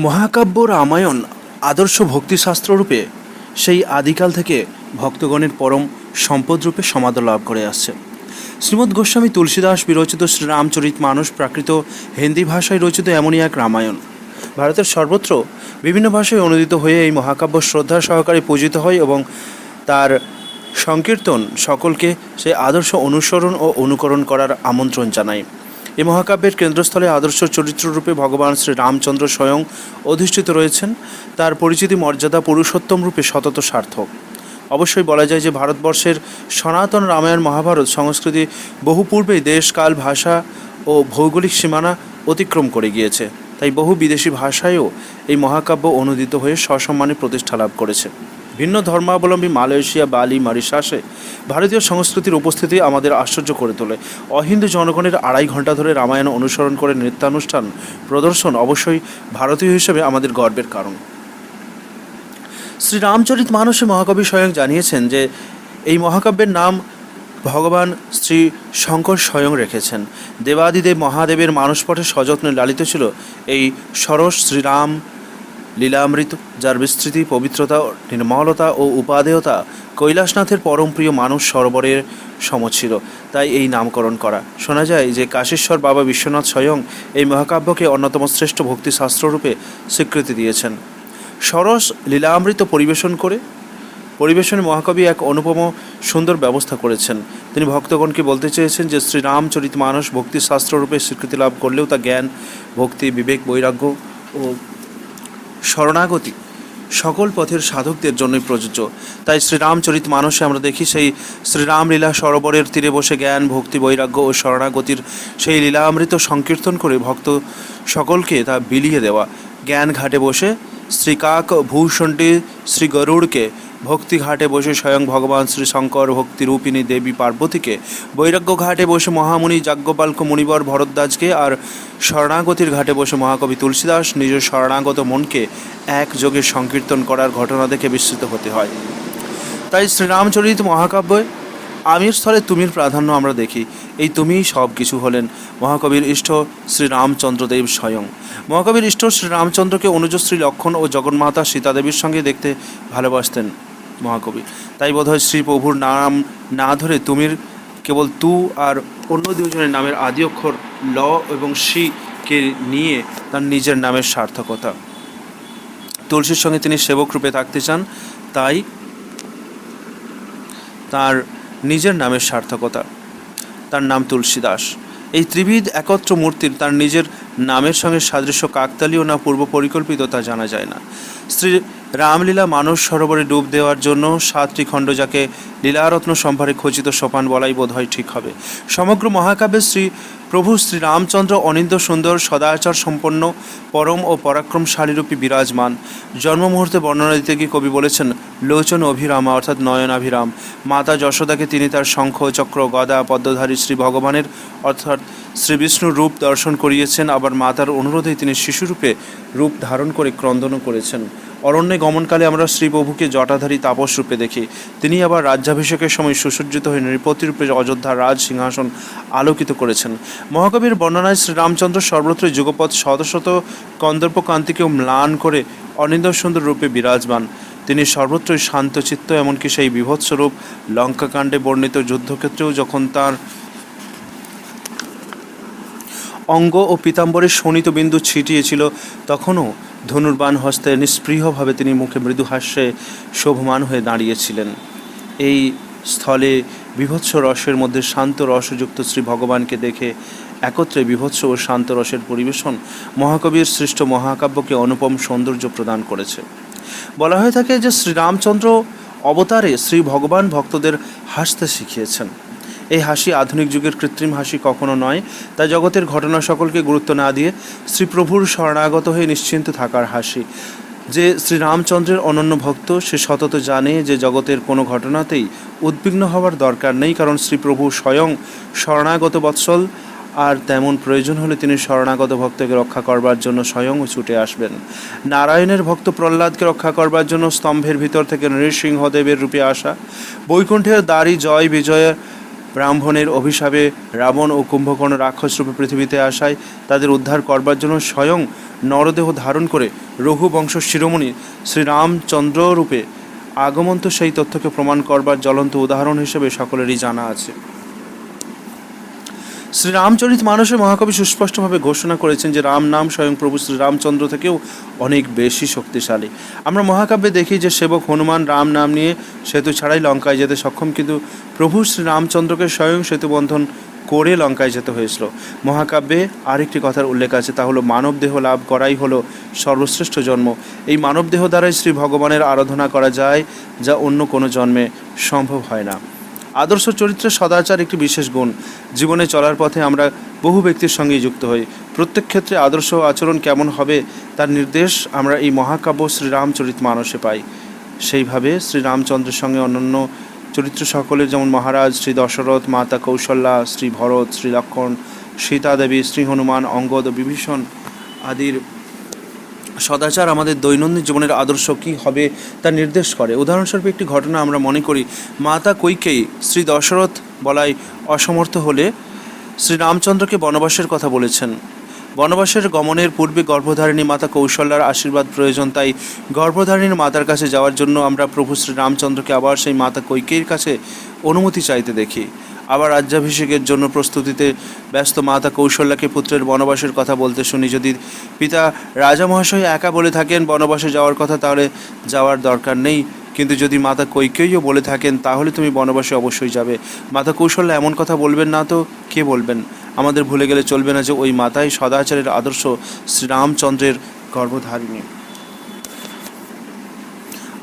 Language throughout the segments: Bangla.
মহাকাব্য রামায়ণ আদর্শ ভক্তিশাস্ত্ররূপে সেই আদিকাল থেকে ভক্তগণের পরম সম্পদরূপে সমাদর লাভ করে আসছে। শ্রীমদ্ গোস্বামী তুলসীদাস বিরচিত শ্রীরামচরিতমানস প্রাকৃত হিন্দি ভাষায় রচিত এমনই এক রামায়ণ ভারতের সর্বত্র বিভিন্ন ভাষায় অনুদিত হয়ে এই মহাকাব্য শ্রদ্ধা সহকারে পূজিত হয় এবং তার সংকীর্তন সকলকে সেই আদর্শ অনুসরণ ও অনুকরণ করার আমন্ত্রণ জানায়। এই মহাকাব্যের কেন্দ্রস্থলে আদর্শ চরিত্ররূপে ভগবান শ্রী রামচন্দ্র স্বয়ং অধিষ্ঠিত রয়েছেন। তার পরিচিতি মর্যাদা পুরুষোত্তম রূপে সতত সার্থক। অবশ্যই বলা যায় যে ভারতবর্ষের সনাতন রামায়ণ মহাভারত সংস্কৃতি বহু পূর্বেই দেশ কাল ভাষা ও ভৌগোলিক সীমানা অতিক্রম করে গিয়েছে, তাই বহু বিদেশি ভাষায়ও এই মহাকাব্য অনুদিত হয়ে সসম্মানে প্রতিষ্ঠা লাভ করেছে। ভিন্ন ধর্মাবলম্বী মালয়েশিয়া, বালি, মরিশাসে ভারতীয় সংস্কৃতির উপস্থিতি আমাদের আশ্চর্য করে তোলে। অহিন্দু জনগণের 2.5 ঘন্টা ধরে রামায়ণ অনুসরণ করে নৃত্যানুষ্ঠান প্রদর্শন অবশ্যই ভারতীয় হিসেবে আমাদের গর্বের কারণ। শ্রীরামচরিতমানসে মহাকবি স্বয়ং জানিয়েছেন যে এই মহাকাব্যের নাম ভগবান শ্রী শঙ্কর স্বয়ং রেখেছেন। দেবাদিদেব মহাদেবের মানসপটে সযত্নে লালিত ছিল এই সরস শ্রীরাম লীলামৃত, যার বিস্তৃতি, পবিত্রতা, নির্মলতা ও উপাদেয়তা কৈলাসনাথের পরম প্রিয় মানস সরোবরের সম ছিল, তাই এই নামকরণ করা। শোনা যায় যে কাশীশ্বর বাবা বিশ্বনাথ স্বয়ং এই মহাকাব্যকে অন্যতম শ্রেষ্ঠ ভক্তিশাস্ত্ররূপে স্বীকৃতি দিয়েছেন। সরস লীলামৃত পরিবেশনে মহাকবি এক অনুপম সুন্দর ব্যবস্থা করেছেন। তিনি ভক্তগণকে বলতে চেয়েছেন যে শ্রীরামচরিতমানস ভক্তিশাস্ত্ররূপে স্বীকৃতি লাভ করলেও তা জ্ঞান, ভক্তি, বিবেক, বৈরাগ্য ও শরণাগতি সকল পথের সাধকদের জন্যই প্রযোজ্য। তাই শ্রীরামচরিতমানসে আমরা দেখি সেই শ্রীরামলীলা সরোবরের তীরে বসে জ্ঞান, ভক্তি, বৈরাগ্য ও শরণাগতির সেই লীলামৃত সংকীর্তন করে ভক্ত সকলকে তা বিলিয়ে দেওয়া। জ্ঞান ঘাটে বসে শ্রীকাক ভূষণ্ডী শ্রী গরুড়কে, ভক্তি ঘাটে বসে স্বয়ং ভগবান শ্রী শঙ্কর, ভক্তিরূপিণী দেবী পার্বতীকে, বৈরাগ্য ঘাটে বসে মহামুনি যাজ্ঞবাল্ক মুনিবর ভরদ্বাজকে, আর শরণাগতির ঘাটে বসে মহাকবি তুলসীদাস নিজের শরণাগত মনকে একযোগে সংকীর্তন করার ঘটনা দেখে বিস্মিত হতে হয়। তাই শ্রীরামচরিত মহাকাব্যে আমির স্থলে তুমির প্রাধান্য আমরা দেখি। এই তুমিই সব কিছু হলেন মহাকবির ইষ্ট শ্রীরামচন্দ্রদেব স্বয়ং। মহাকবির ইষ্ট শ্রীরামচন্দ্রকে অনুজ শ্রী লক্ষণ ও জগন্মাতা সীতাদেবীর সঙ্গে দেখতে ভালোবাসতেন মহাকবি। তাই বোধহয় শ্রী প্রভুর নাম না ধরে তুমির কেবল তু আর অন্য দুজনের নামের আদি অক্ষর ল এবং শ্রীকে নিয়ে তার নিজের নামের সার্থকতা। তুলসীর সঙ্গে তিনি সেবক রূপে থাকতে চান, তাই তার নিজের নামের সার্থকতা, তার নাম তুলসীদাস। এই ত্রিবিধ একত্র মূর্তির তার নিজের নামের সঙ্গে সাদৃশ্য কাকতালীয় না পূর্ব পরিকল্পিত তা জানা যায় না। শ্রী রামলীলা মানস সরোবরে ডুব দেওয়ার জন্য 7টি খণ্ড, যাকে লীলারত্ন সম্ভারে খচিত সোপান বলাই বোধ হয় ঠিক হবে। সমগ্র মহাকাব্যে প্রভু শ্রীরামচন্দ্র অনিন্দ্য সুন্দর, সদাচার সম্পন্ন, পরম ও পরাক্রমশালীরূপী বিরাজমান। জন্ম মুহূর্তে বর্ণনা দিতে গিয়ে কবি বলেছেন লোচন অভিরামা, অর্থাৎ নয়নাভিরাম। মাতা যশোদাকে তিনি তার শঙ্খ, চক্র, গদা, পদ্মধারী শ্রী ভগবানের অর্থাৎ শ্রী বিষ্ণুর রূপ দর্শন করিয়েছেন। আবার মাতার অনুরোধেই তিনি শিশুরূপে রূপ ধারণ করে ক্রন্দনও করেছেন। অরণ্যে গমনকালে আমরা শ্রীপ্রভুকে জটাধারী তাপস রূপে দেখি। তিনি আবার রাজ্যাভিষেকের সময় সুসজ্জিত হয়ে নৃপতিরূপে অযোধ্যার রাজ সিংহাসন আলোকিত করেছেন। মহাকবির বর্ণনায় শ্রীরামচন্দ্র সর্বত্রই যুগপৎ শত শত কন্দর্প কান্তিকেও ম্লান করে অনিন্দ্য সুন্দর রূপে বিরাজমান। তিনি সর্বত্রই শান্তচিত্ত, এমনকি সেই বিভৎস রূপ লঙ্কাকাণ্ডে বর্ণিত যুদ্ধক্ষেত্রেও যখন তার অঙ্গ ও পীতাম্বরের শোণিত বিন্দু ছিটিয়েছিল, তখনও ধনুর্বাণ হস্তে নিস্পৃহভাবে তিনি মুখে মৃদু হাস্যে শোভমান হয়ে দাঁড়িয়েছিলেন। এই স্থলে বিভৎস রসের মধ্যে শান্ত রসযুক্ত শ্রী ভগবানকে দেখে একত্রে বিভৎস ও শান্ত রসের পরিবেশন মহাকবির সৃষ্ট মহাকাব্যকে অনুপম সৌন্দর্য প্রদান করেছে। বলা হয়ে থাকে যে শ্রীরামচন্দ্র অবতারে শ্রী ভগবান ভক্তদের হাসতে শিখিয়েছেন। এই হাসি আধুনিক যুগের কৃত্রিম হাসি কখনো নয়, তাই জগতের ঘটনা সকলকে গুরুত্ব না দিয়ে শ্রীপ্রভুর শরণাগত হয়ে নিশ্চিন্ত থাকার হাসি। যে শ্রীরামচন্দ্রের অনন্য ভক্ত, সে সতত জানে যে জগতের কোনো ঘটনাতেই উদ্বিগ্ন হওয়ার দরকার নেই, কারণ শ্রীপ্রভু স্বয়ং শরণাগত বৎসল, আর তেমন প্রয়োজন হলে তিনি শরণাগত ভক্তকে রক্ষা করবার জন্য স্বয়ং ছুটে আসবেন। নারায়ণের ভক্ত প্রহ্লাদকে রক্ষা করবার জন্য স্তম্ভের ভিতর থেকে নৃসিংহদেবের রূপে আসা, বৈকুণ্ঠের দ্বারী জয় বিজয়ের ব্রাহ্মণের অভিশাপে রাবণ ও কুম্ভকর্ণ রাক্ষসরূপে পৃথিবীতে আসায় তাদের উদ্ধার করবার জন্য স্বয়ং নরদেহ ধারণ করে রঘুবংশ শিরোমণি শ্রীরামচন্দ্র রূপে আগমন্ত সেই তথ্যকে প্রমাণ করবার জ্বলন্ত উদাহরণ হিসেবে সকলেরই জানা আছে। শ্রীরামচরিত মানসে মহাকবি সুস্পষ্টভাবে ঘোষণা করেছেন যে রাম নাম স্বয়ং প্রভু শ্রীরামচন্দ্র থেকেও অনেক বেশি শক্তিশালী। আমরা মহাকাব্যে দেখি যে সেবক হনুমান রাম নাম নিয়ে সেতু ছাড়াই লঙ্কায় যেতে সক্ষম, কিন্তু প্রভু শ্রীরামচন্দ্রকে স্বয়ং সেতুবন্ধন করে লঙ্কায় যেতে হয়েছিল। মহাকাব্যে আরেকটি কথার উল্লেখ আছে, তা হলো মানব দেহ লাভ করাই হলো সর্বশ্রেষ্ঠ জন্ম। এই মানব দেহ দ্বারাই শ্রী ভগবানের আরাধনা করা যায়, যা অন্য কোনো জন্মে সম্ভব হয় না। আদর্শ চরিত্রের সদাচার একটি বিশেষ গুণ। জীবনে চলার পথে আমরা বহু ব্যক্তির সঙ্গেই যুক্ত হই। প্রত্যেক ক্ষেত্রে আদর্শ আচরণ কেমন হবে তার নির্দেশ আমরা এই মহাকাব্য শ্রীরামচরিত মানসে পাই। সেইভাবে শ্রীরামচন্দ্রের সঙ্গে অন্যান্য চরিত্র সকলের, যেমন মহারাজ শ্রী দশরথ, মাতা কৌশল্যা, শ্রী ভরত, শ্রী লক্ষ্মণ, সীতা দেবী, শ্রী হনুমান, অঙ্গদ ও বিভীষণ আদির সদাচার আমাদের দৈনন্দিন জীবনের আদর্শ কী হবে তা নির্দেশ করে। উদাহরণস্বরূপ একটি ঘটনা আমরা মনে করি। মাতা কৈকেয়ী শ্রী দশরথ বলায় অসমর্থ হলে শ্রীরামচন্দ্রকে বনবাসের কথা বলেছেন। বনবাসের গমনের পূর্বে গর্ভধারিণী মাতা কৌশল্যার আশীর্বাদ প্রয়োজন, তাই গর্ভধারিণী মাতার কাছে যাওয়ার জন্য আমরা প্রভু শ্রীরামচন্দ্রকে আবার সেই মাতা কৈকেয়ীর কাছে অনুমতি চাইতে দেখি। আবার রাজ্যাভিষেকের জন্য প্রস্তুতিতে ব্যস্ত মাতা কৌশল্যাকে পুত্রের বনবাসের কথা বলতে শুনি। যদি পিতা রাজা মহাশয় একা বলে থাকেন বনবাসে যাওয়ার কথা, তাহলে যাওয়ার দরকার নেই, কিন্তু যদি মাতা কৈকেয়ীও বলে থাকেন তাহলে তুমি বনবাসে অবশ্যই যাবে। মাতা কৌশল্যা এমন কথা বলবেন না তো কে বলবেন? আমাদের ভুলে গেলে চলবে না যে ওই মাতাই সদাচারের আদর্শ শ্রীরামচন্দ্রের গর্ভধারিণী।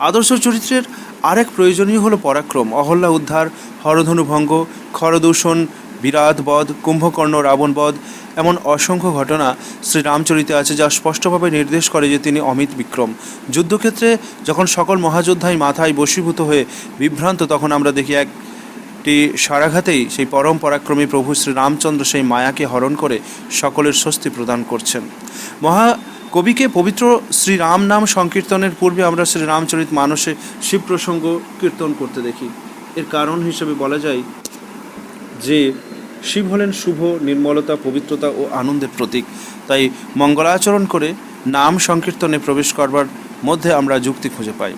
আদর্শ চরিত্রের আরেক প্রয়োজনীয় হলো পরাক্রম। অহল্যা উদ্ধার, হরধনু ভঙ্গ, খরদূষণ, বিরাট বধ, কুম্ভকর্ণ রাবণ বধ, এমন অসংখ্য ঘটনা শ্রীরামচরিতে আছে যা স্পষ্টভাবে নির্দেশ করে যে তিনি অমিত বিক্রম। যুদ্ধক্ষেত্রে যখন সকল মহাযোদ্ধাই মাথায় বশীভূত হয়ে বিভ্রান্ত, তখন আমরা দেখি একটি সারাঘাতেই সেই পরম পরাক্রমী প্রভু শ্রীরামচন্দ্র সেই মায়াকে হরণ করে সকলের স্বস্তি প্রদান করছেন। কবিকে পবিত্র শ্রীরাম নাম সংকীর্তনের পূর্বে আমরা শ্রীরামচরিত মানসে শিব প্রসঙ্গ কীর্তন করতে দেখি। এর কারণ হিসেবে বলা যায় যে শিব হলেন শুভ, নির্মলতা, পবিত্রতা ও আনন্দের প্রতীক। তাই মঙ্গলাচরণ করে নাম সংকীর্তনে প্রবেশ করবার মধ্যে আমরা যুক্তি খুঁজে পাই।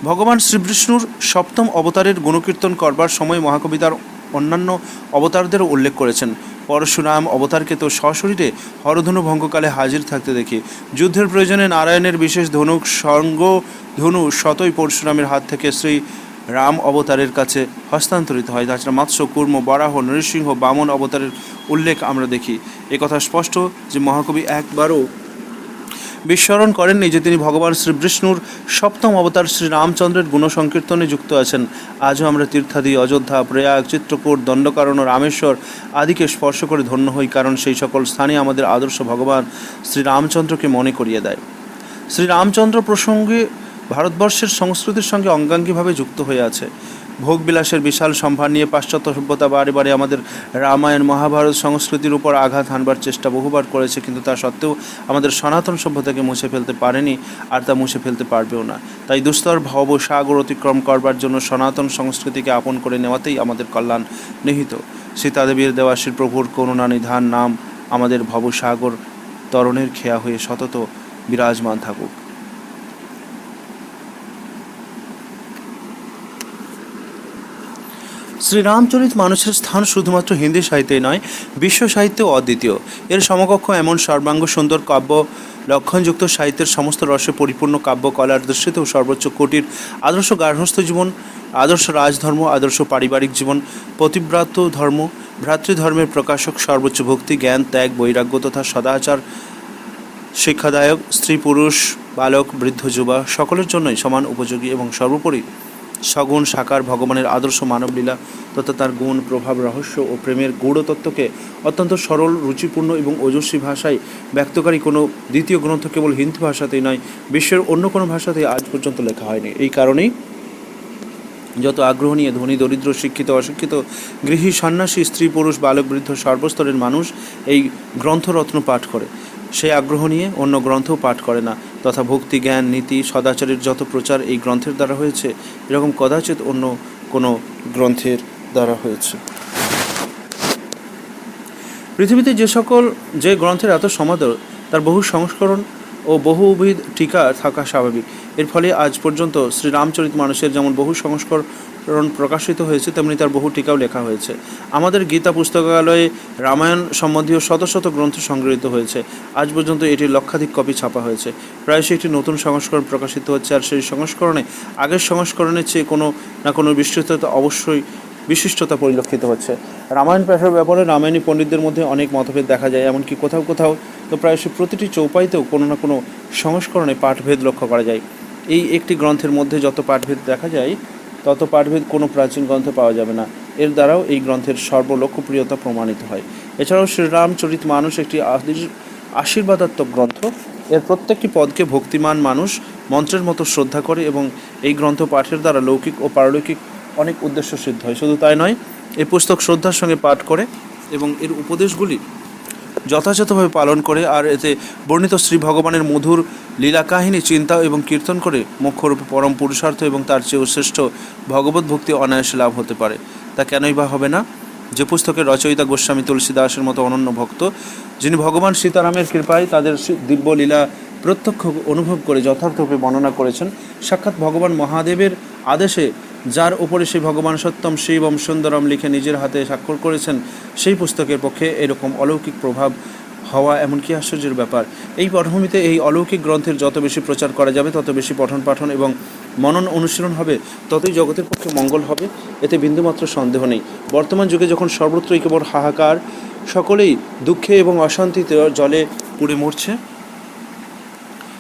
ভগবান শ্রীবিষ্ণুর সপ্তম অবতারের গুণকীর্তন করবার সময় মহাকবি তার অন্যান্য অবতারদেরও উল্লেখ করেছেন। পরশুরাম অবতারকে তো সশরীরে হরধনু ভঙ্গকালে হাজির থাকতে দেখি। যুদ্ধের প্রয়োজনে নারায়ণের বিশেষ ধনুক স্বর্গধনু শতই পরশুরামের হাত থেকে শ্রী রাম অবতারের কাছে হস্তান্তরিত হয়। তাছাড়া মৎস্য, কুর্ম, বরাহ, নৃসিংহ, বামন অবতারের উল্লেখ আমরা দেখি। একথা স্পষ্ট যে মহাকবি একবারও বিস্মরণ করেননি যে তিনি ভগবান শ্রীবিষ্ণুর সপ্তম অবতার শ্রীরামচন্দ্রের গুণসংকীর্তনে যুক্ত আছেন। আজও আমরা তীর্থাদি, অযোধ্যা, প্রয়াগ, চিত্রকূট, দণ্ডকারণ্য, রামেশ্বর আদিকে স্পর্শ করে ধন্য হই, কারণ সেই সকল স্থানে আমাদের আদর্শ ভগবান শ্রীরামচন্দ্রকে মনে করিয়ে দেয়। শ্রীরামচন্দ্র প্রসঙ্গে ভারতবর্ষের সংস্কৃতির সঙ্গে অঙ্গাঙ্গিভাবে যুক্ত হয়ে আছে। ভোগবিলাসের বিশাল সম্ভার নিয়ে পাশ্চাত্য সভ্যতা বারে বারে আমাদের রামায়ণ, মহাভারত সংস্কৃতির উপর আঘাত হানবার চেষ্টা বহুবার করেছে, কিন্তু তা সত্ত্বেও আমাদের সনাতন সভ্যতাকে মুছে ফেলতে পারেনি, আর তা মুছে ফেলতে পারবেও না। তাই দুস্তর ভবসাগর অতিক্রম করবার জন্য সনাতন সংস্কৃতিকে আপন করে নেওয়াতেই আমাদের কল্যাণ নিহিত। সীতাদেবীর দেবাশীর প্রভুর করুণা নিধান নাম আমাদের ভবসাগর তরণের খেয়া হয়ে সতত বিরাজমান থাকুক। শ্রীরামচরিত মানসের স্থান শুধুমাত্র হিন্দি সাহিত্যে নয়, বিশ্ব সাহিত্যেও অদ্বিতীয়। এর সমকক্ষ এমন সর্বাঙ্গ সুন্দর কাব্য লক্ষণযুক্ত সাহিত্যের সমস্ত রসে পরিপূর্ণ কাব্য কলার দৃষ্টিতেও সর্বোচ্চ কোটির আদর্শ গার্হস্থ্য জীবন, আদর্শ রাজধর্ম, আদর্শ পারিবারিক জীবন, পতিব্রত ধর্ম, ভ্রাতৃধর্মের প্রকাশক, সর্বোচ্চ ভক্তি, জ্ঞান, ত্যাগ, বৈরাগ্য তথা সদাচার শিক্ষাদায়ক, স্ত্রী পুরুষ, বালক বৃদ্ধ যুবা সকলের জন্যই সমান উপযোগী এবং সর্বোপরি সগুণ সাকার ভগবানের আদর্শ মানবলীলা তথা তার গুণ, প্রভাব, রহস্য ও প্রেমের গূঢ় তত্ত্বকে অত্যন্ত সরল, রুচিপূর্ণ এবং ওজস্বী ভাষায় ব্যক্তকারী কোনো দ্বিতীয় গ্রন্থ কেবল হিন্দি ভাষাতেই নয়, বিশ্বের অন্য কোনো ভাষাতেই আজ পর্যন্ত লেখা হয়নি। এই কারণেই যত আগ্রহ নিয়ে ধনী, দরিদ্র, শিক্ষিত, অশিক্ষিত, গৃহী, সন্ন্যাসী, স্ত্রী পুরুষ, বালক বৃদ্ধ সর্বস্তরের মানুষ এই গ্রন্থরত্ন পাঠ করে, সেই আগ্রহ নিয়ে অন্য গ্রন্থও পাঠ করে না। তথা ভক্তি, জ্ঞান, নীতি, সদাচারের যত প্রচার এই গ্রন্থের দ্বারা হয়েছে, এরকম কদাচিৎ অন্য কোনো গ্রন্থের দ্বারা হয়েছে। পৃথিবীতে যে গ্রন্থের এত সমাদর, তার বহু সংস্করণ ও বহুবিধ টিকা থাকা স্বাভাবিক। এর ফলে আজ পর্যন্ত শ্রীরামচরিতমানসের যেমন বহু সংস্করণ প্রকাশিত হয়েছে, তেমনি তার বহু টিকাও লেখা হয়েছে। আমাদের গীতা পুস্তকালয়ে রামায়ণ সম্বন্ধীয় শত শত গ্রন্থ সংগৃহীত হয়েছে। আজ পর্যন্ত এটির লক্ষাধিক কপি ছাপা হয়েছে। প্রায়শই একটি নতুন সংস্করণ প্রকাশিত হচ্ছে, আর সেই সংস্করণে আগের সংস্করণের চেয়ে কোনো না কোনো বিশিষ্টতা পরিলক্ষিত হচ্ছে। রামায়ণ পাঠের ব্যাপারে রামায়ণী পণ্ডিতদের মধ্যে অনেক মতভেদ দেখা যায়, এমনকি কোথাও কোথাও তো প্রায়শই প্রতিটি চৌপাইতেও কোনো না কোনো সংস্করণে পাঠভেদ লক্ষ্য করা যায়। এই একটি গ্রন্থের মধ্যে যত পাঠভেদ দেখা যায়, তত পাঠভেদ কোনো প্রাচীন গ্রন্থে পাওয়া যাবে না। এর দ্বারাও এই গ্রন্থের সর্বলোকপ্রিয়তা প্রমাণিত হয়। এছাড়াও শ্রীরামচরিতমানস একটি আশীর্বাদাত্মক গ্রন্থ। এর প্রত্যেকটি পদকে ভক্তিমান মানুষ মন্ত্রের মতো শ্রদ্ধা করে, এবং এই গ্রন্থ পাঠের দ্বারা লৌকিক ও পারলৌকিক অনেক উদ্দেশ্য সিদ্ধ হয়। শুধু তাই নয়, এই পুস্তক শ্রদ্ধার সঙ্গে পাঠ করে এবং এর উপদেশগুলি যথাযথভাবে পালন করে, আর এতে বর্ণিত শ্রী ভগবানের মধুর লীলা কাহিনী চিন্তা এবং কীর্তন করে মোক্ষরূপে পরম পুরুষার্থ এবং তার চেয়েও শ্রেষ্ঠ ভগবত ভক্তি অনায়াসে লাভ হতে পারে। তা কেনই বা হবে না? যে পুস্তকের রচয়িতা গোস্বামী তুলসী দাসের মতো অনন্য ভক্ত, যিনি ভগবান সীতারামের কৃপায় তাদের দিব্য লীলা প্রত্যক্ষ অনুভব করে যথার্থরূপে বর্ণনা করেছেন, সাক্ষাৎ ভগবান মহাদেবের আদেশে যার উপরে সেই ভগবান সত্যম শিবম সুন্দরম লিখে নিজের হাতে স্বাক্ষর করেছেন, সেই পুস্তকের পক্ষে এরকম অলৌকিক প্রভাব হওয়া এমন কি আশ্চর্যের ব্যাপার। এই পটভূমিতে এই অলৌকিক গ্রন্থের যত বেশি প্রচার করা যাবে, তত বেশি পঠন পাঠন এবং মনন অনুশীলন হবে, ততই জগতের পক্ষে মঙ্গল হবে, এতে বিন্দুমাত্র সন্দেহ নেই। বর্তমান যুগে যখন সর্বত্রই কেবল হাহাকার, সকলেই দুঃখে এবং অশান্তিতে জলে পুড়ে মরছে,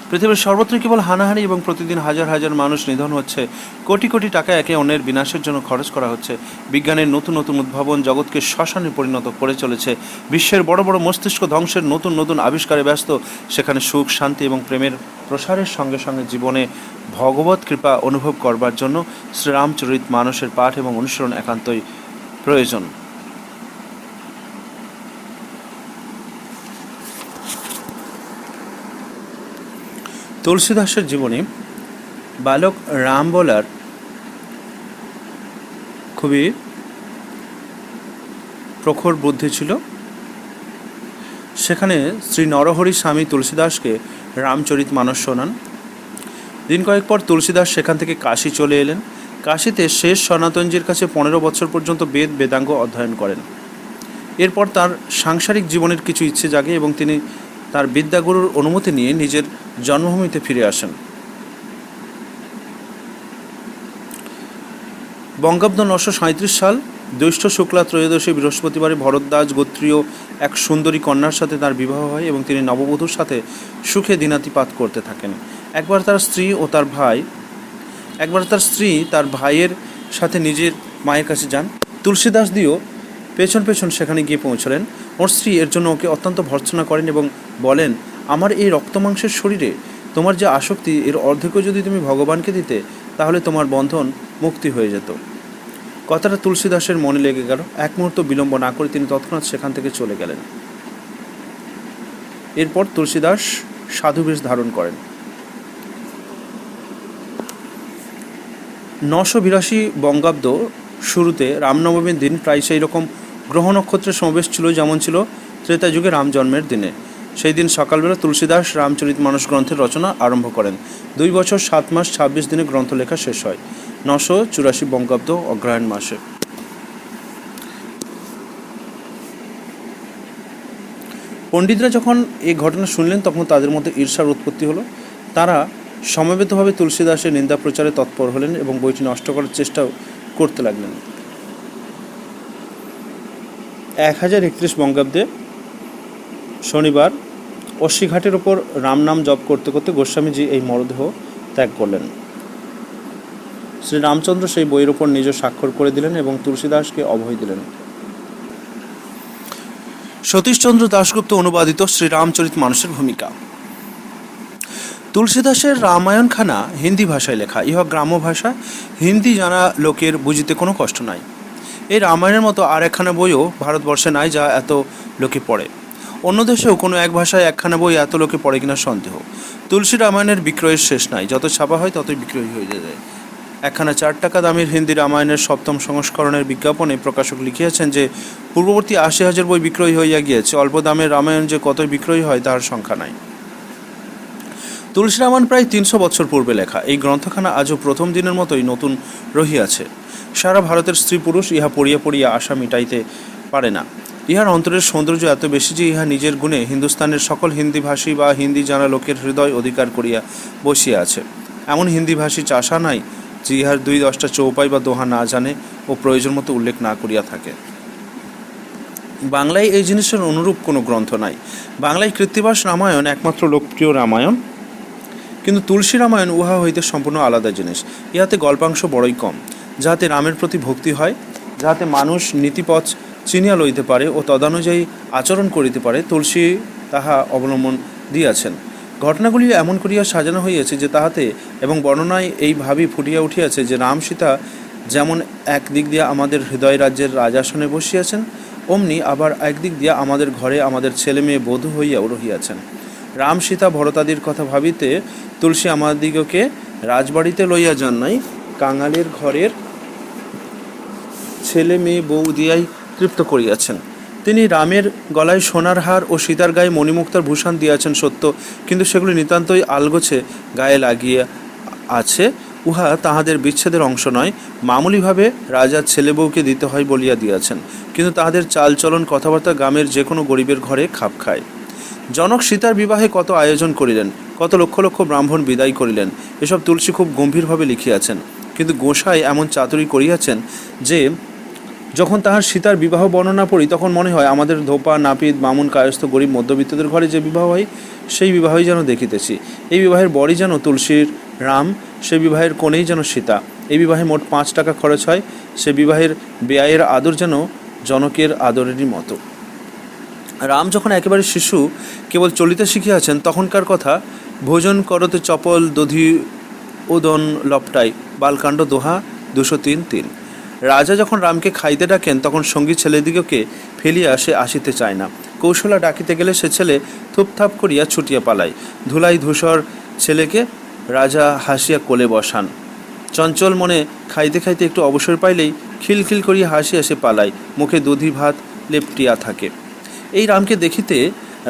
পৃথিবীর সর্বত্রই কেবল হানাহানি এবং প্রতিদিন হাজার হাজার মানুষ নিধন হচ্ছে, কোটি কোটি টাকা একে অন্যের বিনাশের জন্য খরচ করা হচ্ছে, বিজ্ঞানের নতুন নতুন উদ্ভাবন জগৎকে শ্মশানে পরিণত করে চলেছে, বিশ্বের বড় বড় মস্তিষ্ক ধ্বংসের নতুন নতুন আবিষ্কারে ব্যস্ত, সেখানে সুখ শান্তি এবং প্রেমের প্রসারের সঙ্গে সঙ্গে জীবনে ভগবত কৃপা অনুভব করবার জন্য শ্রীরামচরিতমানসের পাঠ এবং অনুসরণ একান্তই প্রয়োজন। তুলসীদাসের জীবনে বালক রাম বলার খুবই প্রখর বুদ্ধি ছিল। সেখানে শ্রী নরহরি স্বামী তুলসীদাসকে রামচরিতমানস শোনান। দিন কয়েক পর তুলসীদাস সেখান থেকে কাশী চলে এলেন। কাশীতে শেষ সনাতনজির কাছে 15 বছর পর্যন্ত বেদাঙ্গ অধ্যয়ন করেন। এরপর তার সাংসারিক জীবনের কিছু ইচ্ছে জাগে এবং তিনি তার বিদ্যাগুরুর অনুমতি নিয়ে নিজের জন্মভূমিতে ফিরে আসেন। বঙ্গাব্দ 937 সাল জ্যৈষ্ঠ শুক্লা ত্রয়োদশী বৃহস্পতিবারে ভরদ্বাজ গোত্রীয় এক সুন্দরী কন্যার সাথে তার বিবাহ হয় এবং তিনি নববধূর সাথে সুখে দিনাতিপাত করতে থাকেন। একবার তার স্ত্রী তার ভাইয়ের সাথে নিজের মায়ের কাছে যান। তুলসীদাস দিও পেছন পেছন সেখানে গিয়ে পৌঁছলেন। ওর স্ত্রী এর জন্য ওকে অত্যন্ত ভর্ৎসনা করেন এবং বলেন, আমার এই রক্তমাংসের শরীরে তোমার যে আসক্তি, এর অর্ধেকও যদি তুমি ভগবানকে দিতে, তাহলে তোমার বন্ধন মুক্তি হয়ে যেত। কথাটা তুলসীদাসের মনে লেগে গেল। এক মুহূর্ত বিলম্ব না করে তিনি তৎক্ষণাৎ সেখান থেকে চলে গেলেন। এরপর তুলসীদাস সাধুবেশ ধারণ করেন। 982 বঙ্গাব্দ শুরুতে রামনবমীর দিন প্রায় সেই রকম গ্রহ নক্ষত্রের সমাবেশ ছিল যেমন ছিল ত্রেতা যুগে রাম জন্মের দিনে। সেই দিন সকালবেলা তুলসীদাস রামচরিতমানস গ্রন্থের রচনা আরম্ভ করেন। 2 বছর 7 মাস 26 দিনে গ্রন্থ লেখা শেষ হয় 984 বঙ্গাব্দ অগ্রহায়ণ মাসে। পণ্ডিতরা যখন এই ঘটনা শুনলেন, তখন তাদের মধ্যে ঈর্ষার উৎপত্তি হলো। তারা সমবেতভাবে তুলসীদাসের নিন্দা প্রচারে তৎপর হলেন এবং বইটি নষ্ট করার চেষ্টাও করতে লাগলেন। 1031 বঙ্গাব্দে শনিবার অশ্বীঘাটের ওপর রাম নাম জপ করতে করতে গোস্বামীজি এই মরদেহ ত্যাগ করলেন। শ্রী রামচন্দ্র সেই বইয়ের ওপর নিজ স্বাক্ষর করে দিলেন এবং তুলসীদাসকে অভয় দিলেন। সতীশচন্দ্র দাশগুপ্ত অনুবাদিত শ্রীরামচরিতমানসের ভূমিকা। তুলসীদাসের রামায়ণখানা হিন্দি ভাষায় লেখা। ইহা গ্রাম্য ভাষা, হিন্দি জানা লোকের বুঝিতে কোনো কষ্ট নাই। এই রামায়ণের মতো আর একখানা বইও ভারতবর্ষে নাই যা এত লোকে পড়ে। অন্য দেশেও কোনো এক ভাষায় একখানা বই এত লোকে পড়ে কিনা সন্দেহ। তুলসী রামায়ণের বিক্রয়ের শেষ নাই, যত ছাপা হয় ততই বিক্রয় হয়ে যায়। একখানা 4 টাকা দামের হিন্দি রামায়ণের 7ম সংস্করণের বিজ্ঞাপনে প্রকাশক লিখিয়াছেন যে পূর্ববর্তী 80,000 বই বিক্রয় হইয়া গিয়েছে, অল্প দামের রামায়ণ যে কতই বিক্রয় হয় তাহার সংখ্যা নাই। তুলসী রামায়ণ প্রায় 300 বছর পূর্বে লেখা। এই গ্রন্থখানা আজও প্রথম দিনের মতোই নতুন রহিয়াছে। সারা ভারতের স্ত্রী পুরুষ ইহা পড়িয়া পড়িয়া আশা মিটাইতে পারে না। ইহার অন্তরের সৌন্দর্য এত বেশি যে ইহা নিজের গুণে হিন্দুস্তানের সকল হিন্দিভাষী বা হিন্দি জানা লোকের হৃদয় অধিকার করিয়া বসিয়া আছে। এমন হিন্দিভাষী চাষা নাই যে ইহার 2-10টা চৌপাই বা দোহা না জানে ও প্রয়োজন মতো উল্লেখ না করিয়া থাকে। বাংলায় এই জিনিসের অনুরূপ কোনো গ্রন্থ নাই। বাংলায় কৃত্তিবাস রামায়ণ একমাত্র লোকপ্রিয় রামায়ণ, কিন্তু তুলসী রামায়ণ উহা হইতে সম্পূর্ণ আলাদা জিনিস। ইহাতে গল্পাংশ বড়ই কম, যাহাতে রামের প্রতি ভক্তি হয়, যাহাতে মানুষ নীতিপথ চিনিয়া লইতে পারে ও তদানুযায়ী আচরণ করিতে পারে, তুলসী তাহা অবলম্বন দিয়াছেন। ঘটনাগুলি এমন করিয়া সাজানো হইয়াছে যে তাহাতে এবং বর্ণনায় এইভাবেই ফুটিয়া উঠিয়াছে যে রাম সীতা যেমন একদিক দিয়া আমাদের হৃদয় রাজ্যের রাজাসনে বসিয়াছেন, অমনি আবার একদিক দিয়া আমাদের ঘরে আমাদের ছেলে মেয়ে বধূ হইয়াও রহিয়াছেন। রাম সীতা ভরতাদির কথা ভাবিতে তুলসী আমাদিগকে রাজবাড়িতে লইয়া যান নাই, কাঙালের ঘরের ছেলে মেয়ে বউ দিয়াই তৃপ্ত করিয়াছেন। তিনি রামের গলায় সোনার হার ও সীতার গায়ে মণিমুক্তার ভূষণ দিয়াছেন সত্য, কিন্তু সেগুলি নিতান্তই আলগোছে গায়ে লাগিয়ে আছে। উহা তাহাদের বিচ্ছেদের অংশ নয়, মামুলিভাবে রাজার ছেলে বউকে দিতে হয় বলিয়া দিয়াছেন, কিন্তু তাহাদের চালচলন কথাবার্তা গ্রামের যে কোনো গরিবের ঘরে খাপ খায়। জনক সীতার বিবাহে কত আয়োজন করিলেন, কত লক্ষ লক্ষ ব্রাহ্মণ বিদায় করিলেন, এসব তুলসী খুব গম্ভীরভাবে লিখিয়াছেন। কিন্তু গোসাই এমন চাতুরি করিয়াছেন যে যখন তাহার সীতার বিবাহ বর্ণনা পড়ি তখন মনে হয় আমাদের ধোপা নাপিত বামুন কায়স্থ গরিব মধ্যবিত্তদের ঘরে যে বিবাহ হয় সেই বিবাহই যেন দেখিতেছি। এই বিবাহের বরই যেন তুলসীর রাম, সেই বিবাহের কনেই যেন সীতা। এই বিবাহে মোট 5 টাকা খরচ হয়, সে বিবাহের ব্যয়ের আদর যেন জনকের আদরেরই মতো। রাম যখন একেবারে শিশু কেবল চলিতে শিখিয়াছেন তখনকার কথা, ভোজন করতে চপল দধি উদন লপটাই, বালকাণ্ড দোহা 203-3। রাজা যখন রামকে খাইতে ডাকেন তখন সঙ্গী ছেলেদিগকে ফেলিয়া সে আসিতে চায় না। কৌশলা ডাকিতে গেলে সে ছেলে থুপথাপ করিয়া ছুটিয়া পালায়। ধুলাই ধূসর ছেলেকে রাজা হাসিয়া কোলে বসান। চঞ্চল মনে খাইতে খাইতে একটু অবসর পাইলেই খিলখিল করিয়া হাসিয়া সে পালায়, মুখে দধি ভাত লেপটিয়া থাকে। এই রামকে দেখিতে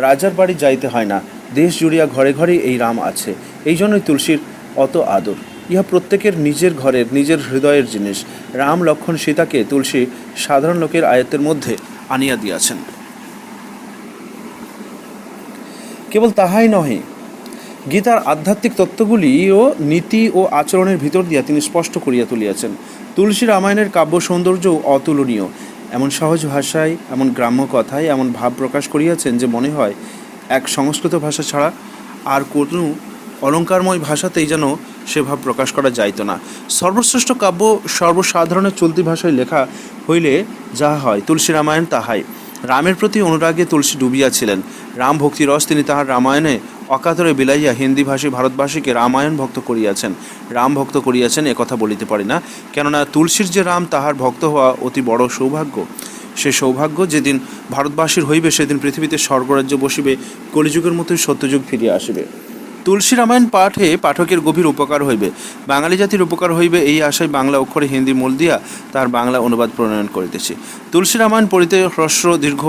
রাজার বাড়ি যাইতে হয় না, দেশ জুড়িয়া ঘরে ঘরে এই রাম আছে। এই জন্যই তুলসীর অত আদর। ইহা প্রত্যেকের নিজের ঘরের নিজের হৃদয়ের জিনিস। রাম লক্ষ্মণ সীতাকে তুলসী সাধারণ লোকের আয়ত্তের মধ্যে আনিয়া দিয়াছেন। কেবল তাহাই নহে, গীতার আধ্যাত্মিক তত্ত্বগুলিও নীতি ও আচরণের ভিতর দিয়া তিনি স্পষ্ট করিয়া তুলিয়াছেন। তুলসী রামায়ণের কাব্য সৌন্দর্যও অতুলনীয়। এমন সহজ ভাষায়, এমন গ্রাম্য কথায় এমন ভাব প্রকাশ করিয়াছেন যে মনে হয় এক সংস্কৃত ভাষা ছাড়া আর কোনো অলঙ্কারময় ভাষাতেই যেন সে ভাব প্রকাশ করা যাইত না। সর্বশ্রেষ্ঠ কাব্য সর্বসাধারণের চলতি ভাষায় লেখা হইলে যাহা হয়, তুলসী রামায়ণ তাহাই। রামের প্রতি অনুরাগে তুলসী ডুবিয়াছিলেন। রাম ভক্তিরস তিনি তাহার রামায়ণে অকাতরে বিলাইয়া হিন্দিভাষী ভারতবাসীকে রামায়ণ ভক্ত করিয়াছেন। রাম ভক্ত করিয়াছেন একথা বলিতে পারি না, কেননা তুলসীর যে রাম তাহার ভক্ত হওয়া অতি বড় সৌভাগ্য। সে সৌভাগ্য যেদিন ভারতবাসীর হইবে সেদিন পৃথিবীতে স্বর্গরাজ্য বসিবে, কলিযুগের মতোই সত্যযুগ ফিরিয়া আসিবে। তুলসী রামায়ণ পাঠে পাঠকের গভীর উপকার হইবে, বাঙালি জাতির উপকার হইবে, এই আশায় বাংলা অক্ষরে হিন্দি মূল দিয়া তার বাংলা অনুবাদ প্রণয়ন করিতেছি। তুলসী রামায়ণ পড়িতে হ্রস্ব দীর্ঘ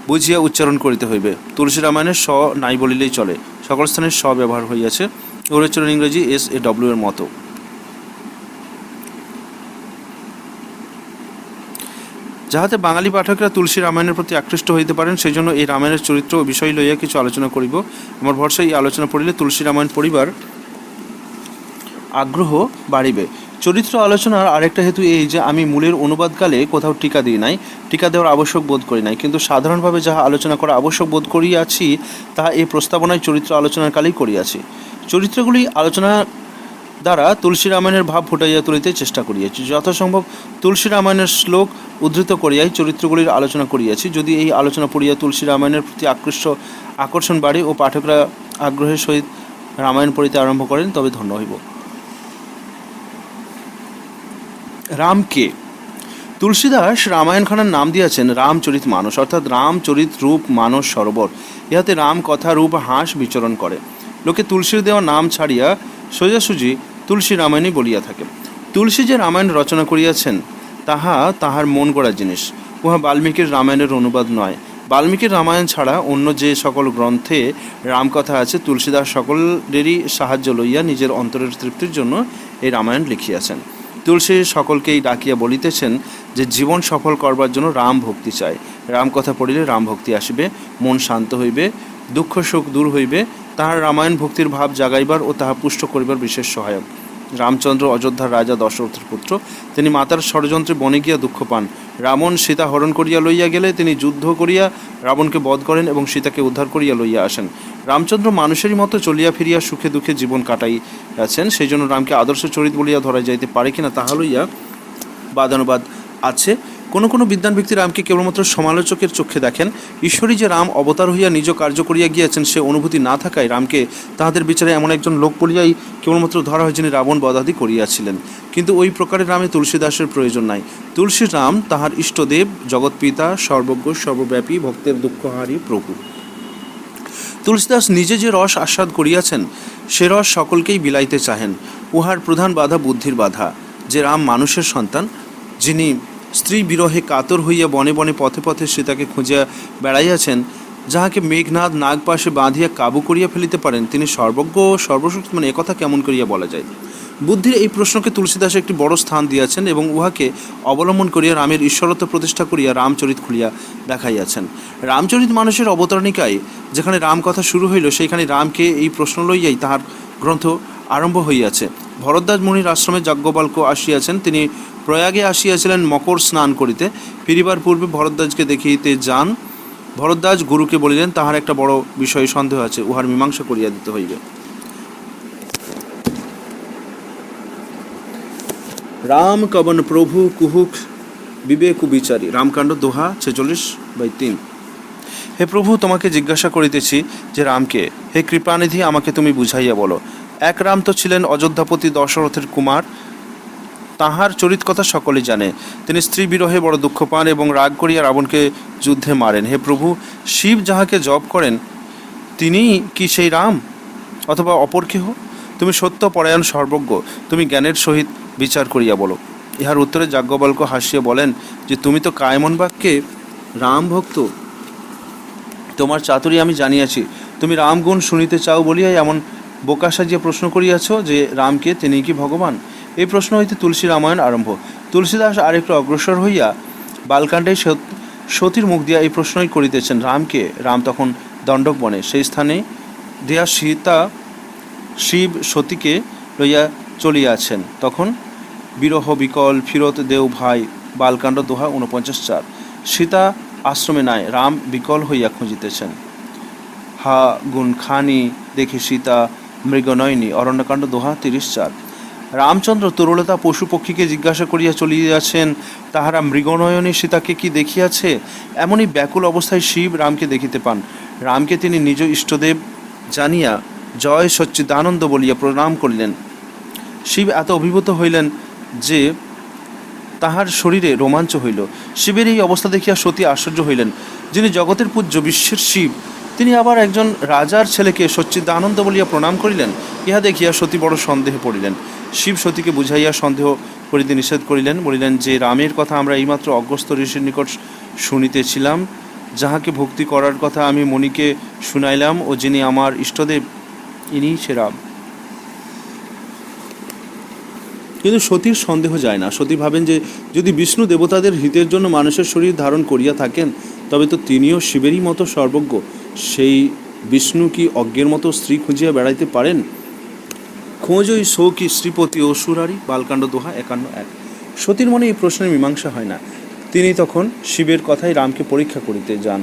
বুঝিয়া উচ্চারণ করিতে হইবে। তুলসী রামায়ণের স নাই বলিলেই চলে, সকল স্থানে স ব্যবহার হইয়াছে, উচ্চারণ ইংরেজি SAW এর মতো। যাহাতে বাঙালি পাঠকরা তুলসী রামায়ণের প্রতি আকৃষ্ট হইতে পারেন, সেই জন্য এই রামায়ণের চরিত্র ও বিষয় লইয়া কিছু আলোচনা করিব। আমার ভরসা এই আলোচনা পড়িলে তুলসী রামায়ণ পড়িবার আগ্রহ বাড়িবে। চরিত্র আলোচনার আরেকটা হেতু এই যে আমি মূলের অনুবাদকালে কোথাও টিকা দিই নাই, টিকা দেওয়ার আবশ্যক বোধ করি নাই, কিন্তু সাধারণভাবে যাহা আলোচনা করা আবশ্যক বোধ করিয়াছি তাহা এই প্রস্তাবনায় চরিত্র আলোচনার কালেই করিয়াছি। চরিত্রগুলি আলোচনা দ্বারা তুলসী রামায়ণের ভাব ফুটাইয়া তুলিতে চেষ্টা করিয়াছি। যথাসম্ভব তুলসী রামায়ণের শ্লোক উদ্ধৃত করিয়াই চরিত্রগুলির আলোচনা করিয়াছি। যদি এই আলোচনা পড়িয়া তুলসী রামায়ণের প্রতি আকর্ষণ বাড়ে ও পাঠকরা আগ্রহের সহিত রামায়ণ পড়িতে আরম্ভ করেন, তবে ধন্য হইব। রামকে তুলসীদাস রামায়ণখানার নাম দিয়েছেন রামচরিত মানস, অর্থাৎ রামচরিত রূপ মানস সরোবর। ইহাতে রাম কথা রূপ হাঁস বিচরণ করে। লোকে তুলসীর দেওয়া নাম ছাড়িয়া সোজাসুজি তুলসী রামায়ণই বলিয়া থাকে। তুলসী যে রামায়ণ রচনা করিয়াছেন তাহা তাহার মন গড়া জিনিস, উহা বাল্মীকির রামায়ণের অনুবাদ নয়। বাল্মীকির রামায়ণ ছাড়া অন্য যে সকল গ্রন্থে রামকথা আছে, তুলসীদাস সকলেরই সাহায্য লইয়া নিজের অন্তরের তৃপ্তির জন্য এই রামায়ণ লিখিয়াছেন। তুলসী সকলকেই ডাকিয়া বলিতেছেন যে জীবন সফল করবার জন্য রাম ভক্তি চাই। রাম কথা পড়িলে রাম ভক্তি আসিবে, মন শান্ত হইবে, দুঃখ সুখ দূর হইবে। তাহার রামায়ণ ভক্তির ভাব জাগাইবার ও তাহা পুষ্ট করিবার বিশেষ সহায়ক। রামচন্দ্র অযোধ্যার রাজা দশরথের পুত্র। তিনি মাতার ষড়যন্ত্রে বনে গিয়া দুঃখ পান। রাবণ সীতা হরণ করিয়া লইয়া গেলে তিনি যুদ্ধ করিয়া রাবণকে বধ করেন এবং সীতাকে উদ্ধার করিয়া লইয়া আসেন। রামচন্দ্র মানুষেরই মতো চলিয়া ফিরিয়া সুখে দুঃখে জীবন কাটাইয়াছেন। সেই জন্য রামকে আদর্শ চরিত বলিয়া ধরা যাইতে পারে কিনা তাহা লইয়া বাদানুবাদ আছে। কোনো কোনো বিদ্বান ব্যক্তি রামকে কেবলমাত্র সমালোচকের চক্ষে দেখেন। ঈশ্বরই যে রাম অবতার হইয়া নিজ কার্য করিয়া গিয়াছেন সে অনুভূতি না থাকায় রামকে তাহাদের বিচারে এমন একজন লোক বলিয়াই কেবলমাত্র ধরা হয় যিনি রাবণ বধাদি করিয়াছিলেন। কিন্তু ওই প্রকারের রামে তুলসীদাসের প্রয়োজন নাই। তুলসীর রাম তাহার ইষ্টদেব, জগৎপিতা, সর্বজ্ঞ, সর্বব্যাপী, ভক্তের দুঃখহারী প্রভু। তুলসীদাস নিজে যে রস আস্বাদ করিয়াছেন সে রস সকলকেই বিলাইতে চাহেন। উহার প্রধান বাধা বুদ্ধির বাধা। যে রাম মানুষের সন্তান, যিনি স্ত্রী বিরহে কাতর হইয়া বনে বনে পথে পথে সীতাকে খুঁজিয়া বেড়াইয়াছেন, যাহাকে মেঘনাদ নাগপাশে বাঁধিয়া কাবু করিয়া ফেলিতে পারেন, তিনি সর্বজ্ঞ সর্বশক্তি, মানে একথা কেমন করিয়া বলা যায়? বুদ্ধির এই প্রশ্নকে তুলসীদাস একটি বড় স্থান দিয়াছেন এবং উহাকে অবলম্বন করিয়া রামের ঈশ্বরত্ব প্রতিষ্ঠা করিয়া রামচরিত খুলিয়া দেখাইয়াছেন। রামচরিত মানুষের অবতারণিকায় যেখানে রাম কথা শুরু হইল সেইখানে রামকে এই প্রশ্ন লইয়াই তাহার গ্রন্থ আরম্ভ হইয়াছে। ভরদ্বাজ মুনির আশ্রমে যাজ্ঞবল্ক্য আসিয়াছেন। তিনি প্রয়াগে আসিয়াছিলেন মকর স্নান করিতে। ফিরিবার পূর্বে ভরদ্বাজকে দেখিতে যান। ভরদ্বাজ গুরুকে বলিলেন তাহার একটা বড় বিষয়ে সন্দেহ আছে, উহার মীমাংসা করিয়া দিতে হইবে। রাম কবন প্রভু কুহুক বিবেক বিচারী। রামকাণ্ড দোহা 46/3। হে প্রভু, তোমাকে জিজ্ঞাসা করিতেছি যে রামকে। হে কৃপানিধি, আমাকে তুমি বুঝাইয়া বলো। এক রাম তো ছিলেন অযোধ্যাপতি দশরথের কুমার। তাহার চরিত কথা সকলেই জানে। তিনি স্ত্রী বিরহে বড় দুঃখ পান এবং রাগ করিয়া রাবণকে যুদ্ধে মারেন। হে প্রভু, শিব যাহাকে জপ করেন তিনি কি সেই রাম অথবা অপর কেহ? তুমি সত্য পরায়ণ সর্বজ্ঞ, তুমি জ্ঞানের সহিত বিচার করিয়া বলো। ইহার উত্তরে যাজ্ঞবল্ক্য হাসিয়া বলেন যে তুমি তো কায়মন বাক্যে রাম ভক্ত, তোমার চাতুরী আমি জানিয়াছি। তুমি রামগুণ শুনিতে চাও বলিয়াই এমন বোকা সাজিয়া প্রশ্ন করিয়াছ যে রামকে, তিনি কি ভগবান? এই প্রশ্ন হইতে তুলসী রামায়ণ আরম্ভ। তুলসীদাস আরেকটু অগ্রসর হইয়া বালকাণ্ডে সতীর মুখ দিয়া এই প্রশ্নই করিতেছেন রামকে। রাম তখন দণ্ডক বনে। সেই স্থানে দিয়া সীতা শিব সতীকে লইয়া চলিয়াছেন। তখন বিরহ বিকল ফিরত দেও ভাই। বালকাণ্ড দোহা 49/4। সীতা আশ্রমে নাই, রাম বিকল হইয়া খুঁজিতেছেন। হা গুণ খানি দেখে সীতা মৃগনয়নী। অরণ্যকাণ্ড দোহা 30/4। রামচন্দ্র তরুলতা পশু পক্ষীকে জিজ্ঞাসা করিয়া চলিয়াছেন তাহারা মৃগনয়নী সীতাকে কি দেখিয়াছে। এমনই ব্যাকুল অবস্থায় শিব রামকে দেখিতে পান। রামকে তিনি নিজ ইষ্টদেব জানিয়া জয় সচ্চিদানন্দ বলিয়া প্রণাম করিলেন। শিব এত অভিভূত হইলেন যে তাহার শরীরে রোমাঞ্চ হইল। শিবের এই অবস্থা দেখিয়া সতী আশ্চর্য হইলেন। যিনি জগতের পূজ্য বিশ্বের শিব, তিনি আবার একজন রাজার ছেলেকে সচ্চিদানন্দ বলিয়া প্রণাম করিলেন। ইহা দেখিয়া সতী বড় সন্দেহে পড়িলেন। শিব সতীকে বুঝাইয়া সন্দেহ করিতে নিষেধ করিলেন। বলিলেন যে রামের কথা আমরা এইমাত্র অগস্ত্য ঋষির নিকট শুনিতেছিলাম, যাহাকে ভক্তি করার কথা আমি মণিকে শুনাইলাম, ও যিনি আমার ইষ্টদেব ইনি সে রাম। কিন্তু সতীর সন্দেহ যায় না। সতী ভাবেন যে যদি বিষ্ণু দেবতাদের হিতের জন্য মানুষের শরীর ধারণ করিয়া থাকেন তবে তো তিনিও শিবেরই মতো সর্বজ্ঞ। সেই বিষ্ণু কি অজ্ঞের মতো স্ত্রী খুঁজিয়া বেড়াইতে পারেন? খোঁজই সৌকি শ্রীপতি ও সুরারি। বালকাণ্ড দোহা 51/1। সতীর মনে এই প্রশ্নের মীমাংসা হয় না। তিনি তখন শিবের কথাই রামকে পরীক্ষা করিতে যান।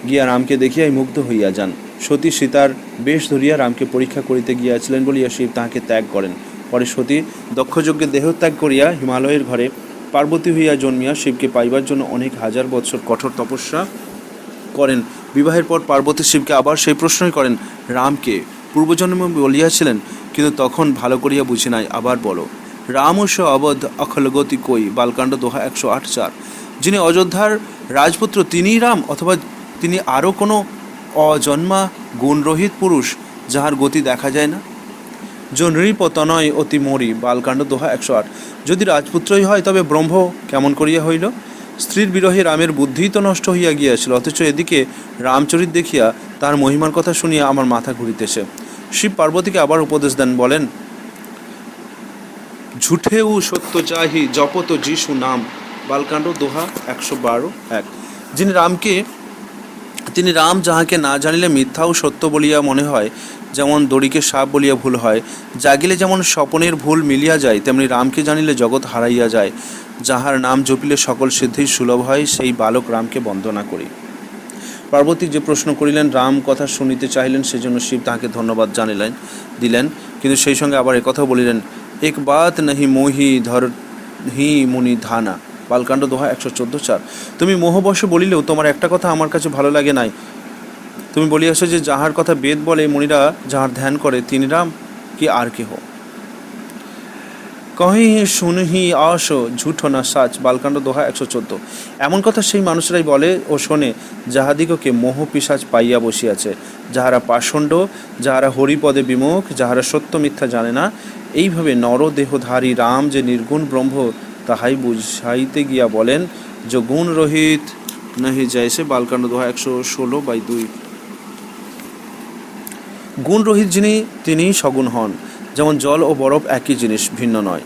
গিয়া রামকে দেখিয়াই মুগ্ধ হইয়া যান। সতী সীতার বেশ ধরিয়া রামকে পরীক্ষা করিতে গিয়াছিলেন বলিয়া শিব তাহাকে ত্যাগ করেন। পরে সতী দক্ষযজ্ঞে দেহত্যাগ করিয়া হিমালয়ের ঘরে পার্বতী হইয়া জন্মিয়া শিবকে পাইবার জন্য অনেক হাজার বৎসর কঠোর তপস্যা করেন। বিবাহের পর পার্বতী শিবকে আবার সেই প্রশ্নই করেন, রামকে পূর্বজন্মে বলিয়াছিলেন, কিন্তু তখন ভালো করিয়া বুঝি নাই, আবার বলো। রামস অবধ অখলগতি কই। বালকাণ্ড দোহা 108/4। যিনি অযোধ্যার রাজপুত্র তিনিই রাম, অথবা তিনি আরও কোনো অজন্মা গুণরহিত পুরুষ যাহার গতি দেখা যায় না? जो নৃপতনয় অতি মরি, বালকাণ্ড দোহা 108। যদি রাজপুত্রই হয় তবে ব্রহ্ম কেমন করিয়া হইল? স্ত্রীর বিরহে রামের বুদ্ধিই তো নষ্ট হইয়া গিয়াছিল, অথচ এদিকে রামচরিত দেখিয়া তার মহিমার কথা শুনিয়া আমার মাথা ঘুরিতেছে। শিব পার্বতীকে আবার উপদেশ দেন, বলেন, ঝুঠেউ সত্য যাহি জপত যিশু নাম, বালকাণ্ড দোহা 112:1। তিনি রাম যাহাকে না জানিলে মিথ্যা ও সত্য বলিয়া মনে হয়, যেমন দড়িকে সাপ বলিয়া ভুল হয়, জাগিলে যেমন স্বপনের ভুল মিলিয়া যায়, তেমনি রামকে জানিলে জগৎ হারাইয়া যায়। যাহার নাম জপিলে সকল সিদ্ধি সুলভ হয়, সেই বালক রামকে বন্দনা করি। পার্বতী যে প্রশ্ন করিলেন, রাম কথা শুনিতে চাহিলেন, সেজন্য শিব তাহাকে ধন্যবাদ দিলেন, কিন্তু সেই সঙ্গে আবার একথাও বলিলেন, এক বাত নাহি মোহি ধর হি মুনি ধানা, বালকাণ্ড দোহা 114:4। তুমি মোহবশে বলিলেও তোমার একটা কথা আমার কাছে ভালো লাগে নাই। তুমি বলিয়াছ যে যাহার কথা বেদ বলে মুনিরা যাহার ধ্যান করে, তিনি রাম কি আর কেহ? কহি শুনহি আস ঝুঠ না সাচ, বালকাণ্ড দোহা 114। এমন কথা সেই মানুষরাই বলে ও শোনে যাহাদিগকে মোহ পিশাচ পাইয়া বসিয়াছে, যাহারা পাষণ্ড, যাহারা হরিপদে বিমুখ, যাহারা সত্য মিথ্যা জানে না। এইভাবে নরদেহধারী রাম যে নির্গুণ ব্রহ্ম, তাহাই বুঝাইতে গিয়া বলেন, যে গুণ রহিত নাহি যাইছে, বালকাণ্ড দোহা 116/2। গুণ রহিত যিনি, তিনি সগুণ হন। যেমন জল ও বরফ একই জিনিস, ভিন্ন নয়।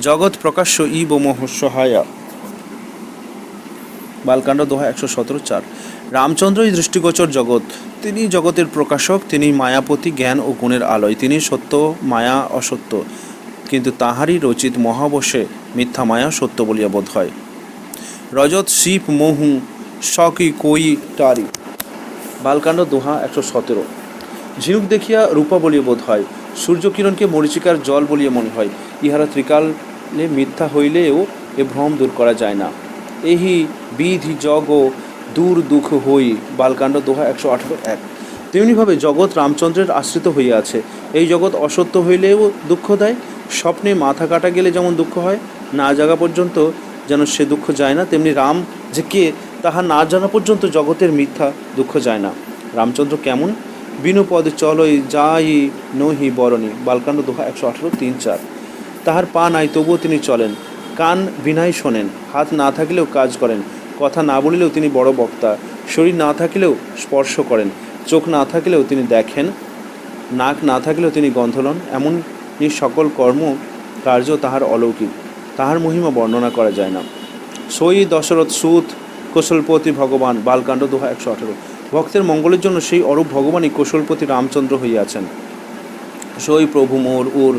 জগৎ প্রকাশ্য ইব মোহ সহায়া, বালকাণ্ড দোহা 117:4। রামচন্দ্রই দৃষ্টিগোচর জগৎ, তিনি জগতের প্রকাশক, তিনি মায়াপতি, জ্ঞান ও গুণের আলয়, তিনি সত্য, মায়া অসত্য, কিন্তু তাহারই রচিত মহাবশে মিথ্যা মায়া সত্য বলিয়া বোধ হয়। রজত শিব মোহু সকি কই টারি, বালকাণ্ড দোহা 117। ঝিনুক দেখিয়া রূপা বলিয়া বোধ হয়, সূর্যকিরণকে মরীচিকার জল বলিয়া মনে হয়। ইহারা ত্রিকালে মিথ্যা হইলেও এ ভ্রম দূর করা যায় না। এহি বিধি জগ দূর দুঃখ হই, বালকাণ্ড দোহা 118:1। তেমনিভাবে জগৎ রামচন্দ্রের আশ্রিত হইয়া আছে। এই জগৎ অসত্য হইলেও দুঃখ দেয়। স্বপ্নে মাথা কাটা গেলে যেমন দুঃখ হয়, না জাগা পর্যন্ত যেন সে দুঃখ যায় না, তেমনি রাম যে কে তাহা না জানা পর্যন্ত জগতের মিথ্যা দুঃখ যায় না। রামচন্দ্র কেমন? বিনু পদে চলই যাই নহি বরণী, বালকাণ্ড দোহা 118:3-4। তাহার পা নাই তবুও তিনি চলেন, কান বিনাই শোনেন, হাত না থাকিলেও কাজ করেন, কথা না বলিলেও তিনি বড় বক্তা, শরীর না থাকিলেও স্পর্শ করেন, চোখ না থাকিলেও তিনি দেখেন, নাক না থাকিলেও তিনি গন্ধ লন। এমন সকল কর্ম কার্য তাহার অলৌকিক, তাহার মহিমা বর্ণনা করা যায় না। সই দশরথ সুত কৌশলপতি ভগবান, বালকাণ্ড দোহা 118। ভক্তের মঙ্গলের জন্য সেই অরূপ ভগবানই কৌশলপতি রামচন্দ্র হইয়াছেন। সই প্রভু মোর ওর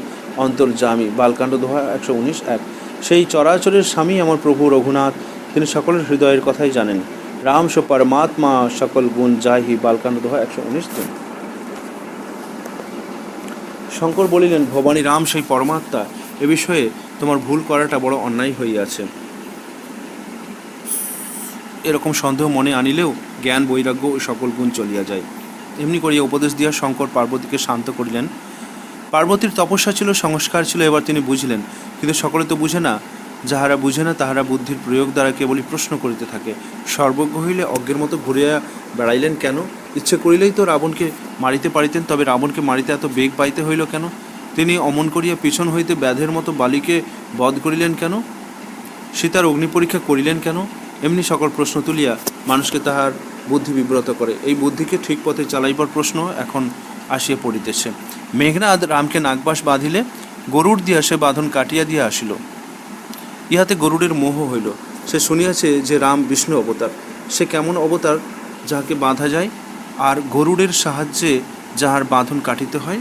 অন্তর্যামী, বালকাণ্ড দোহা 119:1। সেই চরাচরের স্বামী আমার প্রভু রঘুনাথ, তিনি সকলের হৃদয়ের কথাই জানেন। রাম সো পরমাত্মা সকল গুণ যাহি, বালকাণ্ড দোহা 119:3। শঙ্কর বলিলেন, ভবানী রাম সেই পরমাত্মা, এ বিষয়ে তোমার ভুল করাটা বড় অন্যায় হইয়াছে। এরকম সন্দেহ মনে আনিলেও জ্ঞান বৈরাগ্য ও সকল গুণ চলিয়া যায়। এমনি করিয়া উপদেশ দিয়া শঙ্কর পার্বতীকে শান্ত করিলেন। পার্বতীর তপস্যা ছিল, সংস্কার ছিল, এবার তিনি বুঝলেন। কিন্তু সকলে তো বুঝে না। যাহারা বুঝে না তাহারা বুদ্ধির প্রয়োগ দ্বারা কেবলই প্রশ্ন করিতে থাকে। সর্বজ্ঞ হইলে অজ্ঞের মতো ঘুরিয়া বেড়াইলেন কেন? ইচ্ছে করিলেই তো রাবণকে মারিতে পারিতেন, তবে রাবণকে মারিতে এত বেগ পাইতে হইল কেন? তিনি অমন করিয়া পিছন হইতে ব্যাধের মতো বালিকে বধ করিলেন কেন? সীতার অগ্নি পরীক্ষা করিলেন কেন? এমনি সকল প্রশ্ন তুলিয়া মানুষকে তাহার বুদ্ধি বিব্রত করে। এই বুদ্ধিকে ঠিক পথে চালাইবার প্রশ্ন এখন আসিয়া পড়িতেছে। মেঘনাদ রামকে নাগবাস বাঁধিলে গরুড় দিয়া সে বাঁধন কাটিয়া দিয়া আসিল। ইহাতে গরুড়ের মোহ হইল। সে শুনিয়াছে যে রাম বিষ্ণু অবতার। সে কেমন অবতার যাহাকে বাঁধা যায়, আর গরুড়ের সাহায্যে যাহার বাঁধন কাটিতে হয়?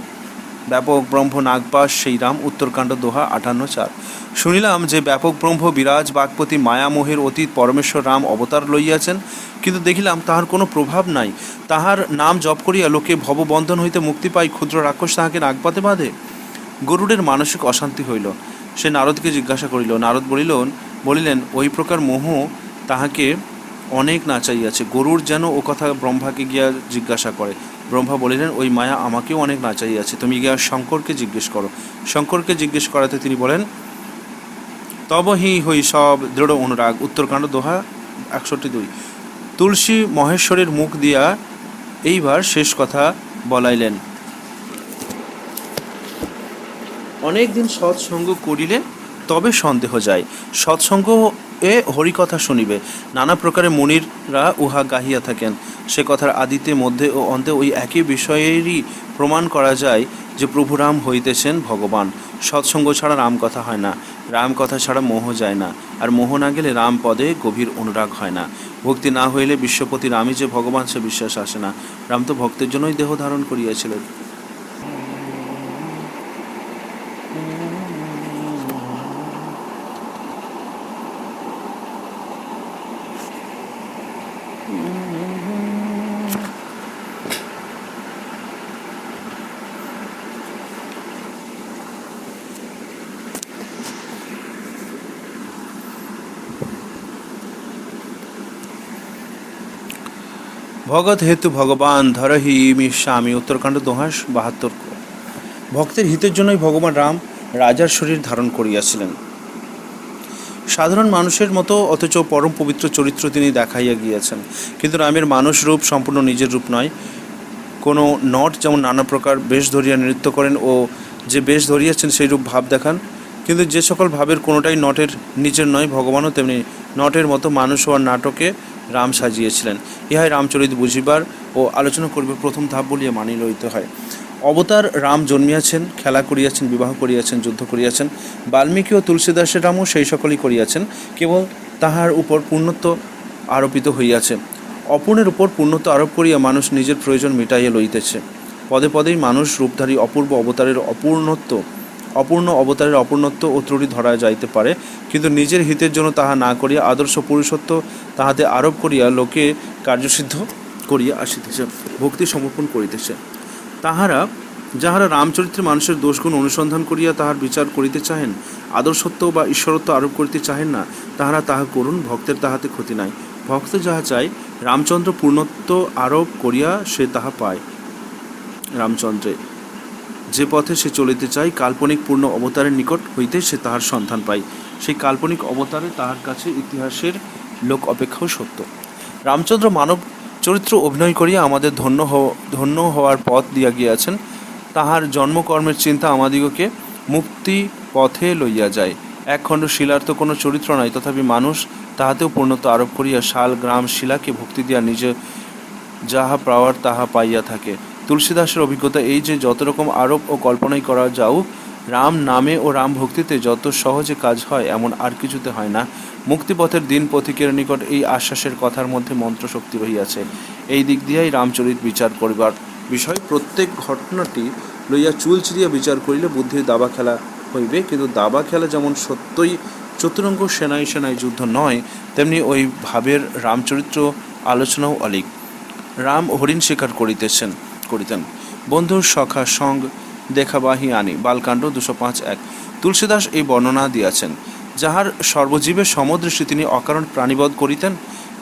ব্যাপক ব্রহ্ম নাগপাশ সেই রাম, উত্তরকাণ্ড দোহা 58:4। শুনিলাম যে ব্যাপক ব্রহ্ম বিরাজ বাগপতি মায়ামোহের অতীত পরমেশ্বর রাম অবতার লইয়াছেন, কিন্তু দেখিলাম তাহার কোনো প্রভাব নাই। তাহার নাম জপ করিয়া লোকে ভববন্ধন হইতে মুক্তি পায়, ক্ষুদ্র রাক্ষস তাহাকে নাগপাতে বাঁধে। গরুড়ের মানসিক অশান্তি হইল। সে নারদকে জিজ্ঞাসা করিল। নারদ বলিলেন, ওই প্রকার মোহ তাহাকে অনেক নাচাইয়াছে। গরুড় যেন ও কথা ব্রহ্মাকে গিয়া জিজ্ঞাসা করে। ব্রহ্মা বলিলেন, ওই মায়া আমাকেও অনেক নাচাইয়াছে, তুমি গিয়া শঙ্করকে জিজ্ঞেস করো। শঙ্করকে জিজ্ঞেস করাতে তিনি বলেন, তব হি হই সব দৃঢ় অনুরাগ, উত্তরকাণ্ড দোহা 61:2। তুলসী মহেশ্বরের মুখ দিয়া এইবার শেষ কথা বলাইলেন। অনেক দিন সৎসঙ্গ করিলে তবে সন্দেহ যায়। সৎসঙ্গ এ হরিকথা শুনিবে। নানা প্রকারের মুনিরা উহা গাহিয়া থাকেন। সে কথার আদিতে মধ্যে ও অন্তে ওই একই বিষয়েরই প্রমাণ করা যায় যে প্রভু রাম হইতেছেন ভগবান। সৎসঙ্গ ছাড়া রাম কথা হয় না, রাম কথা ছাড়া মোহ যায় না, আর মোহ না গেলে রাম পদে গভীর অনুরাগ হয় না। ভক্তি না হইলে বিশ্বপতি রামই যে ভগবান সে বিশ্বাস আসে না। রাম তো ভক্তের জন্যই দেহ ধারণ করিয়াছিলেন। ভগৎ হেতু ভগবান ধরহি স্বামী, উত্তরকাণ্ড দোহাস 72। ভক্তের হিতের জন্যই ভগবান রাম রাজার শরীর ধারণ করিয়াছিলেন। সাধারণ মানুষের মতো অথচ পরম পবিত্র চরিত্র তিনি দেখাইয়া গিয়েছেন। কিন্তু রামের মানুষ রূপ সম্পূর্ণ নিজের রূপ নয়। কোনো নট যেমন নানা প্রকার বেশ ধরিয়া নৃত্য করেন ও যে বেশ ধরিয়াছেন সেই রূপ ভাব দেখান, কিন্তু যে সকল ভাবের কোনোটাই নটের নিজের নয়, ভগবানও তেমনি নটের মতো মানুষ হওয়ার নাটকে রাম সাজিয়েছিলেন। ইহাই রামচরিত বুঝিবার ও আলোচনা করিবার প্রথম ধাপ বলিয়া মানি লইতে হয়। অবতার রাম জন্মিয়াছেন, খেলা করিয়াছেন, বিবাহ করিয়াছেন, যুদ্ধ করিয়াছেন। বাল্মীকি ও তুলসীদাসের রামও সেই সকলই করিয়াছেন, কেবল তাহার উপর পূর্ণত্ব আরোপিত হইয়াছে। অপূর্ণের উপর পূর্ণত্ব আরোপ করিয়া মানুষ নিজের প্রয়োজন মিটাইয়া লইতেছে। পদে পদেই মানুষ রূপধারী অপূর্ব অবতারের অপূর্ণ অবতারের অপূর্ণত্ব ও ত্রুটি ধরা যাইতে পারে, কিন্তু নিজের হিতের জন্য তাহা না করিয়া আদর্শ পুরুষত্ব তাহাতে আরোপ করিয়া লোকে কার্যসিদ্ধ করিয়া আসিতেছে, ভক্তি সমর্পণ করিতেছে। যাহারা রামচরিত্রে মানুষের দোষগুণ অনুসন্ধান করিয়া তাহার বিচার করিতে চাহেন, আদর্শত্ব বা ঈশ্বরত্ব আরোপ করিতে চাহেন না, তাহারা তাহা করুন, ভক্তের তাহাতে ক্ষতি নাই। ভক্ত যাহা চায় রামচন্দ্র পূর্ণত্ব আরোপ করিয়া সে তাহা পায়। রামচন্দ্রে যে পথে সে চলিতে চায়, কাল্পনিক পূর্ণ অবতারের নিকট হইতে সে তাহার সন্ধান পায়। সেই কাল্পনিক অবতারে তাহার কাছে ইতিহাসের লোক অপেক্ষাও সত্য। রামচন্দ্র মানব চরিত্র অভিনয় করিয়া আমাদের ধন্য হওয়ার পথ দিয়া গিয়াছেন। তাহার জন্মকর্মের চিন্তা আমাদিগকে মুক্তি পথে লইয়া যায়। একখণ্ড শিলার তো কোনো চরিত্র নাই, তথাপি মানুষ তাহাতেও পূর্ণত্ব আরোপ করিয়া শাল গ্রাম শিলাকে ভক্তি দিয়া নিজে যাহা পাওয়ার তাহা পাইয়া থাকে। তুলসীদাসের অভিজ্ঞতা এই যে যত রকম আরোপ ও কল্পনাই করা যাউক, রাম নামে ও রাম ভক্তিতে যত সহজে কাজ হয় এমন আর কিছুতে হয় না। মুক্তিপথের দিন পথিকের নিকট এই আশ্বাসের কথার মধ্যে মন্ত্রশক্তি রহিয়াছে। এই দিক দিয়াই রামচরিত বিচার করিবার বিষয়। প্রত্যেক ঘটনাটি লইয়া চুল চিরিয়া বিচার করিলে বুদ্ধির দাবা খেলা হইবে, কিন্তু দাবা খেলা যেমন সত্যই চতুরঙ্গ সেনায় সেনায় যুদ্ধ নয়, তেমনি ওই ভাবের রামচরিত্র আলোচনাও অলিক। রাম হরিণ শিকার করিতেন। বন্ধুর সখা সঙ্গ দেখাবাহি আনি, বালকাণ্ড 205:1। তুলসীদাস এই বর্ণনা দিয়াছেন। যাহার সর্বজীবের সমদৃষ্টি তিনি অকারণ প্রাণীবধ করিতেন,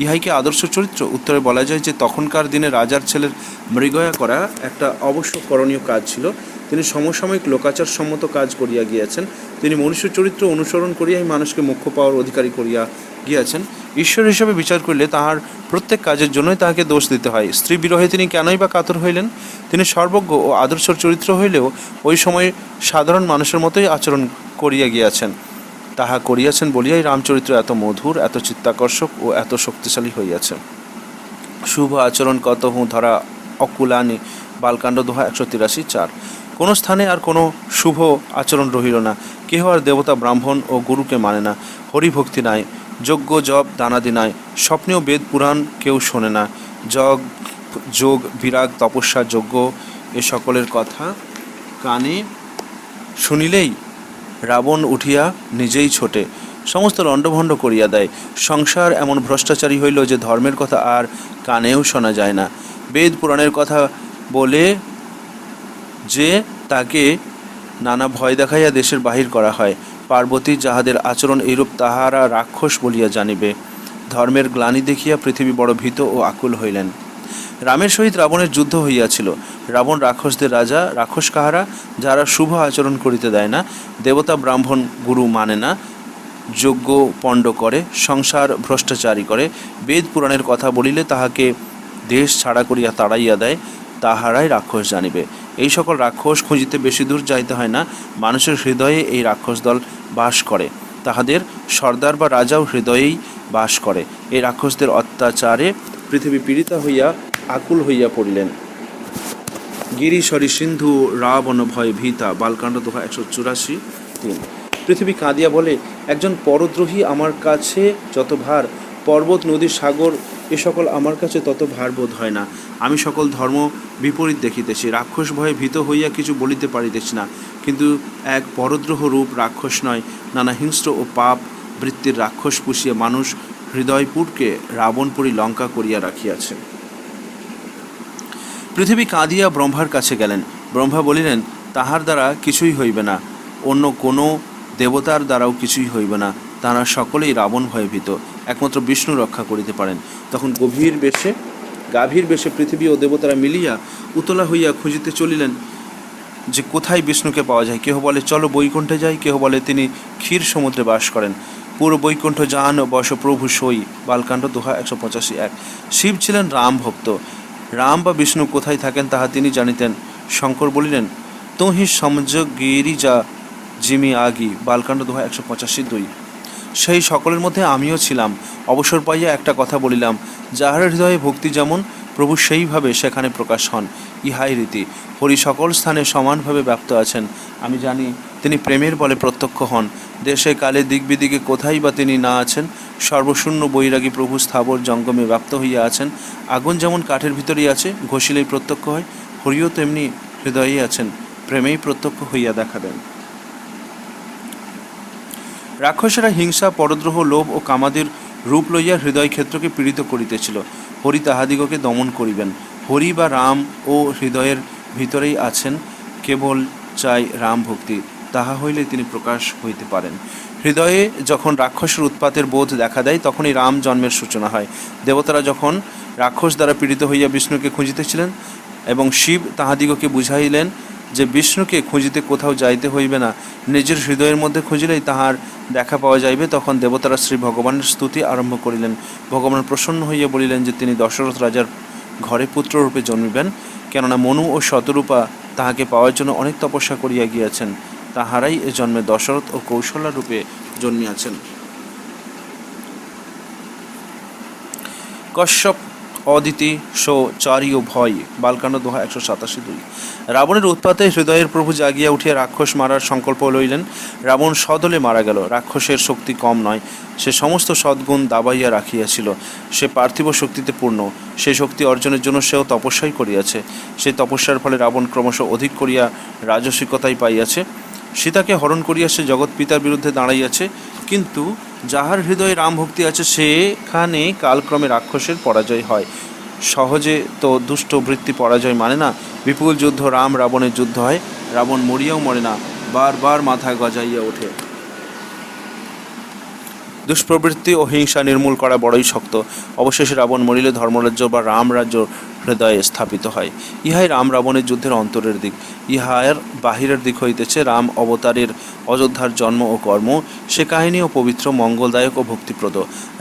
ইহাই কি আদর্শ চরিত্র? উত্তরে বলা যায় যে তখনকার দিনে রাজার ছেলের মৃগয়া করা একটা অবশ্য করণীয় কাজ ছিল। তিনি সমসাময়িক লোকাচার সম্মত কাজ করিয়া গিয়াছেন। তিনি মনুষ্য চরিত্র অনুসরণ করিয়াই মানুষকে মোক্ষ পাওয়ার অধিকারী করিয়া গিয়াছেন। ঈশ্বর হিসাবে বিচার করিলে তাহার প্রত্যেক কাজের জন্যই তাহাকে দোষ দিতে হয়। স্ত্রী বিরহে তিনি কেনই বা কাতর হইলেন? তিনি সর্বজ্ঞ ও আদর্শ চরিত্র হইলেও ওই সময় সাধারণ মানুষের মতোই আচরণ করিয়া গিয়াছেন। তাহা করিয়াছেন বলিয়াই রামচরিত্র এত মধুর, এত চিত্তাকর্ষক ও এত শক্তিশালী হইয়াছে। শুভ আচরণ কতহু ধরা অকুলানি, বালকাণ্ড দোহা 183:4। কোনো স্থানে আর কোনো শুভ আচরণ রহিল না। কেহ আর দেবতা ব্রাহ্মণ ও গুরুকে মানে না। হরিভক্তি নাই, যজ্ঞ জপ দানাদি নাই, স্বপ্নেও বেদ পুরাণ কেউ শোনে না। যোগ বিরাগ তপস্যা যজ্ঞ এ সকলের কথা কানে শুনিলেই রাবণ উঠিয়া নিজেই ছোটে, সমস্ত লণ্ডভণ্ড করিয়া দেয়। সংসার এমন ভ্রষ্টাচারী হইল যে ধর্মের কথা আর কানেও শোনা যায় না। বেদ পুরাণের কথা বলে যে তাকে নানা ভয় দেখাইয়া দেশের বাহির করা হয়। পার্বতী যাহাদের আচরণ এইরূপ তাহারা রাক্ষস বলিয়া জানিবে। ধর্মের গ্লানি দেখিয়া পৃথিবী বড় ভীত ও আকুল হইলেন। রামের সহিত রাবণের যুদ্ধ হইয়াছিল। রাবণ রাক্ষসদের রাজা। রাক্ষস কাহারা? যারা শুভ আচরণ করিতে দেয় না, দেবতা ব্রাহ্মণ গুরু মানে না, যজ্ঞ পণ্ড করে, সংসার ভ্রষ্টাচারী করে, বেদ পুরাণের কথা বলিলে তাহাকে দেশ ছাড়া করিয়া তাড়াইয়া দেয়, তাহারাই রাক্ষস জানিবে। এই সকল রাক্ষস খুঁজিতে বেশি দূর যাইতে হয় না, মানুষের হৃদয়ে এই রাক্ষস দল বাস করে। তাহাদের সর্দার বা রাজাও হৃদয়েই বাস করে। এই রাক্ষসদের অত্যাচারে পৃথিবী পীড়িতা হইয়া আকুল হইয়া পড়িলেন। গিরিশরি সিন্ধু রাবণ ভয় ভীতা, বালকাণ্ড দোহা 184:3। পৃথিবী কাঁদিয়া বলে, একজন পরদ্রোহী আমার কাছে যত ভার, পর্বত নদী সাগর এ সকল আমার কাছে তত ভার বোধ হয় না। আমি সকল ধর্ম বিপরীত দেখিতেছি, রাক্ষস ভয়ে ভীত হইয়া কিছু বলিতে পারিতেছি না। কিন্তু এক পরদ্রোহ রূপ রাক্ষস নয়, নানা হিংস্র ও পাপ বৃত্তির রাক্ষস পুষিয়া মানুষ হৃদয়পুরকে রাবণপুরী লঙ্কা করিয়া রাখিয়াছে। পৃথিবী কাঁদিয়া ব্রহ্মার কাছে গেলেন। ব্রহ্মা বলিলেন, তাহার দ্বারা কিছুই হইবে না, অন্য কোনো দেবতার দ্বারাও কিছুই হইবে না, তাঁরা সকলেই রাবণ ভয়ে ভীত, একমাত্র বিষ্ণু রক্ষা করিতে পারেন। তখন গাভীর বেশে পৃথিবী ও দেবতারা মিলিয়া উতলা হইয়া খুঁজিতে চলিলেন যে কোথায় বিষ্ণুকে পাওয়া যায়। কেহ বলে চলো বৈকুণ্ঠে যাই, কেহ বলে তিনি ক্ষীর সমুদ্রে বাস করেন। পুরো বৈকুণ্ঠ যান বস প্রভু সই, বালকাণ্ড দোহা 185:1। শিব ছিলেন রাম ভক্ত। রাম বা বিষ্ণু কোথায় থাকেন তাহা তিনি জানিতেন। শঙ্কর বলিলেন, তোহি সমজ গিরি যা জিমি আগি, বালকাণ্ড দোহা 185:2। সেই সকলের মধ্যে আমিও ছিলাম। অবসর পাইয়া একটা কথা বলিলাম, যাহার হৃদয়ে ভক্তি যেমন, প্রভু সেইভাবে সেখানে প্রকাশ হন, ইহাই রীতি। হরি সকল স্থানে সমানভাবে ব্যাপ্ত আছেন। আমি জানি তিনি প্রেমের বলে প্রত্যক্ষ হন। দেশে কালে দিক বিদিকে কোথায় বা তিনি না আছেন। সর্বশূন্য বৈরাগী প্রভু স্থাবর জঙ্গমে ব্যাপ্ত হইয়া আছেন। আগুন যেমন কাঠের ভিতরেই আছে, ঘষিলেই প্রত্যক্ষ হয়, হরিও তেমনি হৃদয়েই আছেন, প্রেমেই প্রত্যক্ষ হইয়া দেখা দেন। রাক্ষসেরা হিংসা, পরদ্রোহ, লোভ ও কামাদির রূপ লইয়া হৃদয় ক্ষেত্রকে পীড়িত করিতেছিল। হরি তাহাদিগকে দমন করিবেন। হরি বা রাম ও হৃদয়ের ভিতরেই আছেন, কেবল চাই রাম ভক্তি, তাহা হইলে তিনি প্রকাশ হইতে পারেন। হৃদয়ে যখন রাক্ষসের উৎপাতের বোধ দেখা দেয়, তখনই রাম জন্মের সূচনা হয়। দেবতারা যখন রাক্ষস দ্বারা পীড়িত হইয়া বিষ্ণুকে খুঁজিতেছিলেন এবং শিব তাহাদিগকে বুঝাইলেন যে বিষ্ণুকে খুঁজিতে কোথাও যাইতে হইবে না, নিজের হৃদয়ের মধ্যে খুঁজিলেই তাহার দেখা পাওয়া যাইবে, তখন দেবতারা শ্রী ভগবানের স্তুতি আরম্ভ করিলেন। ভগবান প্রসন্ন হইয়া বলিলেন যে তিনি দশরথ রাজার ঘরে পুত্ররূপে জন্মিবেন, কেননা মনু ও শতরূপা তাহাকে পাওয়ার জন্য অনেক তপস্যা করিয়া গিয়াছেন। তাহারাই এ জন্মে দশরথ ও কৌশলা রূপে জন্মিয়াছেন। কশ্যপ অদিতি সো চারি ও ভয়, বালকাণ্ড দোহা 187:2। রাবণের উৎপাতে হৃদয়ের প্রভু জাগিয়া উঠিয়া রাক্ষস মারার সংকল্প লইলেন। রাবণ সদলে মারা গেল। রাক্ষসের শক্তি কম নয়, সে সমস্ত সদ্গুণ দাবাইয়া রাখিয়াছিল। সে পার্থিব শক্তিতে পূর্ণ। সেই শক্তি অর্জনের জন্য সেও তপস্যাই করিয়াছে। সেই তপস্যার ফলে রাবণ ক্রমশ অধিক করিয়া রাজসিকতাই পাইয়াছে। সীতাকে হরণ করিয়া সে জগৎ পিতার বিরুদ্ধে দাঁড়াইয়াছে। কিন্তু যাহার হৃদয়ে রাম ভক্তি আছে, সেখানে কালক্রমে রাক্ষসের পরাজয় হয়। সহজে তো দুষ্ট বৃত্তি পরাজয় মানে না। বিপুল যুদ্ধ, রাম রাবণের যুদ্ধ হয়। রাবণ মরিয়াও মরে না, বারবার মাথায় গজাইয়া ওঠে। দুষ্প্রবৃত্তি ও হিংসা নির্মূল করা বড়ই শক্ত। অবশেষে রাবণ মরিলে ধর্মরাজ্য বা রামরাজ্য হৃদয়ে স্থাপিত হয়। ইহাই রাম রাবণের যুদ্ধের অন্তরের দিক। ইহার বাহিরের দিক হইতেছে রাম অবতারের অযোধ্যার জন্ম ও কর্ম। সে কাহিনীও পবিত্র, মঙ্গলদায়ক ও ভক্তিপ্রদ।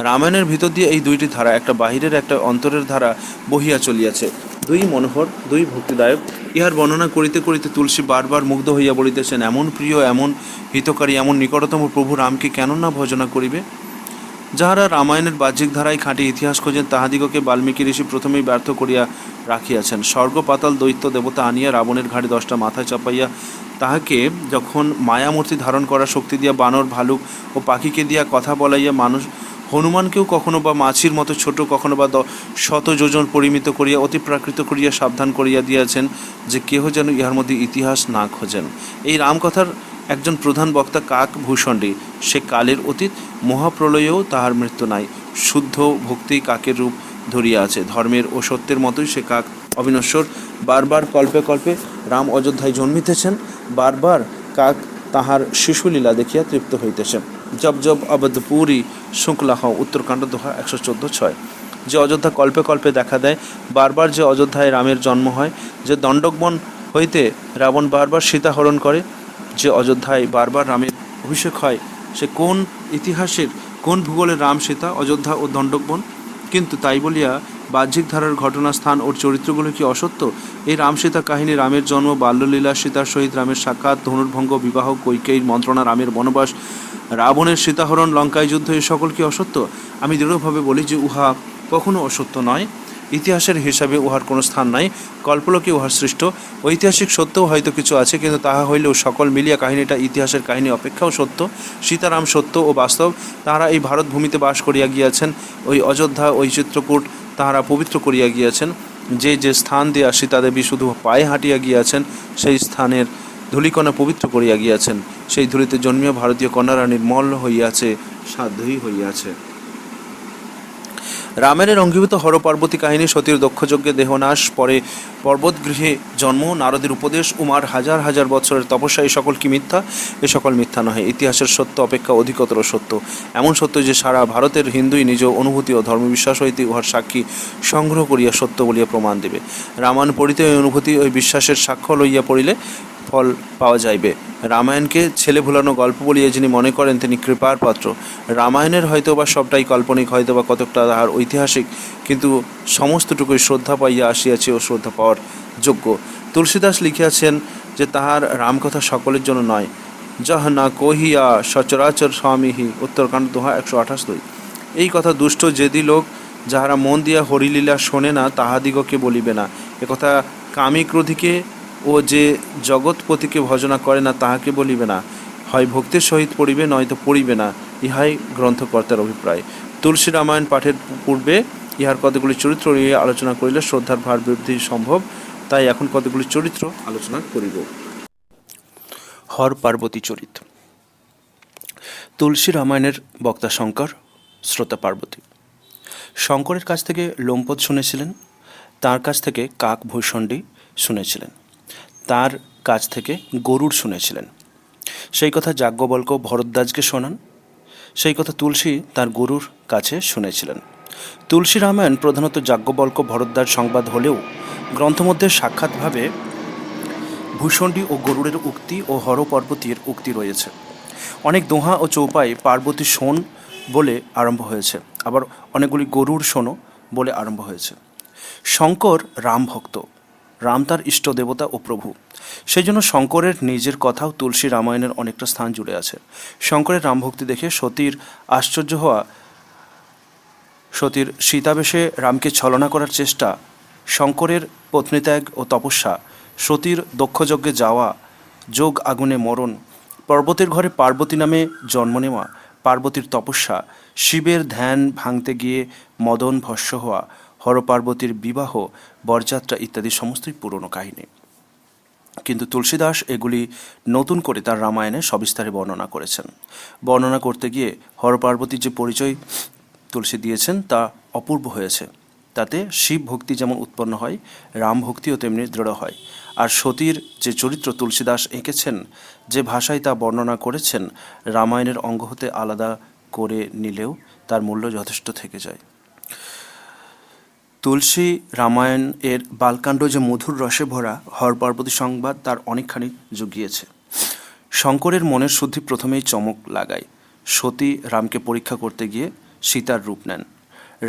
রামায়ণের ভিতর দিয়ে এই দুইটি ধারা, একটা বাহিরের একটা অন্তরের ধারা বহিয়া চলিয়াছে। দুই মনোহর, দুই ভক্তিদায়ক। ইহার বর্ণনা করিতে করিতে তুলসী বারবার মুগ্ধ হইয়া বলিতেছেন, এমন প্রিয়, এমন হিতকারী, এমন নিকটতম প্রভু রামকে কেন না ভজনা করিবে। যাহারা রামায়ণের বাহ্যিক ধারায় খাঁটি ইতিহাস খোঁজেন, তাহাদিগকে বাল্মীকি ঋষি প্রথমেই ব্যর্থ করিয়া রাখিয়াছেন। স্বর্গ পাতাল দৈত্য দেবতা আনিয়া রাবণের ঘাড়ে 10টা মাথায় চাপাইয়া তাহাকে যখন মায়ামূর্তি ধারণ করা শক্তি দিয়া বানর, ভালুক ও পাখিকে দিয়া কথা বলাইয়া মানুষ, হনুমানকেও কখনো বা মাছির মতো ছোট, কখনো বা 100 যোজন পরিমিত করিয়া অতিপ্রাকৃত করিয়া সাবধান করিয়া দিয়াছেন যে কেহ যেন ইহার মধ্যে ইতিহাস না খোঁজেন। এই রামকথার একজন প্রধান বক্তা কাক ভূষণ্ডী। সে কালের অতীত, মহাপ্রলয়েও তাহার মৃত্যু নাই। শুদ্ধ ভক্তি কাকের রূপ ধরিয়া আছে। ধর্মের ও সত্যের মতোই সে কাক অবিনশ্বর। বারবার কল্পে কল্পে রাম অযোধ্যায় জন্মিতেছেন। বারবার কাক তাহার শিশুলীলা দেখিয়া তৃপ্ত হইতেছেন। জব জব অবধপুরী শুক্লাহ, উত্তরকাণ্ড দোহা 114:6। যে অযোধ্যা কল্পে কল্পে দেখা দেয়, বারবার যে অযোধ্যায় রামের জন্ম হয়, যে দণ্ডকবন হইতে রাবণ বারবার সীতা হরণ করে, যে অযোধ্যায় বারবার রামের অভিষেক হয়, সে কোন ইতিহাসের, কোন ভূগোলের রাম সীতা, অযোধ্যা ও দণ্ডকবন? কিন্তু তাই বলিয়া বাহ্যিক ধারার ঘটনা, স্থান ও চরিত্রগুলো কি অসত্য? এই রাম সীতা কাহিনী, রামের জন্ম, বাল্যলীলা, সীতার সহিত রামের সাক্ষাৎ, ধনুর্ভঙ্গ, বিবাহ, কৈকেয়ীর মন্ত্রণা, রামের বনবাস, রাবণের সীতাহরণ, লঙ্কায় যুদ্ধ, এ সকল কি অসত্য? আমি দৃঢ়ভাবে বলি যে উহা কখনো অসত্য নয়। ইতিহাসের হিসাবে উহার কোনো স্থান নাই। কল্পলোকে উহার সৃষ্ট। ঐতিহাসিক সত্যও হয়তো কিছু আছে, কিন্তু তাহা হইলেও সকল মিলিয়া কাহিনীটা ইতিহাসের কাহিনী অপেক্ষাও সত্য। সীতারাম সত্য ও বাস্তব। তাহারা এই ভারত ভূমিতে বাস করিয়া গিয়াছেন। ওই অযোধ্যা, ওই চিত্রকূট তাহারা পবিত্র করিয়া গিয়াছেন। যে যে স্থান দিয়া সীতাদেবী শুধু পায়ে হাঁটিয়া গিয়াছেন, সেই স্থানের ধূলিকণা পবিত্র করিয়া গিয়াছেন। সেই ধূলিতে জন্মিয়া ভারতীয় কন্যারা নির্মল হইয়াছে, সাধ্যই হইয়াছে। রামায়ণের অঙ্গীভূত হর পার্বতী কাহিনী, সতীর দক্ষযজ্ঞে দেহনাশ, পরে পর্বতগৃহে জন্ম, নারদের উপদেশ, উমার হাজার হাজার বৎসরের তপস্যা, এ সকল কি মিথ্যা? এ সকল মিথ্যা নহে। ইতিহাসের সত্য অপেক্ষা অধিকতর সত্য। এমন সত্য যে সারা ভারতের হিন্দুই নিজ অনুভূতি ও ধর্মবিশ্বাস হইতে উহার সাক্ষী সংগ্রহ করিয়া সত্য বলিয়া প্রমাণ দিবে। রামায়ণ পড়িতে ওই অনুভূতি, ওই বিশ্বাসের সাক্ষ্য লইয়া পড়িলে ফল পাওয়া যাইবে। রামায়ণকে ছেলে ভুলানো গল্প বলিয়া যিনি মনে করেন, তিনি কৃপার পাত্র। রামায়ণের হয়তোবা সবটাই কাল্পনিক, হয়তোবা কতকটা তাহার ঐতিহাসিক, কিন্তু সমস্তটুকুই শ্রদ্ধা পাইয়া আসিয়াছে ও শ্রদ্ধা পাওয়ার যোগ্য। তুলসীদাস লিখিয়াছেন যে তাহার রামকথা সকলের জন্য নয়। যহ না কহিয়া সচরাচর স্বামীহি, উত্তরকাণ্ড দোহা 128। এই কথা দুষ্ট জেদি লোক, যাহারা মন দিয়া হরিলীলা শোনে না, তাহাদিগকে বলিবে না। একথা কামী ক্রোধীকে ও যে জগৎপতিকে ভজনা করে না, তাহাকে বলিবে না। হয় ভক্তির সহিত পড়িবে, নয়তো পড়িবে না। ইহাই গ্রন্থকর্তার অভিপ্রায়। তুলসী রামায়ণ পাঠের পূর্বে ইহার কতগুলি চরিত্র নিয়ে আলোচনা করিলে শ্রদ্ধার ভার বৃদ্ধি সম্ভব। তাই এখন কতগুলি চরিত্র আলোচনা করিব। হর পার্বতী চরিত। তুলসী রামায়ণের বক্তা শঙ্কর, শ্রোতা পার্বতী। শঙ্করের কাছ থেকে লোমপদ শুনেছিলেন, তার কাছ থেকে কাক ভূষণ্ডী শুনেছিলেন, তার কাছ থেকে গরুড় শুনেছিলেন। সেই কথা যাজ্ঞবল্ক্য ভরদ্বাজকে শোনান। সেই কথা তুলসী তার গুরুর কাছে শুনেছিলেন। তুলসী রামায়ণ প্রধানত যাজ্ঞবল্ক্য ভরদ্বাজ সংবাদ হলেও গ্রন্থমধ্যে সাক্ষাৎভাবে ভূষণ্ডী ও গরুড়ের উক্তি ও হর পার্বতীর উক্তি রয়েছে। অনেক দোহা ও চৌপাই পার্বতী শোন বলে আরম্ভ হয়েছে, আবার অনেকগুলি গরুড় শোনো বলে আরম্ভ হয়েছে। শঙ্কর রাম ভক্ত, রাম তার ইষ্ট দেবতা ও প্রভু। সেই জন্য শঙ্করের নিজের কথাও তুলসী রামায়ণের অনেকটা স্থান জুড়ে আছে। শঙ্করের রামভক্তি দেখে সতীর আশ্চর্য হওয়া, সতীর সীতাবেশে রামকে ছলনা করার চেষ্টা, শঙ্করের পত্নীত্যাগ ও তপস্যা, সতীর দক্ষযজ্ঞে যাওয়া, যোগ আগুনে মরণ, পর্বতের ঘরে পার্বতী নামে জন্ম নেওয়া, পার্বতীর তপস্যা, শিবের ধ্যান ভাঙতে গিয়ে মদন ভস্য হওয়া, হর পার্বতীর বিবাহ, বরযাত্রা ইত্যাদি সমস্তই পুরনো কাহিনী। কিন্তু তুলসীদাস এগুলি নতুন করে তার রামায়ণে সবিস্তারে বর্ণনা করেছেন। বর্ণনা করতে গিয়ে হর পার্বতীর যে পরিচয় তুলসী দিয়েছেন তা অপূর্ব হয়েছে। তাতে শিব ভক্তি যেমন উৎপন্ন হয়, রাম ভক্তিও তেমনি দৃঢ় হয়। আর সতীর যে চরিত্র তুলসীদাস এঁকেছেন, যে ভাষায় তা বর্ণনা করেছেন, রামায়ণের অঙ্গ হতে আলাদা করে নিলেও তার মূল্য যথেষ্ট থেকে যায়। তুলসী রামায়ণ এর বালকাণ্ড যে মধুর রসে ভরা, হর পার্বতী সংবাদ তার অনেকখানি জুগিয়েছে। শঙ্করের মনের শুদ্ধি প্রথমেই চমক লাগায়। সতী রামকে পরীক্ষা করতে গিয়ে সীতার রূপ নেন।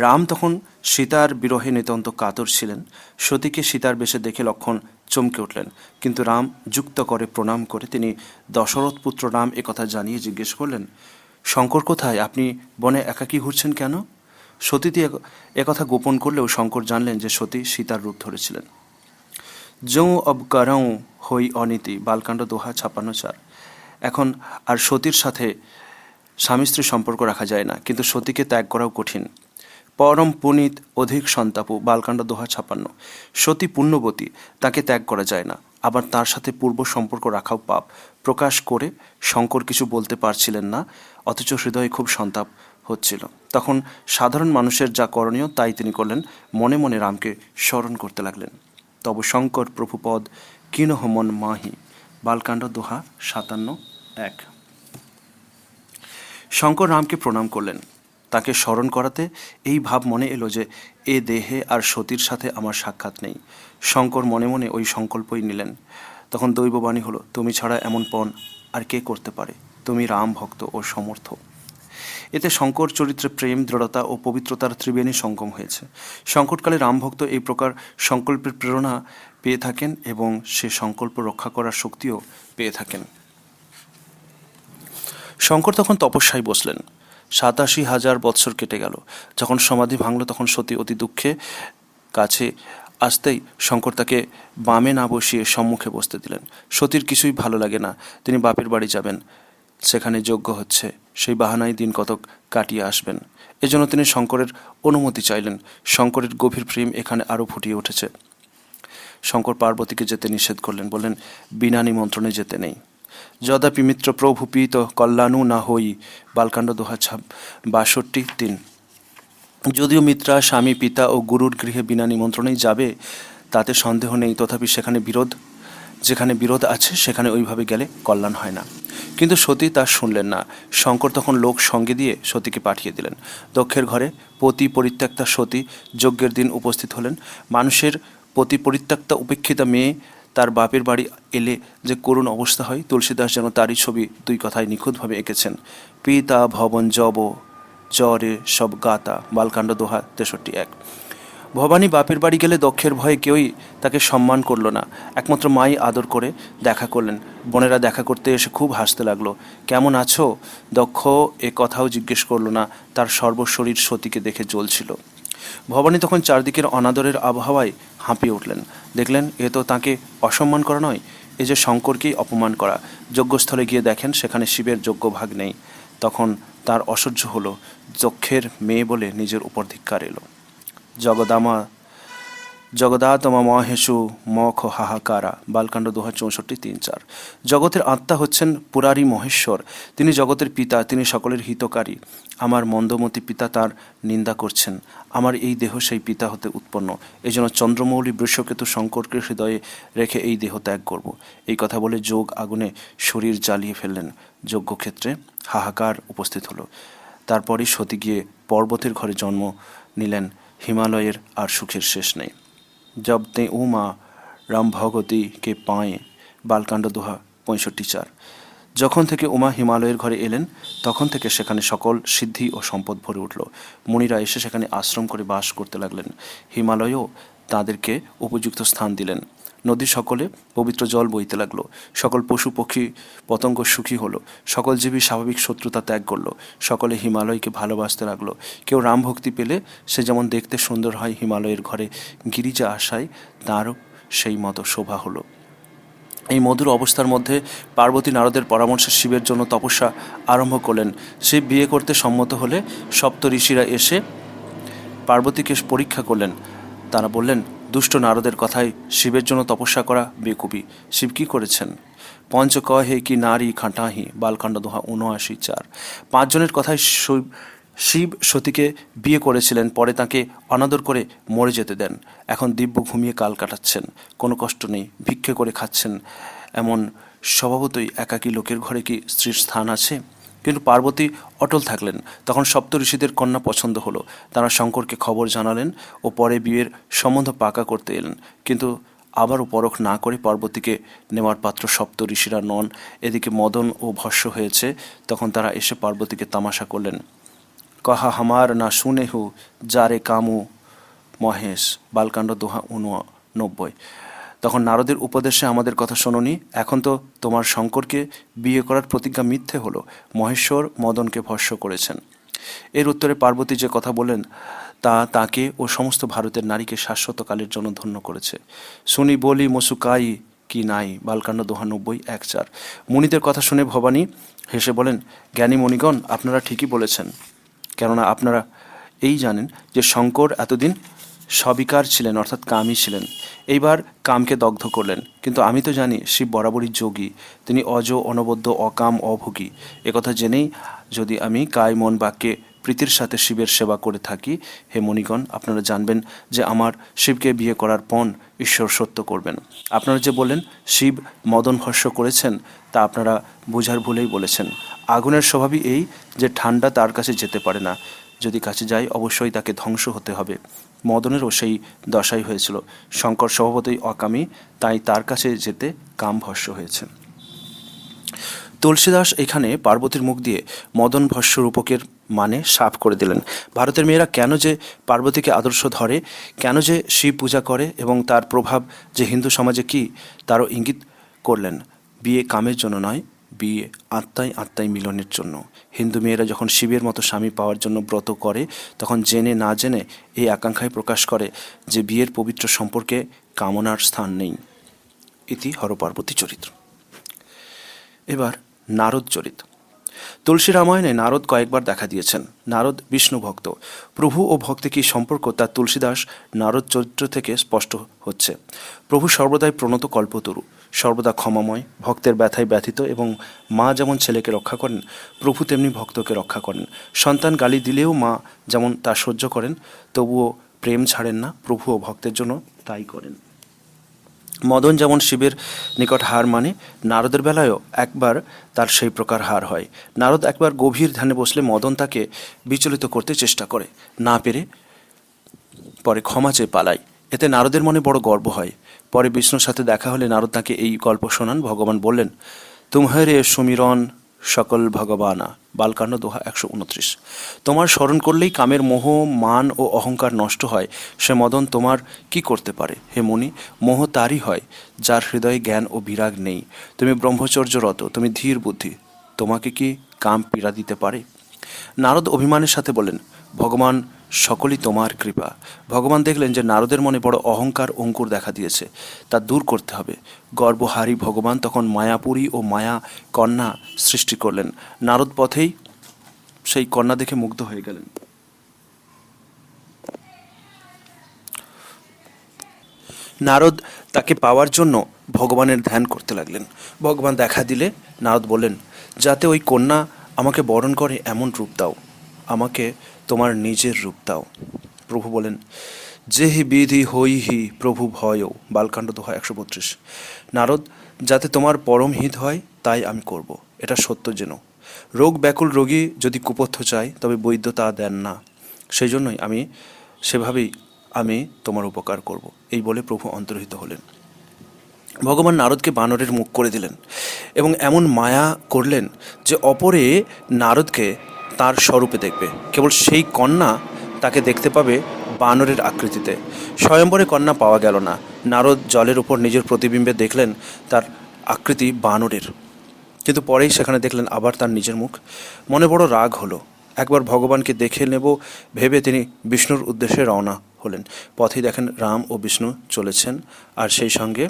রাম তখন সীতার বিরহে নিতান্ত কাতর ছিলেন। সতীকে সীতার বেশে দেখে লক্ষ্মণ চমকে উঠলেন, কিন্তু রাম যুক্ত করে প্রণাম করে তিনি দশরথ পুত্র রাম একথা জানিয়ে জিজ্ঞেস করলেন, শঙ্কর কোথায়? আপনি বনে একাকী ঘুরছেন কেন? সতীতি একথা গোপন করলেও শঙ্কর জানলেন যে সতী সীতার রূপ ধরেছিলেন। যৌ অব করৌ হই অনীতি, বালকাণ্ড দোহা 56-4। এখন আর সতীর সাথে স্বামী স্ত্রীর সম্পর্ক রাখা যায় না, কিন্তু সতীকে ত্যাগ করাও কঠিন। পরম পুনিত অধিক সন্তাপু, বালকাণ্ড দোহা 56। সতী পুণ্যবতী, তাকে ত্যাগ করা যায় না, আবার তার সাথে পূর্ব সম্পর্ক রাখাও পাপ। প্রকাশ করে শঙ্কর কিছু বলতে পারছিলেন না, অথচ হৃদয়ে খুব সন্তাপ হচ্ছিল। তখন সাধারণ মানুষের যা করণীয় তাই তিনি করলেন, মনে মনে রামকে স্মরণ করতে লাগলেন। তব শঙ্কর প্রভুপদ কিনহ মন মাহি, বালকাণ্ড দোহা 57-1। শঙ্কর রামকে প্রণাম করলেন। তাকে স্মরণ করাতে এই ভাব মনে এলো যে এ দেহে আর সতীর সাথে আমার সাক্ষাৎ নেই। শঙ্কর মনে মনে ওই সংকল্পই নিলেন। তখন দৈববাণী হলো, তুমি ছাড়া এমন পণ আর কে করতে পারে? তুমি রাম ভক্ত ও সমর্থ। এতে শঙ্কর চরিত্রে প্রেম, দৃঢ়তা ও পবিত্রতার ত্রিবেণী সঙ্গম হয়েছে। সংকটকালে রামভক্ত এই প্রকার সংকল্পের প্রেরণা পেয়ে থাকেন এবং সে সংকল্প রক্ষা করার শক্তিও পেয়ে থাকেন। শঙ্কর তখন তপস্যায় বসলেন। ৮৭,০০০ বৎসর কেটে গেল। যখন সমাধি ভাঙল তখন সতী অতি দুঃখে কাছে আসতেই শঙ্কর তাকে বামে না বসিয়ে সম্মুখে বসতে দিলেন। সতীর কিছুই ভালো লাগে না, তিনি বাপের বাড়ি যাবেন, সেখানে যজ্ঞ হচ্ছে, সেই বাহানায় দিন কতক কাটিয়ে আসবেন। এজন্য তিনি শঙ্করের অনুমতি চাইলেন। শঙ্করের গভীর প্রেম এখানে আরও ফুটিয়ে উঠেছে। শঙ্কর পার্বতীকে যেতে নিষেধ করলেন, বললেন বিনা নিমন্ত্রণে যেতে নেই। যদাপি মিত্র প্রভু পীত কল্যাণু না হই, বালকাণ্ড 62:3। যদিও মিত্রা স্বামী, পিতা ও গুরুর গৃহে বিনা নিমন্ত্রণেই যাবে তাতে সন্দেহ নেই, তথাপি যেখানে বিরোধ আছে সেখানে ওইভাবে গেলে কল্যাণ হয় না। কিন্তু সতী তা শুনলেন না। শঙ্কর তখন লোক সঙ্গে দিয়ে সতীকে পাঠিয়ে দিলেন। দক্ষের ঘরে পতি পরিত্যক্তা সতী যজ্ঞের দিন উপস্থিত হলেন। মানুষের পতি পরিত্যক্তা উপেক্ষিতা মেয়ে তার বাপের বাড়ি এলে যে করুণ অবস্থা হয়, তুলসীদাস যেন তারই ছবি দুই কথায় নিখুঁতভাবে এঁকেছেন। পিতা ভবন জব জ্বরে সব গাতা, বালকাণ্ড 63:1। ভবানী বাপের বাড়ি গেলে দক্ষের ভয়ে কেউই তাকে সম্মান করল না। একমাত্র মাই আদর করে দেখা করলেন। বোনেরা দেখা করতে এসে খুব হাসতে লাগলো। কেমন আছো? দক্ষ এ কথাও জিজ্ঞেস করলো না, তার সর্বশরীর সতীকে দেখে জ্বলছিল। ভবানী তখন চারদিকের অনাদরের আবহাওয়ায় হাঁপিয়ে উঠলেন। দেখলেন এ তো তাঁকে অসম্মান করা নয়, এ যে শঙ্করকেই অপমান করা। যজ্ঞস্থলে গিয়ে দেখেন সেখানে শিবের যজ্ঞভাগ নেই। তখন তার অসহ্য হলো। দক্ষের মেয়ে বলে নিজের উপর ধিক্কার এলো। জগদাতমা মহেশু মখ হাহাকারা, বালকাণ্ড 64:3-4। জগতের আত্মা হচ্ছেন পুরারি মহেশ্বর। তিনি জগতের পিতা, তিনি সকলের হিতকারী। আমার মন্দমতি পিতা তার নিন্দা করছেন। আমার এই দেহ সেই পিতা হতে উৎপন্ন। এই জন্য চন্দ্রমৌলি বৃষকেতু শঙ্করকে হৃদয়ে রেখে এই দেহ ত্যাগ করব। এই কথা বলে যোগ আগুনে শরীর জ্বালিয়ে ফেললেন। যজ্ঞক্ষেত্রে হাহাকার উপস্থিত হলো। তারপরই সতী গিয়ে পর্বতের ঘরে জন্ম নিলেন। হিমালয়ের আর সুখের শেষ নেই। জব তে উমা রাম ভগতী কে পায়ে, বালকাণ্ড 65:4। যখন থেকে উমা হিমালয়ের ঘরে এলেন তখন থেকে সেখানে সকল সিদ্ধি ও সম্পদ ভরে উঠল। মুনিরা এসে সেখানে আশ্রম করে বাস করতে লাগলেন। হিমালয়ও তাদেরকে উপযুক্ত স্থান দিলেন। নদীর সকলে পবিত্র জল বইতে লাগলো। সকল পশু পক্ষী পতঙ্গ সুখী হলো। সকল জীবী স্বাভাবিক শত্রুতা ত্যাগ করলো। সকলে হিমালয়কে ভালোবাসতে লাগলো। কেউ রাম ভক্তি পেলে সে যেমন দেখতে সুন্দর হয়, হিমালয়ের ঘরে গিরিজা আসায় তারও সেই মতো শোভা হলো। এই মধুর অবস্থার মধ্যে পার্বতী নারদের পরামর্শে শিবের জন্য তপস্যা আরম্ভ করলেন। শিব বিয়ে করতে সম্মত হলে সপ্ত ঋষিরা এসে পার্বতীকে পরীক্ষা করলেন। তারা বললেন, দুষ্ট নারদের কথায় শিবের জন্য তপস্যা করা বেকুবি। শিব কি করেছেন? পঞ্চ কহে কি নারী খাঁটাহি, বালকাণ্ড 79:4। 5 জনের কথায় শিব সতীকে বিয়ে করেছিলেন, পরে তাকে অনাদর করে মরে যেতে দেন। এখন দিব্য ঘুমিয়ে কাল কাটাচ্ছেন, কোনো কষ্ট নেই, ভিক্ষে করে খাচ্ছেন। এমন স্বভাবতই একাকী লোকের ঘরে কি স্ত্রীর স্থান আছে? কিন্তু পার্বতী অটল থাকলেন। তখন সপ্ত ঋষিদের কন্যা পছন্দ হলো। তারা শঙ্করকে খবর জানালেন ও পরে বিয়ের সম্বন্ধ পাকা করতে এলেন। কিন্তু আবারও পরখ না করে পার্বতীকে নেওয়ার পাত্র সপ্ত ঋষিরা নন। এদিকে মদন ও ভস্য হয়েছে। তখন তারা এসে পার্বতীকে তামাশা করলেন। কহা হামার না শুনে হু যারে কামু মহেশ, বালকাণ্ড 2:89। তখন নারদের উপদেশে আমাদের কথা শোনোনি, এখন তো তোমার শঙ্করকে বিয়ে করার প্রতিজ্ঞা মিথ্যে হলো। মহেশ্বর মদনকে ভস্য করেছেন। এর উত্তরে পার্বতী যে কথা বলেন তা তাকে ও সমস্ত ভারতের নারীকে শাশ্বতকালের জন্য ধন্য করেছে। শুনি বলি মসুকাই কি নাই, বালকাণ্ড 92:1-4। মুনিদের কথা শুনে ভবানী হেসে বলেন, জ্ঞানী মণিগণ, আপনারা ঠিকই বলেছেন। কেননা আপনারা এই জানেন যে শঙ্কর এতদিন সবিকার ছিলেন, অর্থাৎ কামই ছিলেন। এইবার কামকে দগ্ধ করলেন। কিন্তু আমি তো জানি শিব বরাবরই যোগী, তিনি অজ, অনবদ্য, অকাম, অভোগী। একথা জেনেই যদি আমি কায় মন বাক্যে প্রীতির সাথে শিবের সেবা করে থাকি, হে মণিগণ, আপনারা জানবেন যে আমার শিবকে বিয়ে করার পণ ঈশ্বর সত্য করবেন। আপনারা যে বললেন শিব মদন ভস্য করেছেন, তা আপনারা বোঝার ভুলেই বলেছেন। আগুনের স্বভাবই এই যে ঠান্ডা তার কাছে যেতে পারে না, যদি কাছে যায় অবশ্যই তাকে ধ্বংস হতে হবে। মদনেরও সেই দশাই হয়েছিল। শঙ্কর স্বভাবতই অকামী, তাই তার কাছে যেতে কাম ভস্য হয়েছে। তুলসীদাস এখানে পার্বতীর মুখ দিয়ে মদন ভস্য রূপকের মানে সাফ করে দিলেন। ভারতের মেয়েরা কেন যে পার্বতীকে আদর্শ ধরে, কেন যে শিব পূজা করে এবং তার প্রভাব যে হিন্দু সমাজে কী তারও ইঙ্গিত করলেন। বিয়ে কামের জন্য নয়, বিয়ে আত্মায় আত্মায় মিলনের জন্য। হিন্দু মেয়েরা যখন শিবের মতো স্বামী পাওয়ার জন্য ব্রত করে তখন জেনে না জেনে এই আকাঙ্ক্ষায় প্রকাশ করে যে বিয়ের পবিত্র সম্পর্কে কামনার স্থান নেই। ইতি হরপার্বতী চরিত্র। এবার নারদ চরিত্র। তুলসী রামায়ণে নারদ কয়েকবার দেখা দিয়েছেন। নারদ বিষ্ণু ভক্ত। প্রভু ও ভক্তি কী সম্পর্ক তা তুলসীদাস নারদ চরিত্র থেকে স্পষ্ট হচ্ছে। প্রভু সর্বদাই প্রণত কল্পতরু, সর্বদা ক্ষমাময়, ভক্তের ব্যথায় ব্যথিত এবং মা যেমন ছেলেকে রক্ষা করেন প্রভু তেমনি ভক্তকে রক্ষা করেন। সন্তান গালি দিলেও মা যেমন তা সহ্য করেন তবুও প্রেম ছাড়েন না, প্রভু ও ভক্তের জন্য তাই করেন। মদন যেমন শিবের নিকট হার মানে, নারদের বেলায়ও একবার তার সেই প্রকার হার হয়। নারদ একবার গভীর ধ্যানে বসলে মদন তাকে বিচলিত করতে চেষ্টা করে, না পেরে পরে ক্ষমা চেয়ে পালায়। এতে নারদের মনে বড় গর্ব হয়। পরে বিষ্ণুর সাথে দেখা হলে নারদ তাকে এই গল্প শোনান। ভগবান বললেন, তুমহারে সুমিরন সকল ভগবানা, বালকাণ্ড দোহা 129। তোমার স্মরণ করলেই কামের মোহ, মান ও অহংকার নষ্ট হয়। সে মদন তোমার কি করতে পারে হে মুনি? মোহ তারই হয় যার হৃদয়ে জ্ঞান ও বিরাগ নেই। তুমি ব্রহ্মচর্যরত, তুমি ধীর বুদ্ধি, তোমাকে কি কাম পীড়া দিতে পারে? নারদ অভিমানের সাথে বলেন, ভগবান সকলই তোমার কৃপা। ভগবান দেখলেন যে নারদের মনে বড় অহংকার অঙ্কুর দেখা দিয়েছে, তা দূর করতে হবে। গর্বহারী ভগবান তখন মায়াপুরী ও মায়া কন্যা সৃষ্টি করলেন। নারদ পথেই সেই কন্যা দেখে মুগ্ধ হয়ে গেলেন। নারদ তাকে পাওয়ার জন্য ভগবানের ধ্যান করতে লাগলেন। ভগবান দেখা দিলে নারদ বললেন, যাতে ওই কন্যা আমাকে বরণ করে এমন রূপ দাও, আমাকে তোমার নিজের রূপ দাও। প্রভু বলেন, যে হি বিধি হই হি প্রভু ভয়, বালকাণ্ড দোহা 132। নারদ, যাতে তোমার পরম হিত হয় তাই আমি করব, এটা সত্য যেন। রোগ ব্যাকুল রোগী যদি কুপথ্য চায় তবে বৈদ্য তা দেন না, সেই জন্যই সেভাবেই আমি তোমার উপকার করব, এই বলে প্রভু অন্তর্হিত হলেন। ভগবান নারদকে বানরের মুখ করে দিলেন এবং এমন মায়া করলেন যে অপরে নারদকে তার স্বরূপে দেখবে। কেবল সেই কন্যা তাকে দেখতে পাবে বানরের আকৃতিতে। স্বয়ম্বরে কন্যা পাওয়া গেল না। নারদ জলের উপর নিজের প্রতিবিম্বে দেখলেন তার আকৃতি বানরের, কিন্তু পরেই সেখানে দেখলেন আবার তার নিজের মুখ। মনে বড় রাগ হলো। একবার ভগবানকে দেখে নেব ভেবে তিনি বিষ্ণুর উদ্দেশ্যে রওনা হলেন। পথেই দেখেন রাম ও বিষ্ণু চলেছেন, আর সেই সঙ্গে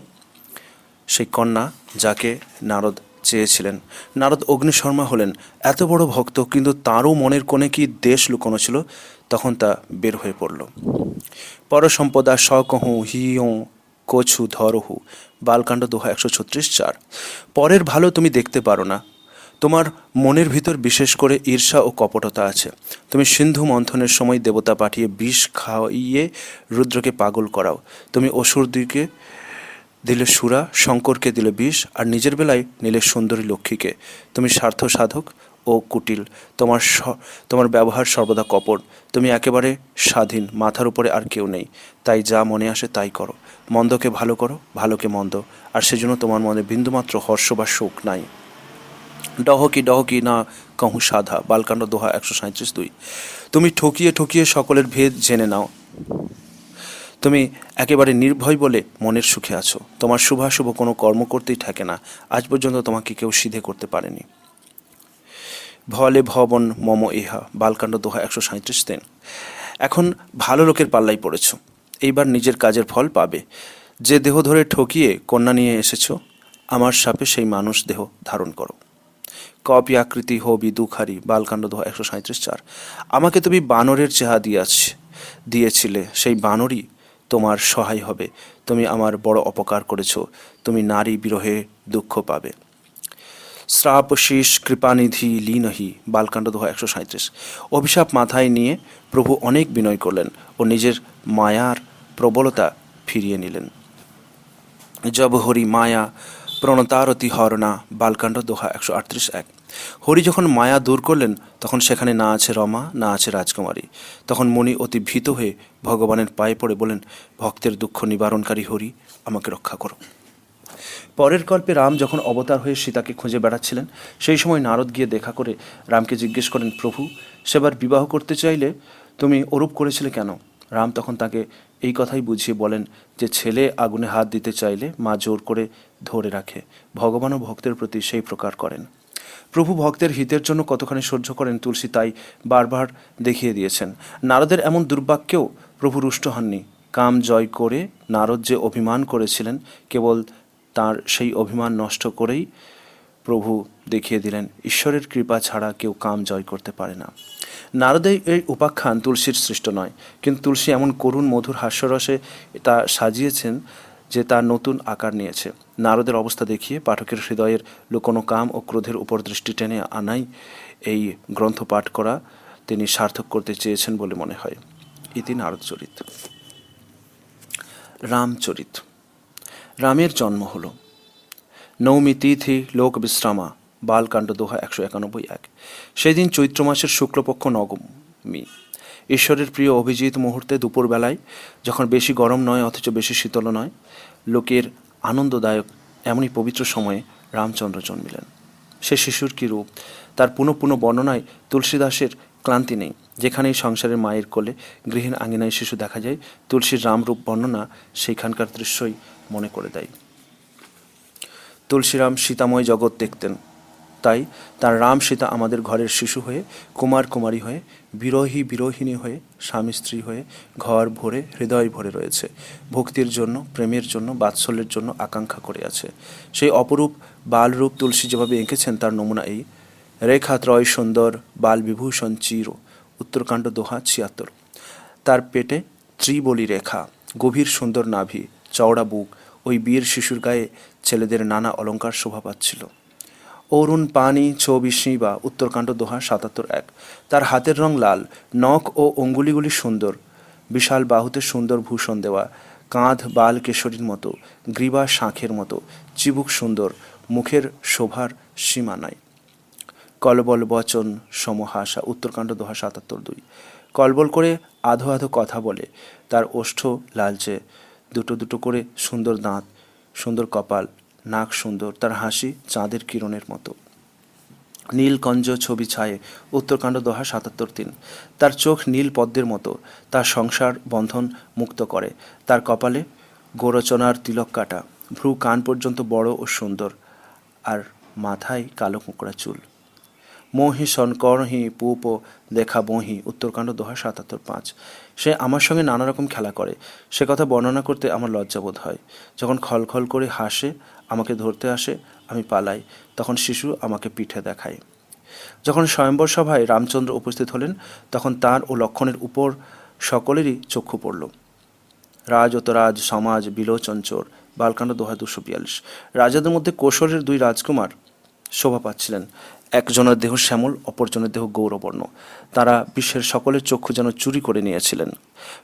সেই কন্যা যাকে নারদ চেয়েছিলেন। নারদ অগ্নিশর্মা হলেন। এত বড় ভক্ত, কিন্তু তাঁরও মনের কোণে কি দেশ লুকোনো ছিল, তখন তা বের হয়ে পড়ল। পরসম্পদা সকহু হিয়ং কছু ধরহু, বালকাণ্ড দোহা 136:4। পরের ভালো তুমি দেখতে পারো না, তোমার মনের ভিতর বিশেষ করে ঈর্ষা ও কপটতা আছে। তুমি সিন্ধু মন্থনের সময় দেবতা পাঠিয়ে বিষ খাইয়ে রুদ্রকে পাগল করাও। তুমি অসুরদিকে দিলে সুরা, শঙ্করকে দিলে বিষ, আর নিজের বেলায় নিলে সুন্দরী লক্ষ্মীকে। তুমি স্বার্থ সাধক ও কুটিল, তোমার ব্যবহার সর্বদা কপট। তুমি একেবারে স্বাধীন, মাথার উপরে আর কেউ নেই, তাই যা মনে আসে তাই করো। মন্দকে ভালো করো, ভালোকে মন্দ, আর সেজন্য তোমার মনে বিন্দুমাত্র হর্ষ বা শোক নাই। ডহকি না কহু সাধা, বালকাণ্ড দোহা 137:2। তুমি ঠকিয়ে ঠকিয়ে সকলের ভেদ জেনে নাও। তুমি একেবারে নির্ভয় বলে মনের সুখে আছো। তোমার শুভাশুভ কোনো কর্ম করতেই থাকে না। আজ পর্যন্ত তোমাকে কেউ সিধে করতে পারেনি। ভলে ভবন মম ইহা, বালকাণ্ড দোহা 137:3। এখন ভালো লোকের পাল্লাই পড়েছ, এইবার নিজের কাজের ফল পাবে। যে দেহ ধরে ঠকিয়ে কন্যা নিয়ে এসেছ, আমার শাপে সেই মানুষ দেহ ধারণ করো। কপি আকৃতি হবি দুখারি, বালকাণ্ড দোহা 137:4। আমাকে তুমি বানরের চেহারা দিয়েছিলে, সেই বানরই তোমার সহায় হবে। তুমি আমার বড় অপকার করেছ, তুমি নারী বিরহে দুঃখ পাবে। শ্রাপ শীষ কৃপানিধি লীনহি, বালকাণ্ড দোহা 137। অভিশাপ মাথায় নিয়ে প্রভু অনেক বিনয় করলেন ও নিজের মায়ার প্রবলতা ফিরিয়ে নিলেন। জব হরি মায়া প্রণতারতি হরণা, বালকাণ্ড দোহা 138:1। হরি যখন মায়া দূর করলেন তখন সেখানে না আছে রমা, না আছে রাজকুমারী। তখন মুনি অতি ভীত হয়ে ভগবানের পায়ে পড়ে বলেন, ভক্তের দুঃখ নিবারণকারী হরি, আমাকে রক্ষা করো। পরের কল্পে রাম যখন অবতার হয়ে সীতাকে খুঁজে বেড়াচ্ছিলেন, সেই সময় নারদ গিয়ে দেখা করে রামকে জিজ্ঞেস করেন, প্রভু, সেবার বিবাহ করতে চাইলে তুমি ওরূপ করেছিলে কেন? রাম তখন তাকে এই কথাই বুঝিয়ে বলেন যে ছেলে আগুনে হাত দিতে চাইলে মা জোর করে ধরে রাখে, ভগবানও ভক্তের প্রতি সেই প্রকার করেন। প্রভু ভক্তের হিতের জন্য কতখানি সহ্য করেন তুলসী তাই বারবার দেখিয়ে দিয়েছেন। নারদের এমন দুর্বাক্যেও প্রভু রুষ্ট হননি। কাম জয় করে নারদ যে অভিমান করেছিলেন, কেবল তার সেই অভিমান নষ্ট করেই প্রভু দেখিয়ে দিলেন ঈশ্বরের কৃপা ছাড়া কেউ কাম জয় করতে পারে না। নারদের এই উপাখ্যান তুলসীর সৃষ্ট নয়, কিন্তু তুলসী এমন করুণ মধুর হাস্যরসে তা সাজিয়েছেন যে তা নতুন আকার নিয়েছে। নারদের অবস্থা দেখিয়ে পাঠকের হৃদয়ের লুকোনো কাম ও ক্রোধের উপর দৃষ্টি টেনে আনাই এই গ্রন্থ পাঠ করা তিনি সার্থক করতে চেয়েছেন বলে মনে হয়। ইতি নারদচরিত। রামচরিত। রামের জন্ম হল নৌমি তিথি লোক বিশ্রামা, বালকাণ্ড দোহা 191 সেদিন চৈত্র মাসের শুক্লপক্ষ নবমী। ঈশ্বরের প্রিয় অভিজিৎ মুহূর্তে দুপুরবেলায়, যখন বেশি গরম নয় অথচ বেশি শীতল নয়, লোকের আনন্দদায়ক এমনই পবিত্র সময়ে রামচন্দ্র জন্মিলেন। সে শিশুর কী রূপ, তার পুনঃ পুনঃ বর্ণনায় তুলসীদাসের ক্লান্তি নেই। যেখানেই সংসারের মায়ের কোলে গৃহীণ আঙিনায় শিশু দেখা যায়, তুলসীর রামরূপ বর্ণনা সেইখানকার দৃশ্যই মনে করে দেয়। তুলসীরাম সীতাময় জগৎ দেখতেন, তাই তার রাম সীতা আমাদের ঘরের শিশু হয়ে, কুমার কুমারী হয়ে, বিরোহী বিরোহিনী হয়ে, স্বামী স্ত্রী হয়ে ঘর ভরে হৃদয় ভরে রয়েছে। ভক্তির জন্য, প্রেমের জন্য, বাৎসল্যের জন্য আকাঙ্ক্ষা করে আছে। সেই অপরূপ বালরূপ তুলসী যেভাবে এঁকেছেন তার নমুনা এই। রেখা ত্রয় সুন্দর বাল বিভূষণ চির, উত্তরকাণ্ড দোহা 76। তার পেটে ত্রিবলী রেখা, গভীর সুন্দর নাভি, চওড়া বুক, ওই বীর শিশুর গায়ে ছেলেদের নানা অলঙ্কার শোভা পাচ্ছিল। অরুণ পানি 24 বা উত্তরকাণ্ড দোহা 77-1। তার হাতের রং লাল, নখ ও অঙ্গুলিগুলি সুন্দর, বিশাল বাহুতে সুন্দর ভূষণ দেওয়া, কাঁধ বাল কেশরীর মতো, গ্রীবা শাঁখের মতো, চিবুক সুন্দর, মুখের শোভার সীমা নাই। কলবল বচন সমহাসা, উত্তরকাণ্ড দোহা 77-2। কলবল করে আধো আধো কথা বলে, তার ওষ্ঠ লালচে, দুটো দুটো করে সুন্দর দাঁত, সুন্দর কপাল, নাক সুন্দর, তার হাসি চাঁদের কিরণের মতো। নীলকঞ্জ ছবি ছায়ে, উত্তরকাণ্ড দোহা 77-3। তার চোখ নীল পদ্মের মতো, তার সংসার বন্ধন মুক্ত করে। তার কপালে গোরচনার তিলক কাটা, ভ্রু কান পর্যন্ত বড় ও সুন্দর, আর মাথায় কালো কুঁকড়া চুল। মোহি শনকরহি পুপ দেখা বহি, উত্তরকাণ্ড দোহা 77-5। সে আমার সঙ্গে নানা রকম খেলা করে, সে কথা বর্ণনা করতে আমার লজ্জাবোধ হয়। যখন খলখল করে হাসে, আমাকে ধরতে আসে, আমি পালাই, তখন শিশু আমাকে পিঠে দেখায়। যখন স্বয়ম্বর সভায় রামচন্দ্র উপস্থিত হলেন, তখন তার ও লক্ষণের উপর সকলেরই চক্ষু পড়ল। রাজতরাজ সমাজ বিলোচন চোর, বালকাণ্ড দোহা 242। রাজাদের মধ্যে কোশলের 2 রাজকুমার শোভা পাচ্ছিলেন। একজনের দেহ শ্যামল, অপরজনের দেহ গৌরবর্ণ। তারা বিশ্বের সকলের চক্ষু যেন চুরি করে নিয়েছিলেন।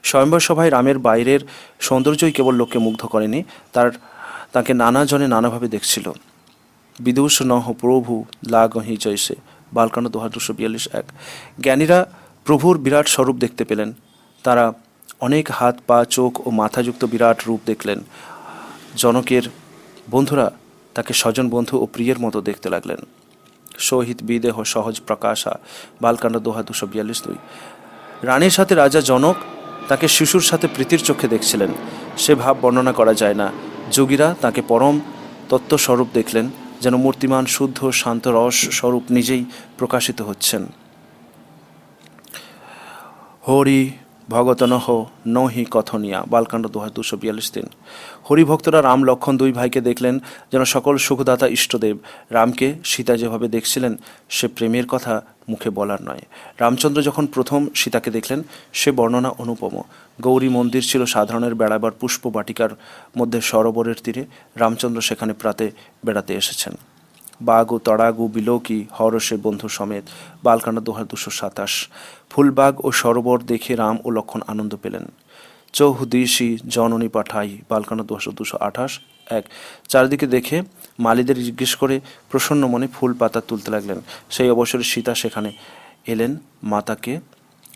স্বয়ম্বর সভায় রামের বাইরের সৌন্দর্যই কেবল লোককে মুগ্ধ করেনি, তাকে নানা জনে নানাভাবে দেখছিল। বিদুষ নহ প্রভু লাগহি জৈসে, বালকাণ্ড দোহা 242-1। জ্ঞানীরা প্রভুর বিরাট স্বরূপ দেখতে পেলেন। তারা অনেক হাত পা চোখ ও মাথাযুক্ত বিরাট রূপ দেখলেন। জনকের বন্ধুরা তাকে স্বজন বন্ধু ও প্রিয়ের মতো দেখতে লাগলেন। শোহিত বিদেহ সহজ প্রকাশা, বালকাণ্ড দোহা 242-2। রানীর সাথে রাজা জনক তাকে শিশুর সাথে প্রীতির চোখে দেখছিলেন, সে ভাব বর্ণনা করা যায় না। যোগীরা তাকে পরম তত্ত্বস্বরূপ দেখলেন, যেন মূর্তিমান শুদ্ধ শান্ত রস স্বরূপ নিজেই প্রকাশিত হচ্ছেন। হরি ভগতনহ নহি কথনিয়া, বালকাণ্ড দোহা 242-3। হরিভক্তরা রাম লক্ষণ 2 ভাইকে দেখলেন যেন সকল সুখদাতা ইষ্টদেব। রামকে সীতা যেভাবে দেখছিলেন, সে প্রেমের কথা মুখে বলার নয়। রামচন্দ্র যখন প্রথম সীতাকে দেখলেন, সে বর্ণনা অনুপম। গৌরী মন্দির ছিল সাধারণের বেড়াবার পুষ্প বাটিকার মধ্যে সরোবরের তীরে। রামচন্দ্র সেখানে প্রাতে বেড়াতে এসেছেন। বাগু তড়াগু বিলোকি হরসে বন্ধু সমেত, বালকাণ্ড দোহা 227। ফুলবাগ ও সরোবর দেখে রাম ও লক্ষণ আনন্দ পেলেন। চৌহদিশি জননী পাঠাই, বালকাণ্ড দোহা 228-1। চারিদিকে দেখে মালীদের জিজ্ঞেস করে প্রসন্ন মনে ফুল পাতা তুলতে লাগলেন। সেই অবসরে সীতা সেখানে এলেন।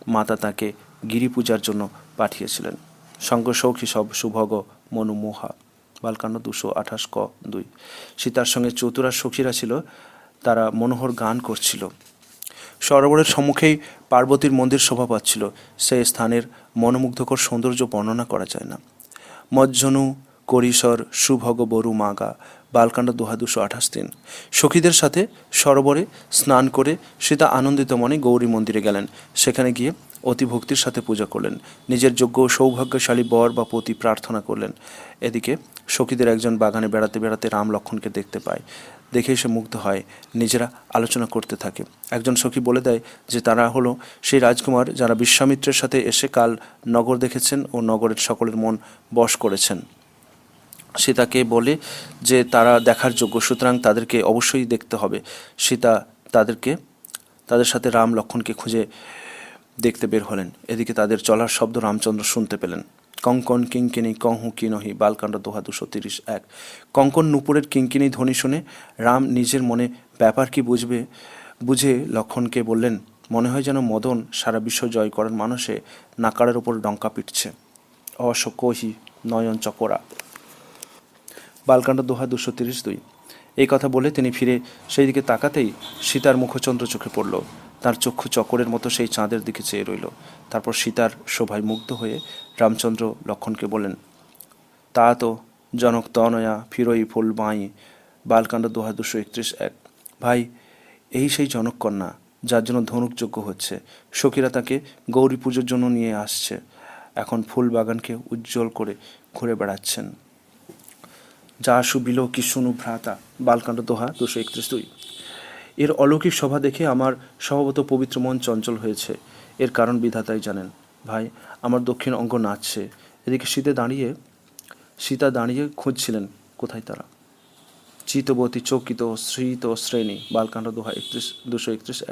মাতা তাকে গিরি পূজার জন্য পাঠিয়েছিলেন। সঙ্গ সৌখী সব সুভগ মনুমোহা, বালকাণ্ড 228 ক 2। সীতার সঙ্গে চতুরা সখীরা ছিল, তারা মনোহর গান করছিল। সরোবরের সম্মুখেই পার্বতীর মন্দির শোভা পাচ্ছিল। সেই স্থানের মনোমুগ্ধকর সৌন্দর্য বর্ণনা করা যায় না। মজ্জনু করিসর সুভগ বরু মাগা, বালকাণ্ড 228 সখীদের সাথে সরোবরে স্নান করে সীতা আনন্দিত মনে গৌরী মন্দিরে গেলেন। সেখানে গিয়ে অতি ভক্তির সাথে পূজা করলেন। নিজের যোগ্য সৌভাগ্যশালী বর বা পতি প্রার্থনা করলেন। এদিকে সখীদের একজন বাগানে বেড়াতে বেড়াতে রাম লক্ষ্মণকে দেখতে পায়। দেখে সে মুগ্ধ হয়। নিজেরা আলোচনা করতে থাকে। একজন সখী বলে দেয় যে তারা হলো সেই রাজকুমার যারা বিশ্বামিত্রের সাথে এসে কাল নগর দেখেছেন ও নগরের সকলের মন বশ করেছেন। সীতাকে বলে যে তারা দেখার যোগ্য, সুতরাং তাদেরকে অবশ্যই দেখতে হবে। সীতা তাদের সাথে রাম লক্ষ্মণকে খুঁজে দেখতে বের হলেন। এদিকে তাদের চলার শব্দ রামচন্দ্র শুনতে পেলেন। কঙ্কন কিঙ্কিনি কহু কি নহি, বালকাণ্ড 231। কঙ্কন নূপুরের কিঙ্কিনি ধ্বনি শুনে রাম নিজের মনে ব্যাপার কি বুঝে লক্ষ্মণকে বললেন, মনে হয় যেন মদন সারা বিশ্ব জয় করার মানুষে নাকারের ওপর ডঙ্কা পিটছে। অশোকহি নয়ন চকরা, বালকাণ্ড 232। এই কথা বলে তিনি ফিরে সেই দিকে তাকাতেই সীতার মুখচন্দ্র চোখে পড়ল। তার চক্ষু চকরের মতো সেই চাঁদের দিকে চেয়ে রইল। তারপর সীতার শোভায় মুগ্ধ হয়ে রামচন্দ্র লক্ষ্মণকে বললেন, তা তো জনক তনয়া ফিরোই ফুল বাঁই, বালকাণ্ড 231। ভাই, এই সেই জনক কন্যা যার জন্য ধনুকযজ্ঞ হচ্ছে। সখীরা তাকে গৌরী পুজোর জন্য নিয়ে আসছে। এখন ফুল বাগানকে উজ্জ্বল করে ঘুরে বেড়াচ্ছেন। যা সুবিল কি শুনু ভ্রাতা, বালকাণ্ড 231। এর অলৌকিক শোভা দেখে আমার স্বভাবত পবিত্র মন চঞ্চল হয়েছে। এর কারণ বিধাতাই জানেন। ভাই, আমার দক্ষিণ অঙ্গ নাচছে। এদিকে সীতা দাঁড়িয়ে খুঁজছিলেন কোথায় তারা। চিতবতী চকিত শ্রীত শ্রেণী, বালকাণ্ড 231।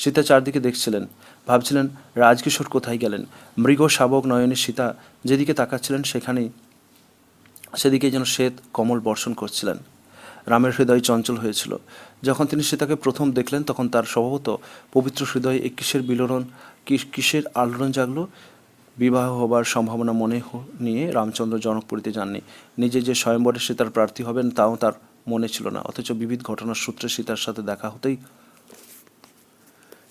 সীতা চারদিকে দেখছিলেন, ভাবছিলেন রাজকিশোর কোথায় গেলেন। মৃগ শাবক নয়নে সীতা যেদিকে তাকাচ্ছিলেন সেদিকে যেন শ্বেত কমল বর্ষণ করছিলেন। রামের হৃদয় চঞ্চল হয়েছিল। যখন তিনি সীতাকে প্রথম দেখলেন তখন তার স্বভাবত পবিত্র হৃদয়ে এক কিসের আলোড়ন জাগলো। বিবাহ হবার সম্ভাবনা মনে নিয়ে রামচন্দ্র জনকপুরীতে যাননি। নিজে যে স্বয়ম্বরে সীতার প্রার্থী হবেন তাও তার মনে ছিল না। অথচ বিবিধ ঘটনার সূত্রে সীতার সাথে দেখা হতেই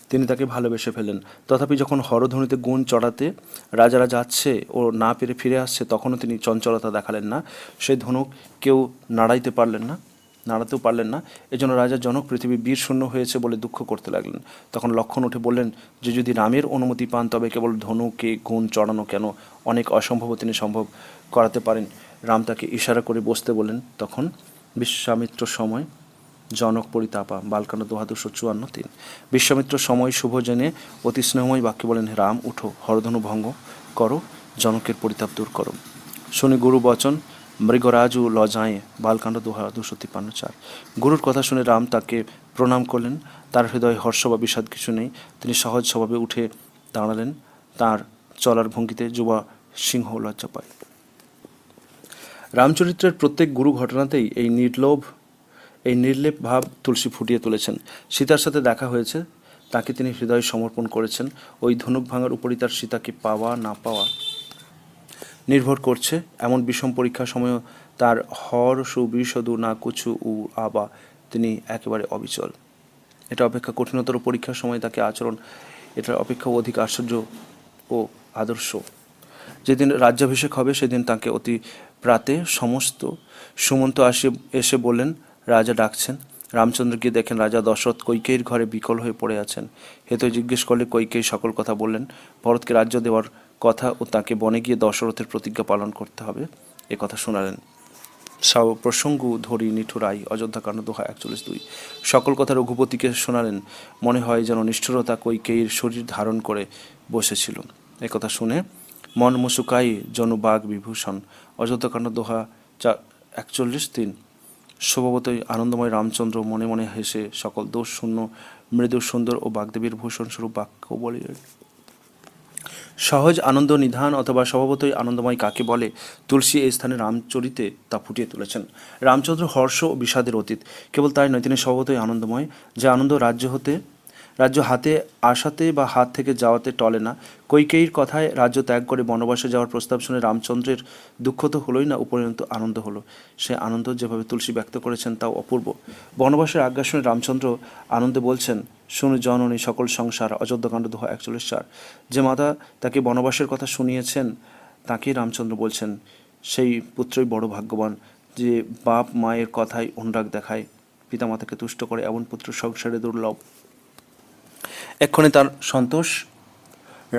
তিনি তাকে ভালোবেসে ফেলেন। তথাপি যখন হরধ্বনিতে গুণ চড়াতে রাজারা যাচ্ছে ও না পেরে ফিরে আসছে, তখনও তিনি চঞ্চলতা দেখালেন না। সেই ধনুক কেউ নাড়াতেও পারলেন না। এজন্য রাজা জনক পৃথিবী বীর শূন্য হয়েছে বলে দুঃখ করতে লাগলেন। তখন লক্ষ্মণ উঠে বললেন যে যদি রামের অনুমতি পান তবে কেবল ধনুকে গুণ চড়ানো কেন, অনেক অসম্ভব তিনি সম্ভব করাতে পারেন। রাম তাকে ইশারা করে বসতে বললেন। তখন বিশ্বামিত্র সময় জনক পরিতাপা, বালকাণ্ড 254। বিশ্বামিত্র সময় শুভ জেনে অতি স্নেহময় বাক্যে বলেন, রাম উঠো, হরধনু ভঙ্গ করো, জনকের পরিতাপ দূর করো। শুনি গুরু বচন মৃগরাজু লজায়ে, বালকাণ্ড 253। গুরুর কথা শুনে রাম তাকে প্রণাম করলেন। তার হৃদয়ে হর্ষ বা বিষাদ কিছু নেই। তিনি সহজ স্বভাবে উঠে দাঁড়ালেন। তার চলার ভঙ্গিতে যুবা সিংহ লজ্জা পায়। রামচরিত্রের প্রত্যেক গুরু ঘটনাতেই এই নির্লেপ ভাব তুলসী ফুটিয়ে তুলেছেন। সীতার সাথে দেখা হয়েছে, তাকে তিনি হৃদয় সমর্পণ করেছেন। ওই ধনুক ভাঙার উপরই তার সীতাকে পাওয়া না পাওয়া নির্ভর করছে। এমন বিষম পরীক্ষার সময়ও তার হর সুবিশদু না কুছু উ আবা, তিনি একেবারে অবিচল। এটা অপেক্ষা কঠিনতর পরীক্ষার সময় তাকে আচরণ এটার অপেক্ষা অধিক আশ্চর্য ও আদর্শ। যেদিন রাজ্যাভিষেক হবে সেদিন তাকে অতি প্রাতে সমস্ত সুমন্ত এসে বললেন রাজা ডাকছেন। রামচন্দ্র গিয়ে দেখেন রাজা দশরথ কৈকেয়ীর ঘরে বিকল হয়ে পড়ে আছেন। হেতু জিজ্ঞেস করলে কৈকেয়ী সকল কথা বললেন। ভরতকে রাজ্য দেওয়ার কথা ও তাকে বনে গিয়ে দশরথের প্রতিজ্ঞা পালন করতে হবে এ কথা শোনালেন। প্রসঙ্গ ধরি নিঠুরাই, অযোধ্যাকাণ্ড 241। সকল কথা রঘুপতিকে শোনালেন। মনে হয় যেন নিষ্ঠুরতা কৈকেয়ীর শরীর ধারণ করে বসেছিল। একথা শুনে মন মুসুকাই জনু বাঘ বিভূষণ, অযোধ্যাকাণ্ড 241। স্বভাবতই আনন্দময় রামচন্দ্র মনে মনে হেসে সকল দোষ শূন্য মৃদু সুন্দর ও বাগদেবীর ভূষণ স্বরূপ বাক্য বলিলেন। সহজ আনন্দ নিধান অথবা স্বভাবতই আনন্দময় কাকে বলে, তুলসী এই স্থানে রামচরিতে তা ফুটিয়ে তুলেছেন। রামচন্দ্র হর্ষ ও বিষাদের অতীত। কেবল তাই নয়, তিনি স্বভাবতই আনন্দময়। যে আনন্দ রাজ্য হাতে আসাতে বা হাত থেকে যাওয়াতে টলে না। কৈকেয়ীর কথায় রাজ্য ত্যাগ করে বনবাসে যাওয়ার প্রস্তাব শুনে রামচন্দ্রের দুঃখ তো হলোই না, উপরন্তু আনন্দ হলো। সে আনন্দ যেভাবে তুলসী ব্যক্ত করেছেন তাও অপূর্ব। বনবাসের আজ্ঞা শুনে রামচন্দ্র আনন্দে বলছেন, শুনে জননী সকল সংসার, অযোধ্যাকাণ্ড দোহা 41:4। যে মাতা তাকে বনবাসের কথা শুনিয়েছেন তাকেই রামচন্দ্র বলছেন, সেই পুত্রই বড় ভাগ্যবান যে বাপ মায়ের কথায় অনুরাগ দেখায়, পিতামাতাকে তুষ্ট করে, এমন পুত্র সংসারে দুর্লভ। এক্ষণে তার সন্তোষ,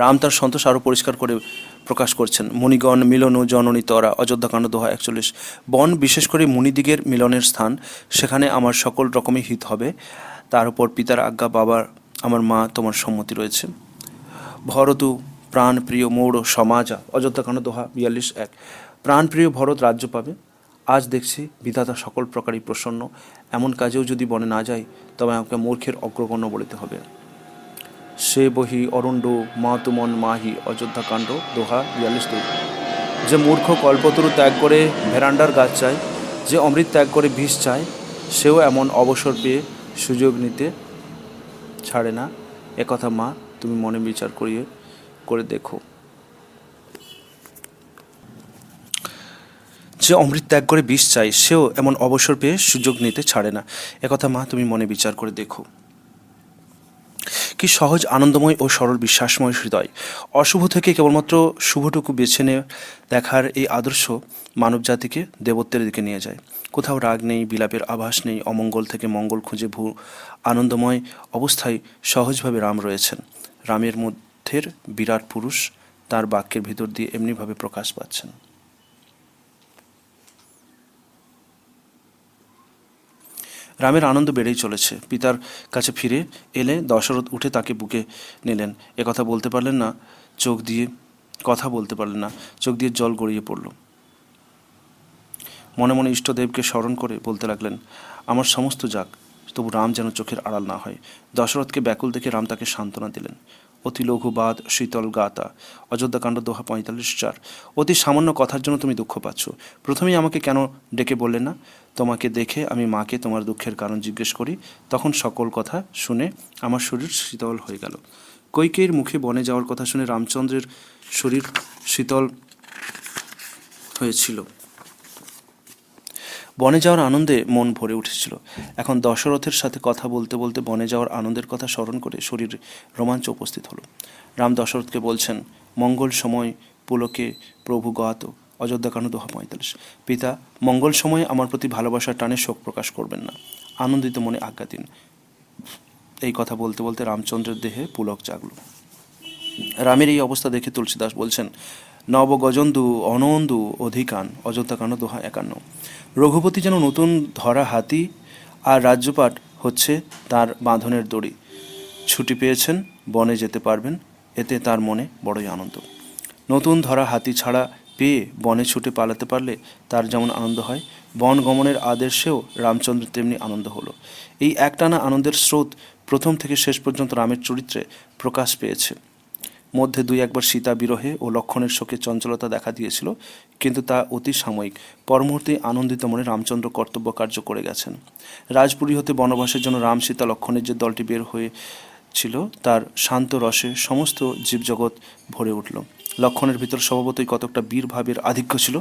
রাম তার সন্তোষ আরও পরিষ্কার করে প্রকাশ করছেন। মুনিগণ মিলন ও জননী তরা, অযোধ্যাকাণ্ড দোহা 41। বন বিশেষ করে মুনিদিগের মিলনের স্থান, সেখানে আমার সকল রকমই হিত হবে। তার উপর পিতার আজ্ঞা, বাবার, আমার মা, তোমার সম্মতি রয়েছে। ভরতু প্রাণ প্রিয় মৌড় সমাজা, অযোধ্যাকাণ্ড দোহা 42:1। প্রাণপ্রিয় ভরত রাজ্য পাবে। আজ দেখছি বিধাতা সকল প্রকারই প্রসন্ন, এমন কাজেও যদি বনে না যায় তবে আমাকে মূর্খের অগ্রগণ্য বলিতে হবে। সে বহি অরণ্য মা তুমন মাহি, অযোধ্যাকাণ্ড দোহা 42:2। যে মূর্খ কল্পতরু ত্যাগ করে ভেরান্ডার গাছ চায়, যে অমৃত ত্যাগ করে বিষ চায়, সেও এমন অবসর পেয়ে সুযোগ নিতে ছাড়ে না। একথা মা তুমি মনে বিচার করে দেখো। যে অমৃত ত্যাগ করে বিষ চায়, সেও এমন অবসর পেয়ে সুযোগ নিতে ছাড়ে না। একথা মা তুমি মনে বিচার করে দেখো। কি সহজ, আনন্দময় ও সরল বিশ্বাসময় হৃদয়। অশুভ থেকে কেবলমাত্র শুভটুকু বেছে দেখার এই আদর্শ মানবজাতিকে দেবত্বের দিকে নিয়ে যায়। কোথাও রাগ নেই, বিলাপের আভাস নেই, অমঙ্গল থেকে মঙ্গল খুঁজে আনন্দময় অবস্থায় সহজভাবে রাম রয়েছেন। রামের মধ্যের বিরাট পুরুষ তার বাক্যের ভিতর দিয়ে এমনিভাবে প্রকাশ পাচ্ছেন। রামের আনন্দ বেড়েই চলেছে। পিতার কাছে ফিরে এলে দশরথ উঠে তাকে বুকে নিলেন। কথা বলতে পারলেন না, চোখ দিয়ে জল গড়িয়ে পড়ল। মনে মনে ইষ্টদেবকে স্মরণ করে বলতে লাগলেন, আমার সমস্ত যাক, তবু রাম যেন চোখের আড়াল না হয়। দশরথকে ব্যাকুল দেখে রাম তাকে সান্ত্বনা দিলেন। অতি লঘুবাদ শীতল গাতা, অযোধ্যাকাণ্ড দোহা 45:4। অতি সামান্য কথার জন্য তুমি দুঃখ পাচ্ছ। প্রথমেই আমাকে কেন ডেকে বললে না? তোমাকে দেখে আমি মাকে তোমার দুঃখের কারণ জিজ্ঞেস করি, তখন সকল কথা শুনে আমার শরীর শীতল হয়ে গেল। কৈকেয়ীর মুখে বনে যাওয়ার কথা শুনে রামচন্দ্রের শরীর শীতল হয়েছিল। বনে যাওয়ার আনন্দে মন ভরে উঠেছিল। এখন দশরথের সাথে কথা বলতে বলতে বনে যাওয়ার আনন্দের কথা স্মরণ করে শরীরে রোমাঞ্চ উপস্থিত হলো। রাম দশরথকে বলছেন, মঙ্গল সময় পুলকে প্রভু গাত, অযোধ্যাকাণ্ড দোহা 45। পিতা, মঙ্গল সময়ে আমার প্রতি ভালোবাসার টানে শোক প্রকাশ করবেন না, আনন্দিত মনে আজ্ঞা দিন। এই কথা বলতে বলতে রামচন্দ্রের দেহে পুলক জাগল। রামের এই অবস্থা দেখে তুলসীদাস বলছেন, নবগজন্দু অনন্দু অধিকান, অযোধ্যাকাণ্ড দোহা 51। রঘুপতি যেন নতুন ধরা হাতি, আর রাজ্যপাট হচ্ছে তার বাঁধনের দড়ি। ছুটি পেয়েছেন, বনে যেতে পারবেন, এতে তার মনে বড়ই আনন্দ। নতুন ধরা হাতি ছাড়া পেয়ে বনে ছুটে পালাতে পারলে তার যেমন আনন্দ হয়, বন গমনের আদেশেও রামচন্দ্র তেমনি আনন্দ হলো। এই একটানা আনন্দের স্রোত প্রথম থেকে শেষ পর্যন্ত রামের চরিত্রে প্রকাশ পেয়েছে। মধ্যে দুই একবার সীতা বিরহে ও লক্ষণের শোকে চঞ্চলতা দেখা দিয়েছিল, কিন্তু তা অতি সাময়িক। পরমুহূর্তে আনন্দিত মনে রামচন্দ্র কর্তব্য কার্য করে গেছেন। রাজপুরী হতে বনবাসের জন্য রাম সীতা লক্ষণের যে দলটি বের হয়েছিল, তার শান্ত রসে সমস্ত জীবজগৎ ভরে উঠল। লক্ষণের ভিতর স্বভাবতই কতকটা বীর ভাবের আধিক্য ছিল,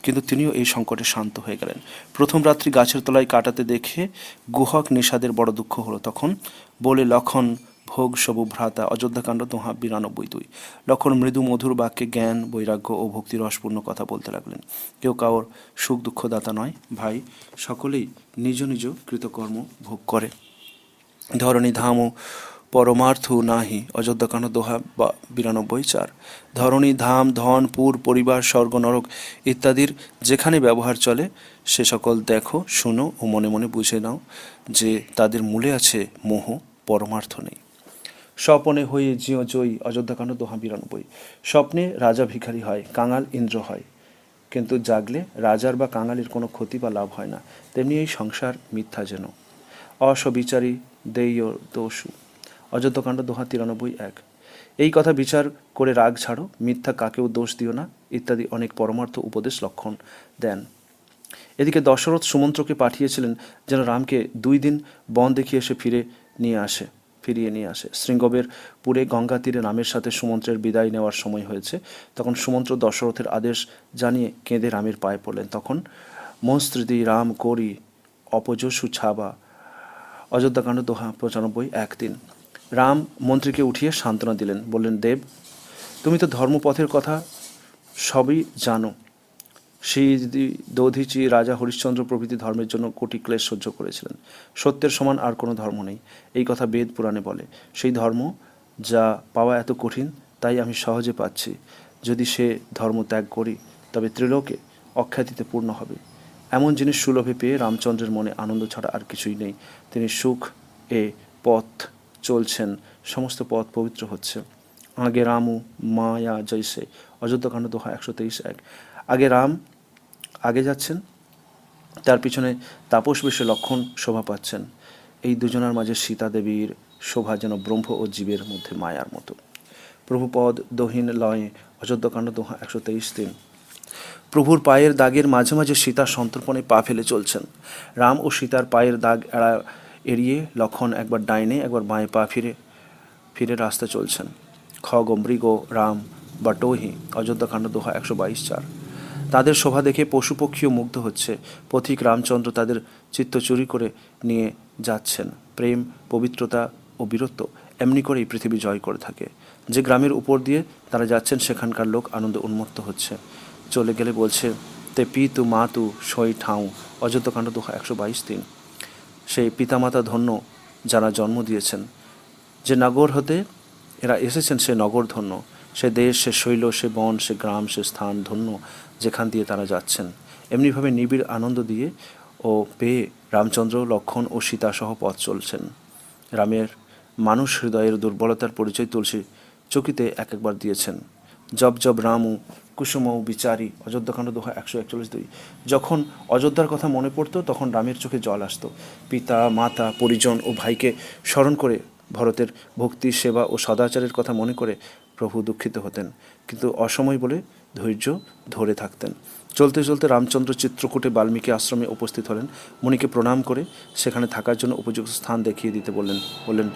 কিন্তু তিনিও এই সংকটে শান্ত হয়ে গেলেন। প্রথম রাত্রি গাছের তলায় কাটাতে দেখে গুহক নিষাদের বড় দুঃখ হলো। তখন বলে লক্ষণ ভোগ সবু ভ্রাতা, অযোধ্যাকাণ্ড দোহা 92:2। লক্ষণ মৃদু মধুর বাক্যে জ্ঞান, বৈরাগ্য ও ভক্তি রসপূর্ণ কথা বলতে লাগলেন। কেউ কারোর সুখ দুঃখদাতা নয় ভাই, সকলেই নিজ নিজ কৃতকর্ম ভোগ করে। ধরণী ধাম ও পরমার্থ নাহি, অযোধ্যাকাণ্ড দোহা 92:4। ধরণী ধাম, ধন, পুর, পরিবার, স্বর্গ, নরক ইত্যাদির যেখানে ব্যবহার চলে, সে সকল দেখো, শুনো ও মনে মনে বুঝে নাও যে তাদের মূলে আছে মোহ, পরমার্থ নেই। স্বপনে হয়ে জিও জয়ী, অযোধ্যাকাণ্ড দোহা 92। স্বপ্নে রাজা ভিখারি হয়, কাঙাল ইন্দ্র হয়, কিন্তু জাগলে রাজার বা কাঙালির কোনো ক্ষতি বা লাভ হয় না। তেমনি এই সংসার মিথ্যা যেন। অসবিচারী দেয় দোষু, অযোধ্যাকাণ্ড দোহা 93:1। এই কথা বিচার করে রাগ ছাড়ো, মিথ্যা কাকেও দোষ দিও না, ইত্যাদি অনেক পরমার্থ উপদেশ লক্ষণ দেন। এদিকে দশরথ সুমন্ত্রকে পাঠিয়েছিলেন যেন রামকে 2 দিন বন দেখিয়ে এসে ফিরে নিয়ে আসে। ফিরিয়ে নিয়ে আসে। শৃঙ্গবের পুরে গঙ্গা তীরে রামের সাথে সুমন্ত্রের বিদায় নেওয়ার সময় হয়েছে। তখন সুমন্ত্র দশরথের আদেশ জানিয়ে কেঁদে রামের পায়ে পড়লেন। তখন মনস্মৃতি রাম করি অপযশু ছাবা, অযোধ্যাকাণ্ড দোহা 95:1-3। রাম মন্ত্রীকে উঠিয়ে সান্ত্বনা দিলেন, বললেন, দেব, তুমি তো ধর্মপথের কথা সবই জানো। সেই দধিচি রাজা হরিশ্চন্দ্র প্রভৃতি ধর্মের জন্য কোটি ক্লেশ সহ্য করেছিলেন। সত্যের সমান আর কোনো ধর্ম নেই, এই কথা বেদ পুরাণে বলে। সেই ধর্ম যা পাওয়া এত কঠিন, তাই আমি সহজে পাচ্ছি। যদি সে ধর্ম ত্যাগ করি, তবে ত্রিলোকে অখ্যাতিতে পূর্ণ হবে। এমন জিনিস সুলভে পেয়ে রামচন্দ্রের মনে আনন্দ ছাড়া আর কিছুই নেই। তিনি সুখ এ পথ চলছেন, সমস্ত পথ পবিত্র হচ্ছে। আগে রামু মায়া জৈসে, অযোধ্যাকাণ্ড দোহা 123:1। আগে রাম আগে যাচ্ছেন, তার পিছনে তাপস বেশে লক্ষণ শোভা পাচ্ছেন। এই দুজনার মাঝে সীতা দেবীর শোভা যেন ব্রহ্ম ও জীবের মধ্যে মায়ার মতো। প্রভুপদ দহিন লয়ে, অযোধ্যাকাণ্ড দোহা 123:3। প্রভুর পায়ের দাগের মাঝে মাঝে সীতা সন্তর্পণে পা ফেলে চলছেন। রাম ও সীতার পায়ের দাগ এড়িয়ে লক্ষণ একবার ডাইনে একবার বাঁয়ে পা ফিরে ফিরে রাস্তা চলছেন। খগ মৃগ রাম বাটোহি, অযোধ্যাকাণ্ড দোহা 122:4। তাদের শোভা দেখে পশু পক্ষীও মুগ্ধ হচ্ছে। পথিক রামচন্দ্র তাদের চিত্ত চুরি করে নিয়ে যাচ্ছেন। প্রেম, পবিত্রতা ও বীরত্ব এমনি করেই পৃথিবী জয় করে থাকে। যে গ্রামের উপর দিয়ে তারা যাচ্ছেন, সেখানকার লোক আনন্দে উন্মত্ত হচ্ছে। চলে গেলে বলছে, তে পি তু মা তু সই ঠাউ, অযোধ্যাকাণ্ড দোহা 122:3। সেই পিতামাতা ধন্য যারা জন্ম দিয়েছেন। যে নগর হতে এরা এসেছেন, সে নগর ধন্য। সে দেশ, সে শৈল, সে বন, সে গ্রাম, সে স্থান ধন্য, যেখান দিয়ে তারা যাচ্ছেন। এমনিভাবে নিবিড় আনন্দ দিয়ে ও পেয়ে রামচন্দ্র, লক্ষণ ও সীতাসহ পথ চলছেন। রামের মানুষ হৃদয়ের দুর্বলতার পরিচয় তুলসী চকিতে এক একবার দিয়েছেন। জব জব রামু কুসুমৌ বিচারি, অযোধ্যাকাণ্ড দোহা 141:2। যখন অযোধ্যার কথা মনে পড়তো, তখন রামের চোখে জল আসতো। পিতা, মাতা, পরিজন ও ভাইকে স্মরণ করে, ভরতের ভক্তি, সেবা ও সদাচারের কথা মনে করে প্রভু দুঃখিত হতেন, কিন্তু অসময় বলে ধৈর্য ধরে থাকতেন। চলতে চলতে রামচন্দ্র চিত্রকূটে বাল্মীকি আশ্রমে উপস্থিত হলেন। মুনিকে প্রণাম করে সেখানে থাকার জন্য উপযুক্ত স্থান দেখিয়ে দিতে বললেন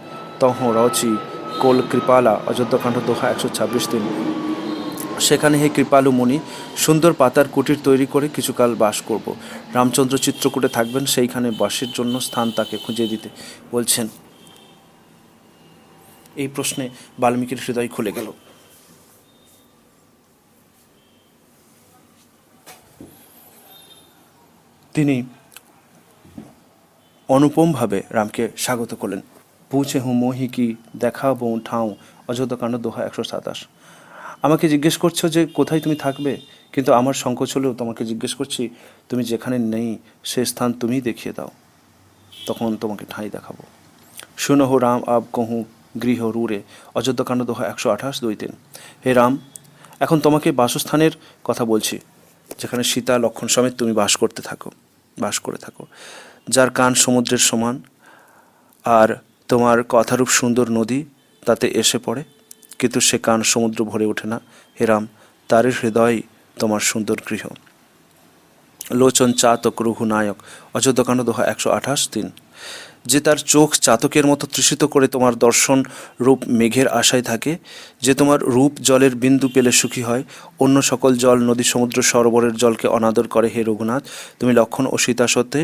তহ রচি কোল কৃপালা, অযোধ্যাকাণ্ড দোহা 126:3। সেখানে হে কৃপালু মুনি, সুন্দর পাতার কুটির তৈরি করে কিছুকাল বাস করব। রামচন্দ্র চিত্রকূটে থাকবেন, সেইখানে বাসের জন্য স্থান তাকে খুঁজে দিতে বলছেন। এই প্রশ্নে বাল্মীকির হৃদয় খুলে গেল। তিনি অনুপমভাবে রামকে স্বাগত করলেন। পুছে হুঁ মোহি কি দেখাবো ঠাউ, অযোধ্যাকাণ্ড দোহা 127। আমাকে জিজ্ঞেস করছো যে কোথায় তুমি থাকবে, কিন্তু আমার সংকোচ হলেও তোমাকে জিজ্ঞেস করছি, তুমি যেখানে নেই সে স্থান তুমিই দেখিয়ে দাও, তখন তোমাকে ঠাঁই দেখাবো। শুনহ রাম আব কহু গৃহ রুরে, অযোধ্যাকাণ্ড দোহা 128:2-3। হে রাম, এখন তোমাকে বাসস্থানের কথা বলছি, যেখানে সীতা লক্ষণ সমেত তুমি বাস করে থাকো। যার কান সমুদ্রের সমান, আর তোমার কথারূপ সুন্দর নদী তাতে এসে পড়ে, কিন্তু সে কান সমুদ্র ভরে ওঠে না। হে রাম, তারই হৃদয় তোমার সুন্দর গৃহ। লোচন চাতক রঘু নায়ক, অযোধ্যাকাণ্ড দোহা 128:3। যে তার চোখ চাতকের মতো তৃষিত করে তোমার দর্শন রূপ মেঘের আশায় থাকে, যে তোমার রূপ জলের বিন্দু পেলে সুখী হয়, অন্য সকল জল, নদী, সমুদ্র, সরোবরের জলকে অনাদর করে, হে রঘুনাথ, তুমি লক্ষণ ও সীতা সত্ত্বে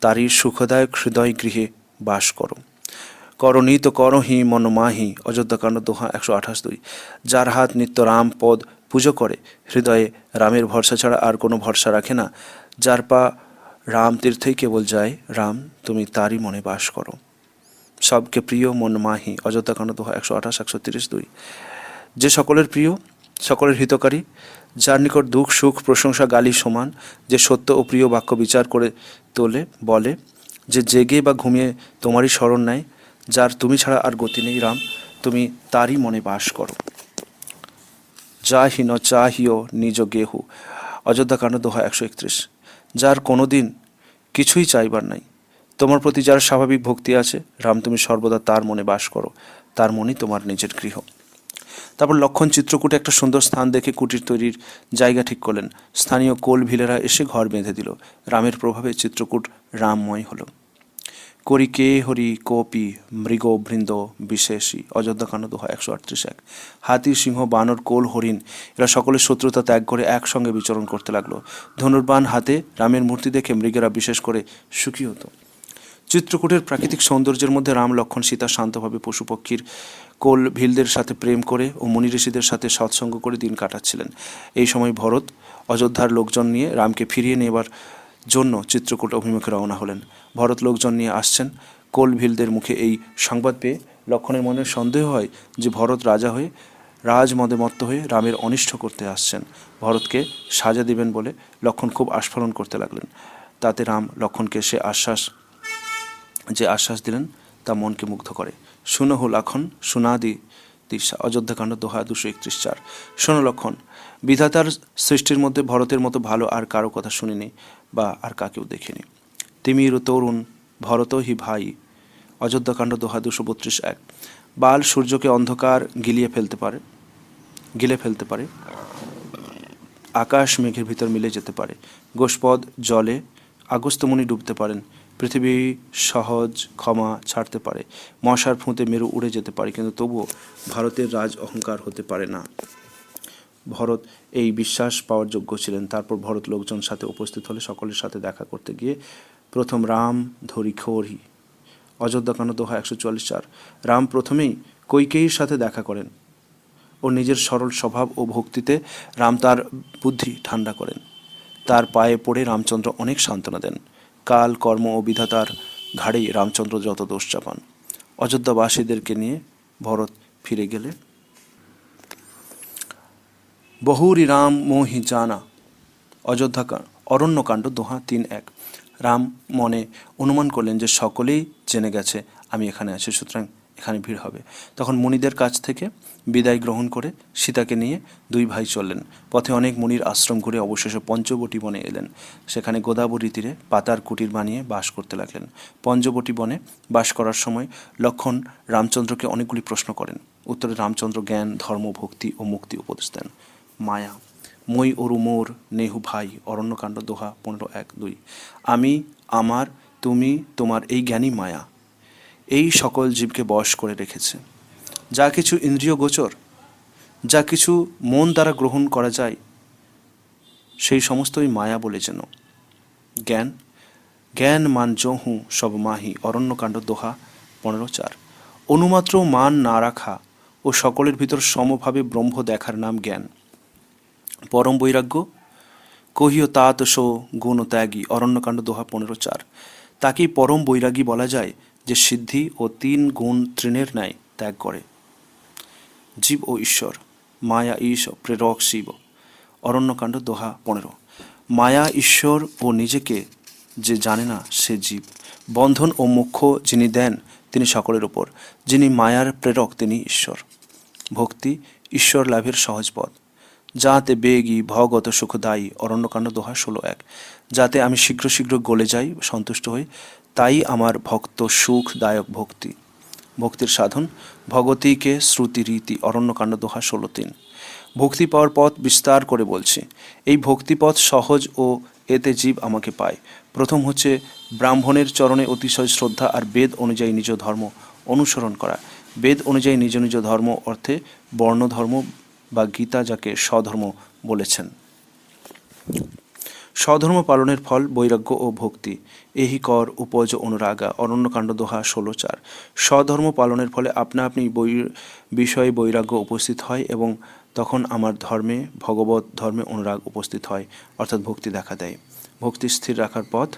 তারই সুখদায়ক হৃদয় গৃহে বাস করো। করণীত করহি মন মাহি, অযোধ্যাকাণ্ড দোহা 128:2। যার হাত নিত্য রাম পদ পুজো করে, হৃদয়ে রামের ভরসা ছাড়া আর কোনো ভরসা রাখে না, যার পা রাম তীর্থেই কেবল যায়, রাম তুমি তারই মনে বাস করো। সবকে প্রিয় মন মাহি, অযোধ্যাকাণ্ড দোহা 128-130:2। যে সকলের প্রিয়, সকলের হিতকারী, যার নিকট দুঃখ সুখ প্রশংসা গালি সমান, যে সত্য ও প্রিয় বাক্য বিচার করে বলে, যে জেগে বা ঘুমিয়ে তোমারই স্মরণ নেয়, যার তুমি ছাড়া আর গতি নেই, রাম তুমি তারই মনে বাস করো। যাহি ন চাহিও নিজ গেহু, অযোধ্যাকাণ্ড দোহা 131। যার কোনো দিন কিছুই চাইবার নাই, তোমার প্রতি যার স্বাভাবিক ভক্তি আছে, রাম তুমি সর্বদা তার মনে বাস করো, তার মনই তোমার নিজের গৃহ। তারপর লক্ষণ চিত্রকূটে একটা সুন্দর স্থান দেখে কুটির তৈরির জায়গা ঠিক করলেন। স্থানীয় কোল ভিলেরা এসে ঘর বেঁধে দিল। রামের প্রভাবে চিত্রকূট রামময় হল। করি কে হরি কোপি মৃগ বৃন্দ বিশেষী। অযোধ্যাকাণ্ড দোহা 138:1। হাতি, সিংহ, বানর, কোল, হরিণ এরা সকলের শত্রুতা ত্যাগ করে একসঙ্গে বিচরণ করতে লাগলো। ধনুর্বাণ হাতে রামের মূর্তি দেখে মৃগেরা বিশেষ করে সুখী হতো। চিত্রকূটের প্রাকৃতিক সৌন্দর্যের মধ্যে রাম, লক্ষ্মণ, সীতা শান্তভাবে পশু পক্ষীর কোল ভিলদের সাথে প্রেম করে ও মুনি ঋষিদের সাথে সৎসঙ্গ করে দিন কাটাচ্ছিলেন। এই সময় ভরত অযোধ্যার লোকজন নিয়ে রামকে ফিরিয়ে নেবার জন্য চিত্রকূট অভিমুখে রওনা হলেন। ভরত লোকজন নিয়ে আসছেন। কোল ভিলদের মুখে এই সংবাদ পেয়ে লক্ষ্মণের মনে সন্দেহ হয় যে ভরত রাজা হয়ে রাজমদে মত্ত হয়ে রামের অনিষ্ট করতে আসছেন। ভরতকে সাজা দিবেন বলে লক্ষ্মণ খুব আস্ফালন করতে লাগলেন। তাতে রাম লক্ষ্মণকে সে আশ্বাস দিলেন তা মনকে মুগ্ধ করে। শুনহু লক্ষণ সুনাদি দিশা। অযোধ্যাকাণ্ড দোহা 231:4। শোনো লক্ষণ, বিধাতার সৃষ্টির মধ্যে ভরতের মতো ভালো আর কারো কথা শুনিনি বা আর কাকেও দেখিনি। তিমির তরুণ ভরত হি ভাই। অযোধ্যাকাণ্ড দোহা 232:1। বাল সূর্যকে অন্ধকার গিলে ফেলতে পারে, আকাশ মেঘের ভিতর মিলে যেতে পারে, গোষ্পদ জলে আগস্ত্যমুনি ডুবতে পারেন, পৃথিবী সহজ ক্ষমা ছাড়তে পারে, মশার ফুঁতে মেরু উড়ে যেতে পারে, কিন্তু তবুও ভারতের রাজ অহংকার হতে পারে না। ভরত এই বিশ্বাস পাওয়ার যোগ্য ছিলেন। তারপর ভরত লোকজন সাথে উপস্থিত হলে সকলের সাথে দেখা করতে গিয়ে প্রথম রাম ধরি খোরি। অযোধ্যাকাণ্ড দোহা 144:4। রাম প্রথমেই কৈকেয়ীর সাথে দেখা করেন ও নিজের সরল স্বভাব ও ভক্তিতে রাম তার বুদ্ধি ঠান্ডা করেন। তার পায়ে পড়ে রামচন্দ্র অনেক সান্ত্বনা দেন। কাল, কর্ম ও বিধাতার ঘাড়েই রামচন্দ্র যত দোষ চাপান। অযোধ্যাবাসীদেরকে নিয়ে ভরত ফিরে গেলে বহুরি রাম মোহি জানা। অরণ্যকাণ্ড দোহা 3:1। রাম মনে অনুমান করলেন যে সকলেই জেনে গেছে আমি এখানে আছি, সুতরাং এখানে ভিড় হবে। তখন মুনিদের কাছ থেকে বিদায় গ্রহণ করে সীতাকে নিয়ে দুই ভাই চললেন। পথে অনেক মুনির আশ্রম ঘুরে অবশেষে পঞ্চবটী বনে এলেন। সেখানে গোদাবরী তীরে পাতার কুটির বানিয়ে বাস করতে লাগলেন। পঞ্চবটী বনে বাস করার সময় লক্ষ্মণ রামচন্দ্রকে অনেকগুলি প্রশ্ন করেন। উত্তরে রামচন্দ্র জ্ঞান, ধর্ম, ভক্তি ও মুক্তি উপদেশ দেন। মায়া মই অরু মোর নেহু ভাই। অরণ্যকাণ্ড দোহা 15:1-2। আমি, আমার, তুমি, তোমার এই জ্ঞানই মায়া। এই সকল জীবকে বশ করে রেখেছে। যা কিছু ইন্দ্রিয় গোচর, যা কিছু মন দ্বারা গ্রহণ করা যায়, সেই সমস্তই মায়া বলে যেন। জ্ঞান মান জহু সব মাহি। অরণ্যকাণ্ড দোহা 15:4। অনুমাত্র মান না রাখা ও সকলের ভিতর সমভাবে ব্রহ্ম দেখার নাম জ্ঞান। পরম বৈরাগ্য কহিও তাত সো গুণ ত্যাগী। অরণ্যকাণ্ড দোহা 15:4। তাকেই পরম বৈরাগী বলা যায় যে সিদ্ধি ও 3 গুণ তৃণের ন্যায় ত্যাগ করে। জীব ও ঈশ্বর, মায়া ঈশ প্রেরক শিব। অরণ্যকাণ্ড দোহা 15। মায়া, ঈশ্বর ও নিজেকে যে জানে না সে জীব। বন্ধন ও মোক্ষ যিনি দেন তিনি সকলের ওপর। যিনি মায়ার প্রেরক তিনি ঈশ্বর। ভক্তি ঈশ্বর লাভের সহজ পথ। যাতে বেগী ভগত সুখদায়ী। অরণ্যকাণ্ড দোহা 16:1। যাতে আমি শীঘ্র শীঘ্র গলে যাই, সন্তুষ্ট হই, তাই আমার ভক্ত সুখদায়ক ভক্তি। ভক্তির সাধন ভগবতীকে শ্রুতি রীতি। অরণ্যকাণ্ড দোহা 16:3। ভক্তি পাওয়ার পথ বিস্তার করে বলছি। এই ভক্তিপথ সহজ ও এতে জীব আমাকে পায়। প্রথম হচ্ছে ব্রাহ্মণের চরণে অতিশয় শ্রদ্ধা আর বেদ অনুযায়ী নিজ ধর্ম অনুসরণ করা। বেদ অনুযায়ী নিজ নিজ ধর্ম অর্থে বর্ণধর্ম বা গীতা যাকে স্বধর্ম বলেছেন। স্বধর্ম পালনের ফল বৈরাগ্য ও ভক্তি। এহি কর উপজ অনুরাগা। অরণ্যকাণ্ড দোহা 16:4। স্বধর্ম পালনের ফলে আপনা আপনি বিষয়ে বৈরাগ্য উপস্থিত হয় এবং তখন আমার ধর্মে, ভগবত ধর্মে অনুরাগ উপস্থিত হয়, অর্থাৎ ভক্তি দেখা দেয়। ভক্তি স্থির রাখার পথ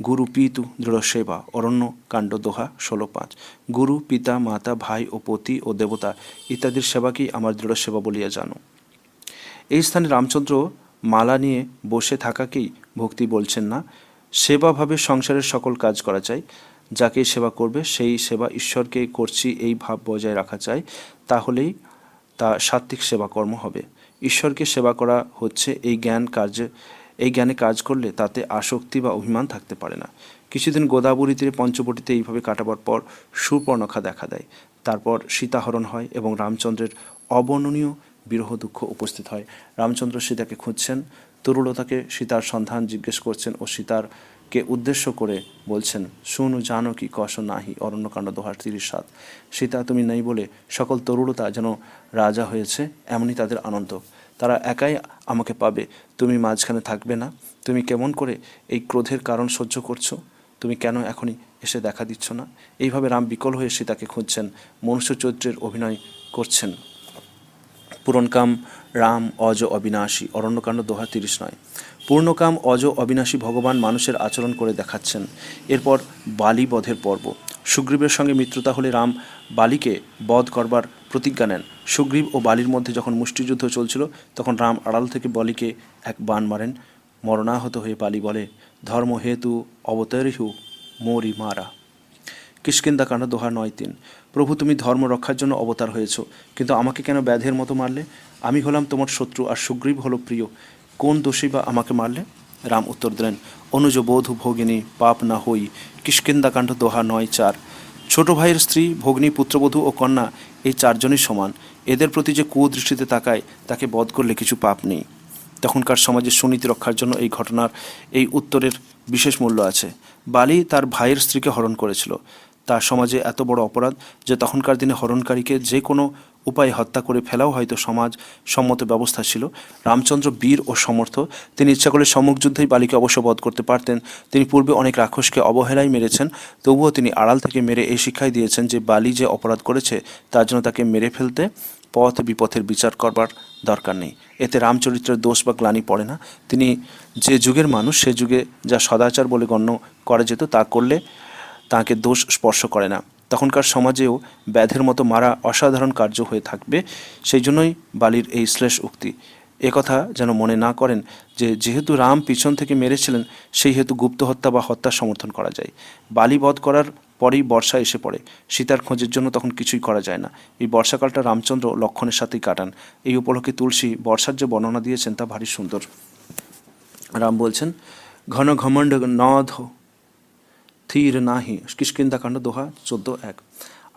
গুরু পিতু দৃঢ় সেবা। অরণ্যকাণ্ড দোহা 16:5। গুরু, পিতা, মাতা, ভাই ও পতি ও দেবতা ইত্যাদির সেবাকেই আমার দৃঢ় সেবা বলিয়া জানো। এই স্থানে রামচন্দ্র মালা নিয়ে বসে থাকাকেই ভক্তি বলছেন না। সেবাভাবে সংসারের সকল কাজ করা চাই। যাকে সেবা করবে সেই সেবা ঈশ্বরকে করছি এই ভাব বজায় রাখা চাই, তাহলেই তা সাত্ত্বিক সেবাকর্ম হবে। ঈশ্বরকে সেবা করা হচ্ছে এই জ্ঞানে কাজ করলে তাতে আসক্তি বা অভিমান থাকতে পারে না। কিছুদিন গোদাবরী তীরে পঞ্চবটিতে এইভাবে কাটাবার পর সুপর্ণখা দেখা দেয়। তারপর সীতাহরণ হয় এবং রামচন্দ্রের অবর্ণনীয় বিরহ দুঃখ উপস্থিত হয়। রামচন্দ্র সীতাকে খুঁজছেন, তরুলতাকে সীতার সন্ধান জিজ্ঞেস করছেন ও সীতার কে উদ্দেশ্য করে বলছেন, শুনু জানো কি কষ নাহি, অরণ্যকাণ্ড 2:37। সীতা তুমি নেই বলে সকল তরুণতা যেন রাজা হয়েছে, এমনই তাদের আনন্দ। তারা একাই আমাকে পাবে, তুমি মাঝখানে থাকবে না। তুমি কেমন করে এই ক্রোধের কারণ সহ্য করছো? তুমি কেন এখনই এসে দেখা দিচ্ছ না? এইভাবে রাম বিকল হয়ে সীতাকে খুঁজছেন, মনুষ্য চরিত্রের অভিনয় করছেন। পূরণকাম রাম অজ অবিনাশী, অরণ্যকাণ্ড 2:39। পূর্ণকাম অজ অবিনাশী ভগবান মানুষের আচরণ করে দেখাচ্ছেন। এরপর বালি বধের পর্ব। সুগ্রীবের সঙ্গে মিত্রতা হলে রাম বালিকে বধ করবার প্রতিজ্ঞা নেন। সুগ্রীব ও বালির মধ্যে যখন মুষ্টিযুদ্ধ চলছিল তখন রাম আড়াল থেকে বালিকে এক বাণ মারেন। মরণাহত হয়ে বালি বলে, ধর্ম হেতু অবতরিহু মোরি মারা। কিষ্কিন্ধাকাণ্ড 2:9-3। প্রভু তুমি ধর্ম রক্ষার জন্য অবতার হয়েছ, কিন্তু আমাকে কেন ব্যাধের মতো মারলে? আমি হলাম তোমার শত্রু আর সুগ্রীব হলো প্রিয়, কোন দোষী বা আমাকে মারলে? রাম উত্তর দিলেন, অনুজ বধূ ভগিনী পাপ না হই। কিষ্কিন্ধাকাণ্ড 2:9-4। ছোট ভাইয়ের স্ত্রী, ভগ্নী, পুত্রবধূ ও কন্যা এই চারজনই সমান। এদের প্রতি যে কুদৃষ্টিতে তাকায় তাকে বধ করলে কিছু পাপ নেই। তখনকার সমাজের সুনীতি রক্ষার জন্য এই ঘটনার এই উত্তরের বিশেষ মূল্য আছে। বালি তার ভাইয়ের স্ত্রীকে হরণ করেছিল। তার সমাজে এত বড় অপরাধ যে তখনকার দিনে হরণকারীকে যে কোনো উপায়ে হত্যা করে ফেলাও হয়তো সমাজ সম্মত ব্যবস্থা ছিল। রামচন্দ্র বীর ও সমর্থ, তিনি ইচ্ছা করলে সম্মুখ যুদ্ধেই বালিকে অবশ্য বধ করতে পারতেন। তিনি পূর্বে অনেক রাক্ষসকে অবহেলায় মেরেছেন, তবুও তিনি আড়াল থেকে মেরে এই শিক্ষাই দিয়েছেন যে বালি যে অপরাধ করেছে তার জন্য তাকে মেরে ফেলতে পথ বিপথের বিচার করবার দরকার নেই। এতে রামচরিত্রের দোষ বা গ্লানি পড়ে না। তিনি যে যুগের মানুষ, সে যুগে যা সদাচার বলে গণ্য করা যেত তা করলে তাকে দোষ স্পর্শ করে না। তখনকার সমাজেও ব্যাধের মতো মারা অসাধারণ কার্য হয়ে থাকবে। সেই জন্যই বালির এই শ্লেষ উক্তি। একথা যেন মনে না করেন যে যেহেতু রাম পিছন থেকে মেরেছিলেন সেই হেতু গুপ্ত হত্যা বা হত্যার সমর্থন করা যায়। বালি বধ করার পরেই বর্ষা এসে পড়ে। সীতার খোঁজের জন্য তখন কিছুই করা যায় না। এই বর্ষাকালটা রামচন্দ্র লক্ষণের সাথেই কাটান। এই উপলক্ষে তুলসী বর্ষার যে বর্ণনা দিয়েছেন তা ভারী সুন্দর। রাম বলছেন, ঘন ঘমণ্ড নধ থির নাহি। কিষ্কিন্ধাকাণ্ড 2:14-1।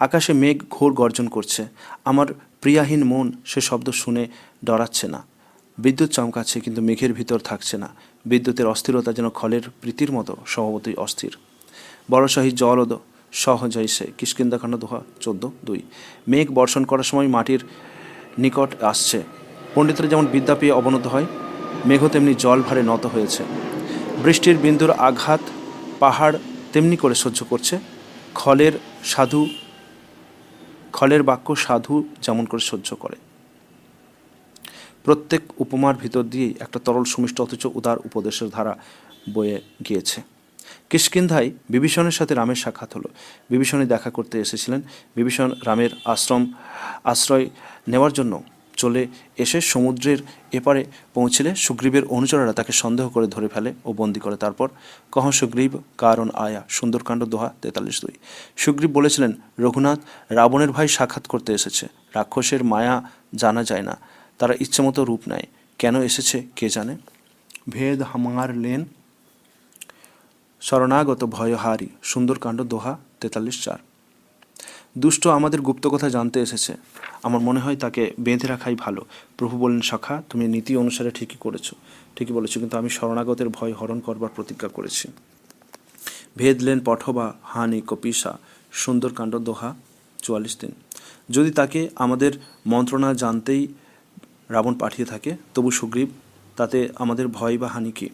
আকাশে মেঘ ঘোর গর্জন করছে, আমার প্রিয়াহীন মন সে শব্দ শুনে ডরাচ্ছে না। বিদ্যুৎ চমকাচ্ছে কিন্তু মেঘের ভিতর থাকছে না। বিদ্যুতের অস্থিরতা যেন খলের প্রীতির মতো স্বভাবতই অস্থির। বড়শাহী জলদ সহজৈসে। কিষ্কিন্ধাকাণ্ড 2:14-2। মেঘ বর্ষণ করার সময় মাটির নিকট আসছে। পণ্ডিতরা যেমন বিদ্যা পেয়ে অবনত হয়, মেঘও তেমনি জল ভারে নত হয়েছে। বৃষ্টির বিন্দুর আঘাত পাহাড় তেমনি করে সহ্য করছে। খলের বাক্য সাধু যেমন করে সহ্য করে। প্রত্যেক উপমার ভিতর দিয়েই একটা তরল সুমিষ্ট অথচ উদার উপদেশের ধারা বয়ে গিয়েছে। কিষ্কিন্ধায় বিভীষণের সাথে রামের সাক্ষাৎ হলো। বিভীষণে দেখা করতে এসেছিলেন। বিভীষণ রামের আশ্রয় নেওয়ার জন্য চলে এসে সমুদ্রের এপারে পৌঁছলে সুগ্রীবের অনুচরেরা তাকে সন্দেহ করে ধরে ফেলে ও বন্দী করে। তারপর কহ সুগ্রীব কারণ আয়া। সুন্দরকাণ্ড 2:43-2। সুগ্রীব বলেছিলেন, রঘুনাথ, রাবণের ভাই সাক্ষাৎ করতে এসেছে। রাক্ষসের মায়া জানা যায় না, তারা ইচ্ছেমতো রূপ নেয়। কেন এসেছে কে জানে। ভেদ হামার লেন শরণাগত ভয়হারী। সুন্দরকাণ্ড 2:43-4। দুষ্ট আমাদের গুপ্ত কথা জানতে এসেছে। আমার মনে হয় তাকে বেঁধে রাখাই ভালো। প্রভু বললেন, সখা, তুমি নীতি অনুসারে ঠিকই বলেছো, কিন্তু আমি শরণাগতের ভয় হরণ করবার প্রতিজ্ঞা করেছি। ভেদলেন পঠবা হানি কপিসা। সুন্দরকাণ্ড 2:44-3। যদি তাকে আমাদের মন্ত্রণা জানতেই রাবণ পাঠিয়ে থাকে, তবু সুগ্রীব, তাতে আমাদের ভয় বা হানি কী?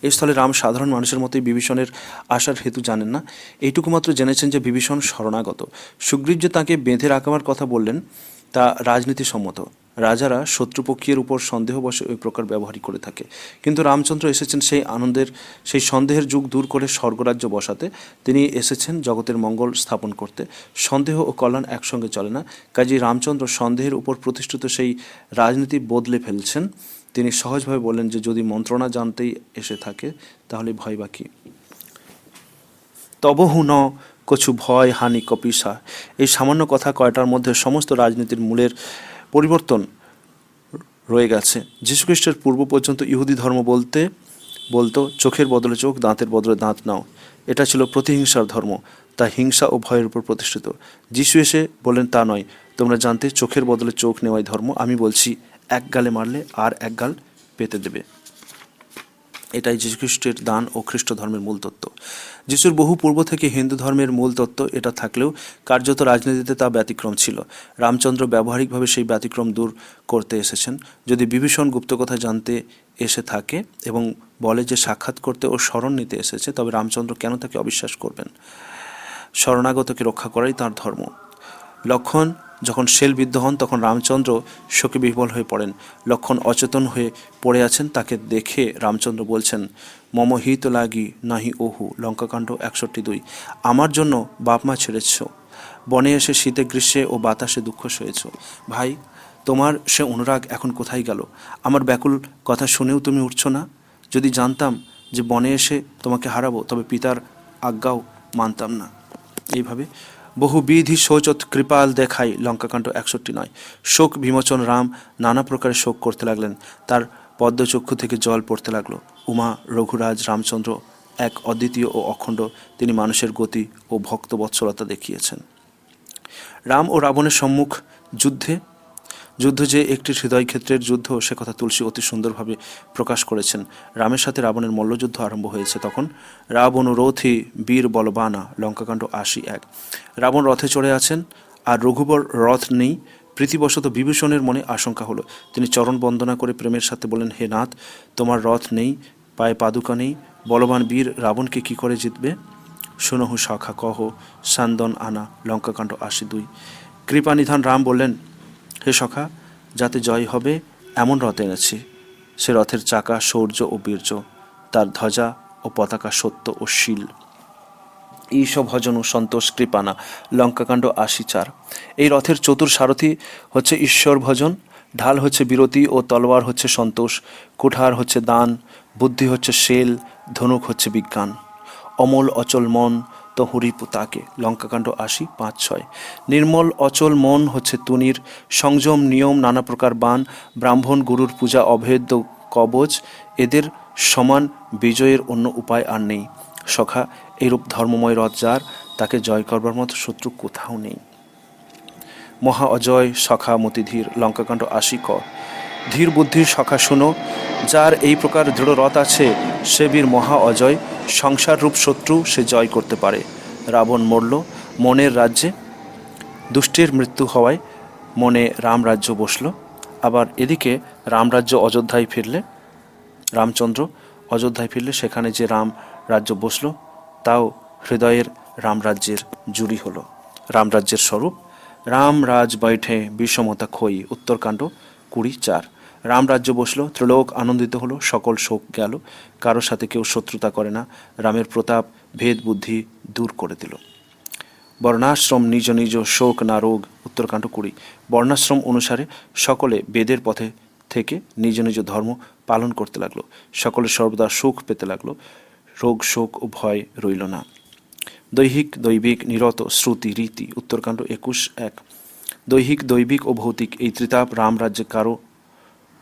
এই স্থলে রাম সাধারণ মানুষের মতোই বিভীষণের আসার হেতু জানেন না। এইটুকু মাত্র জেনেছেন যে বিভীষণ শরণাগত। সুগ্রীব যে তাকে বেঁধে রাখবার কথা বললেন তা রাজনীতিসম্মত। রাজারা শত্রুপক্ষের উপর সন্দেহবশে ওই প্রকার ব্যবহারই করে থাকে। কিন্তু রামচন্দ্র এসেছেন সেই সন্দেহের যুগ দূর করে স্বর্গরাজ্য বসাতে। তিনি এসেছেন জগতের মঙ্গল স্থাপন করতে। সন্দেহ ও কল্যাণ একসঙ্গে চলে না। কাজেই রামচন্দ্র সন্দেহের উপর প্রতিষ্ঠিত সেই রাজনীতি বদলে ফেলছেন। তিনি সহজভাবে বললেন যে যদি মন্ত্রণা জানতেই এসে থাকে তাহলে ভয় বা কী। তবহু ন কছু ভয় হানি কপিসা। এই সামান্য কথা কয়টার মধ্যে সমস্ত রাজনীতির মূলের পরিবর্তন রয়ে গেছে। যীশুখ্রিস্টের পূর্ব পর্যন্ত ইহুদি ধর্ম বলতো চোখের বদলে চোখ, দাঁতের বদলে দাঁত নাও। এটা ছিল প্রতিহিংসার ধর্ম, তা হিংসা ও ভয়ের উপর প্রতিষ্ঠিত। যীশু এসে বললেন, তা নয়, তোমরা জানতে চোখের বদলে চোখ নেওয়াই ধর্ম। আমি বলছি, এক গালে মারলে আর এক গাল পেতে দেবে। এটাই যীশুখ্রিস্টের দান ও খ্রিস্ট ধর্মের মূল তত্ত্ব। যিশুর বহু পূর্ব থেকে হিন্দু ধর্মের মূল তত্ত্ব এটা থাকলেও কার্যত রাজনীতিতে তা ব্যতিক্রম ছিল। রামচন্দ্র ব্যবহারিকভাবে সেই ব্যতিক্রম দূর করতে এসেছেন। যদি বিভীষণ গুপ্তকথা জানতে এসে থাকে এবং বলে যে সাক্ষাৎ করতে ও শরণ নিতে এসেছে, তবে রামচন্দ্র কেন তাকে অবিশ্বাস করবেন? শরণাগতকে রক্ষা করাই তাঁর ধর্ম। লক্ষণ যখন শেলবিদ্ধ হন তখন রামচন্দ্র শোকে বিহ্বল হয়ে পড়েন। লক্ষণ অচেতন হয়ে পড়ে আছেন, তাকে দেখে রামচন্দ্র বলছেন, মম হিত লাগি নাহি ওহু, লঙ্কাকাণ্ড 61:2। আমার জন্য বাপ মা ছেড়েছ, বনে এসে শীতে গ্রীষ্মে ও বাতাসে দুঃখ সয়েছ। ভাই, তোমার সে অনুরাগ এখন কোথায় গেল? আমার ব্যাকুল কথা শুনেও তুমি উঠছ না। যদি জানতাম যে বনে এসে তোমাকে হারাবো, তবে পিতার আজ্ঞাও মানতাম না। এইভাবে বহুবিধি শোচত কৃপাল দেখাই, লঙ্কাকাণ্ড 61:9। শোক বিমোচন রাম নানা প্রকারে শোক করতে লাগলেন। তার পদ্মচক্ষু থেকে জল পড়তে লাগলো। উমা, রঘুরাজ, রামচন্দ্র এক অদ্বিতীয় ও অখণ্ড। তিনি মানুষের গতি ও ভক্তবৎসলতা দেখিয়েছেন। রাম ও রাবণের সম্মুখ যুদ্ধ যে একটি হৃদয়ক্ষেত্রের যুদ্ধ, সে কথা তুলসী অতি সুন্দরভাবে প্রকাশ করেছেন। রামের সাথে রাবণের মল্লযুদ্ধ আরম্ভ হয়েছে তখন। রাবণ রথি বীর বলবানা, লঙ্কাকাণ্ড 81:1। রাবণ রথে চড়ে আছেন আর রঘুবর রথ নেই। প্রীতিবশত বিভীষণের মনে আশঙ্কা হলো। তিনি চরণ বন্দনা করে প্রেমের সাথে বলেন, হে নাথ, তোমার রথ নেই, পায়ে পাদুকা নেই, বলবান বীর রাবণকে কি করে জিতবে? শুনহু শাখা কহ সান্দন আনা, লঙ্কাকাণ্ড 82। কৃপানিধান রাম বললেন, হে সখা, যাতে জয় হবে এমন রথ এনেছি। সে রথের চাকা শৌর্য ও বীর্য, তার ধ্বজা ও পতাকা সত্য ও শীল। ঈশ ভজন ও সন্তোষ কৃপানা, লঙ্কাকাণ্ড 84। এই রথের চতুর সারথি হচ্ছে ঈশ্বর ভজন, ঢাল হচ্ছে বিরতি ও তলোয়ার হচ্ছে সন্তোষ, কুঠার হচ্ছে দান, বুদ্ধি হচ্ছে শেল, ধনুক হচ্ছে বিজ্ঞান। অমল অচল মন তো হরিপু তাকে, লঙ্কাকাণ্ড 80:5-6। নির্মল অচল মন হচ্ছে তুনির, সংযম নিয়ম নানা প্রকার বান, ব্রাহ্মণ গুরুর পূজা অভেদ্য কবচ, এদের সমান বিজয়ের অন্য উপায় আর নেই। সখা, এইরূপ ধর্মময় রথ যার, তাকে জয় করবার মতো শত্রু কোথাও নেই। মহা অজয় সখা মতিধীর, লঙ্কাকাণ্ড 80:ক। ধীর বুদ্ধির সখা শুনো, যার এই প্রকার দৃঢ় রথ আছে সে বীর মহা অজয়, সংসার রূপ শত্রু সে জয় করতে পারে। রাবণ মরল মনের রাজ্যে, দুষ্টের মৃত্যু হওয়ায় মনে রামরাজ্য বসল। আবার এদিকে রামরাজ্য অযোধ্যায় ফিরলে, রামচন্দ্র অযোধ্যায় ফিরলে সেখানে যে রাম রাজ্য বসল, তাও হৃদয়ের রামরাজ্যের জুড়ি হলো। রামরাজ্যের স্বরূপ, রাম রাজ বৈঠে বিষমতা খই, উত্তরকাণ্ড 20:4। রামরাজ্য বসল, ত্রিলোক আনন্দিত হলো, সকল শোক গেল, কারোর সাথে কেউ শত্রুতা করে না। রামের প্রতাপ ভেদ বুদ্ধি দূর করে দিল। বর্ণাশ্রম নিজ নিজ শোক না রোগ, উত্তরকাণ্ড 20। বর্ণাশ্রম অনুসারে সকলে বেদের পথে থেকে নিজ নিজ ধর্ম পালন করতে লাগলো। সকলে সর্বদা সুখ পেতে লাগলো, রোগ শোক ও ভয় রইল না। দৈহিক দৈবিক নিরত শ্রুতি রীতি, উত্তরকাণ্ড 21:1। দৈহিক দৈবিক ও ভৌতিক এই ত্রিতাপ রামরাজ্যে কারো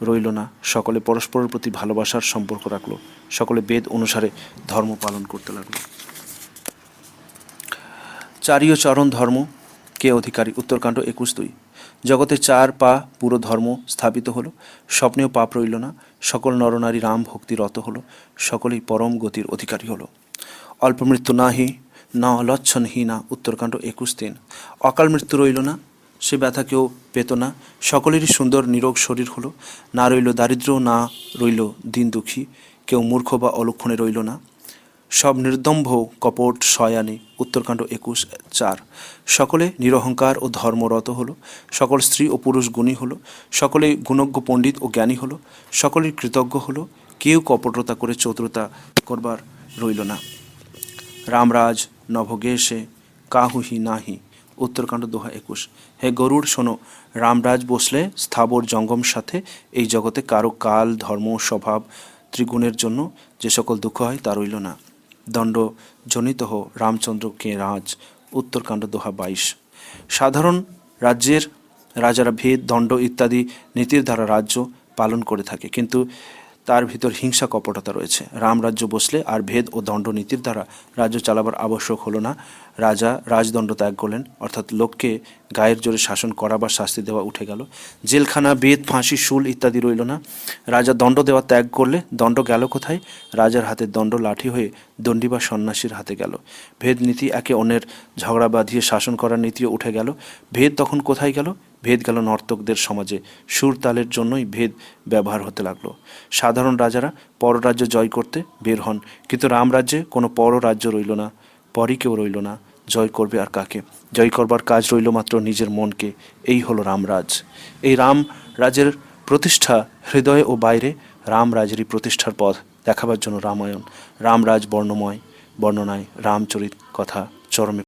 রইল না। সকলে পরস্পরের প্রতি ভালোবাসার সম্পর্ক রাখলো, সকলে বেদ অনুসারে ধর্ম পালন করতে লাগলো। চারীয় চরণ ধর্ম কে অধিকারী, উত্তরকাণ্ড 21:2। জগতে 4 পা পুরো ধর্ম স্থাপিত হলো, স্বপ্নেও পাপ রইল না। সকল নরনারী রাম ভক্তি রত হলো, সকলেই পরম গতির অধিকারী হলো। অল্প মৃত্যু নাহি ন লচ্ছনহীনা, উত্তরকাণ্ড 21:3। অকাল মৃত্যু রইল না, সে ব্যথা কেউ পেত না। সকলেরই সুন্দর নিরোগ শরীর হলো, না রইল দারিদ্র, না রইল দিন দুঃখী, কেউ মূর্খ বা অলক্ষণে রইল না। সব নির্দম্ভ কপট শয়ানে, উত্তরকাণ্ড 21:4। সকলে নিরহংকার ও ধর্মরত হলো, সকল স্ত্রী ও পুরুষ গুণী হলো, সকলে গুণজ্ঞ পণ্ডিত ও জ্ঞানী হলো, সকলেই কৃতজ্ঞ হলো, কেউ কপটতা করে চতুরতা করবার রইল না। রামরাজ নভোগেশে কাহুহি নাহি, উত্তরকাণ্ড 2:21। হে গরুড় শোনো, রামরাজ বসলে স্থাবর জঙ্গম সাথে এই জগতে কারো কাল ধর্ম স্বভাব ত্রিগুণের জন্য যে সকল দুঃখ হয় তা রইল না। দণ্ড জনিত হো রামচন্দ্র কে রাজ, উত্তরকাণ্ড 2:22। সাধারণ রাজ্যের রাজারা ভেদ দণ্ড ইত্যাদি নীতির দ্বারা রাজ্য পালন করে থাকে, কিন্তু তার ভিতর হিংসা কপটতা রয়েছে। রামরাজ্য বসলে আর ভেদ ও দণ্ডনীতির দ্বারা রাজ্য চালাবার আবশ্যক হলো না। রাজা রাজদণ্ড ত্যাগ করলেন, অর্থাৎ লোককে গায়ের জোরে শাসন করা বা শাস্তি দেওয়া উঠে গেল। জেলখানা, বেত, ফাঁসি, শুল ইত্যাদি রইল না। রাজা দণ্ড দেওয়া ত্যাগ করলে দণ্ড গেল কোথায়? রাজার হাতের দণ্ড লাঠি হয়ে দণ্ডী বা সন্ন্যাসীর হাতে গেল। ভেদ নীতি, একে অন্যের ঝগড়া বাঁধিয়ে শাসন করার নীতিও উঠে গেল। ভেদ তখন কোথায় গেল? ভেদ গেল নর্তকদের সমাজে। সুর তালের জন্যই ভেদ ব্যবহার হতে লাগলো। সাধারণ রাজারা পররাজ্য জয় করতে বের হন, কিন্তু রামরাজ্যে কোনো পররাজ্য রইল না, পরই কেউ রইল না। জয় করবে আর কাকে? জয় করবার কাজ রইল মাত্র নিজের মনকে। এই হলো রামরাজ। এই রাম রাজের প্রতিষ্ঠা হৃদয়ে ও বাইরে। রামরাজেরই প্রতিষ্ঠার পথ দেখাবার জন্য রামায়ণ। রামরাজ বর্ণময়, বর্ণনায় রামচরিত কথা চরমে।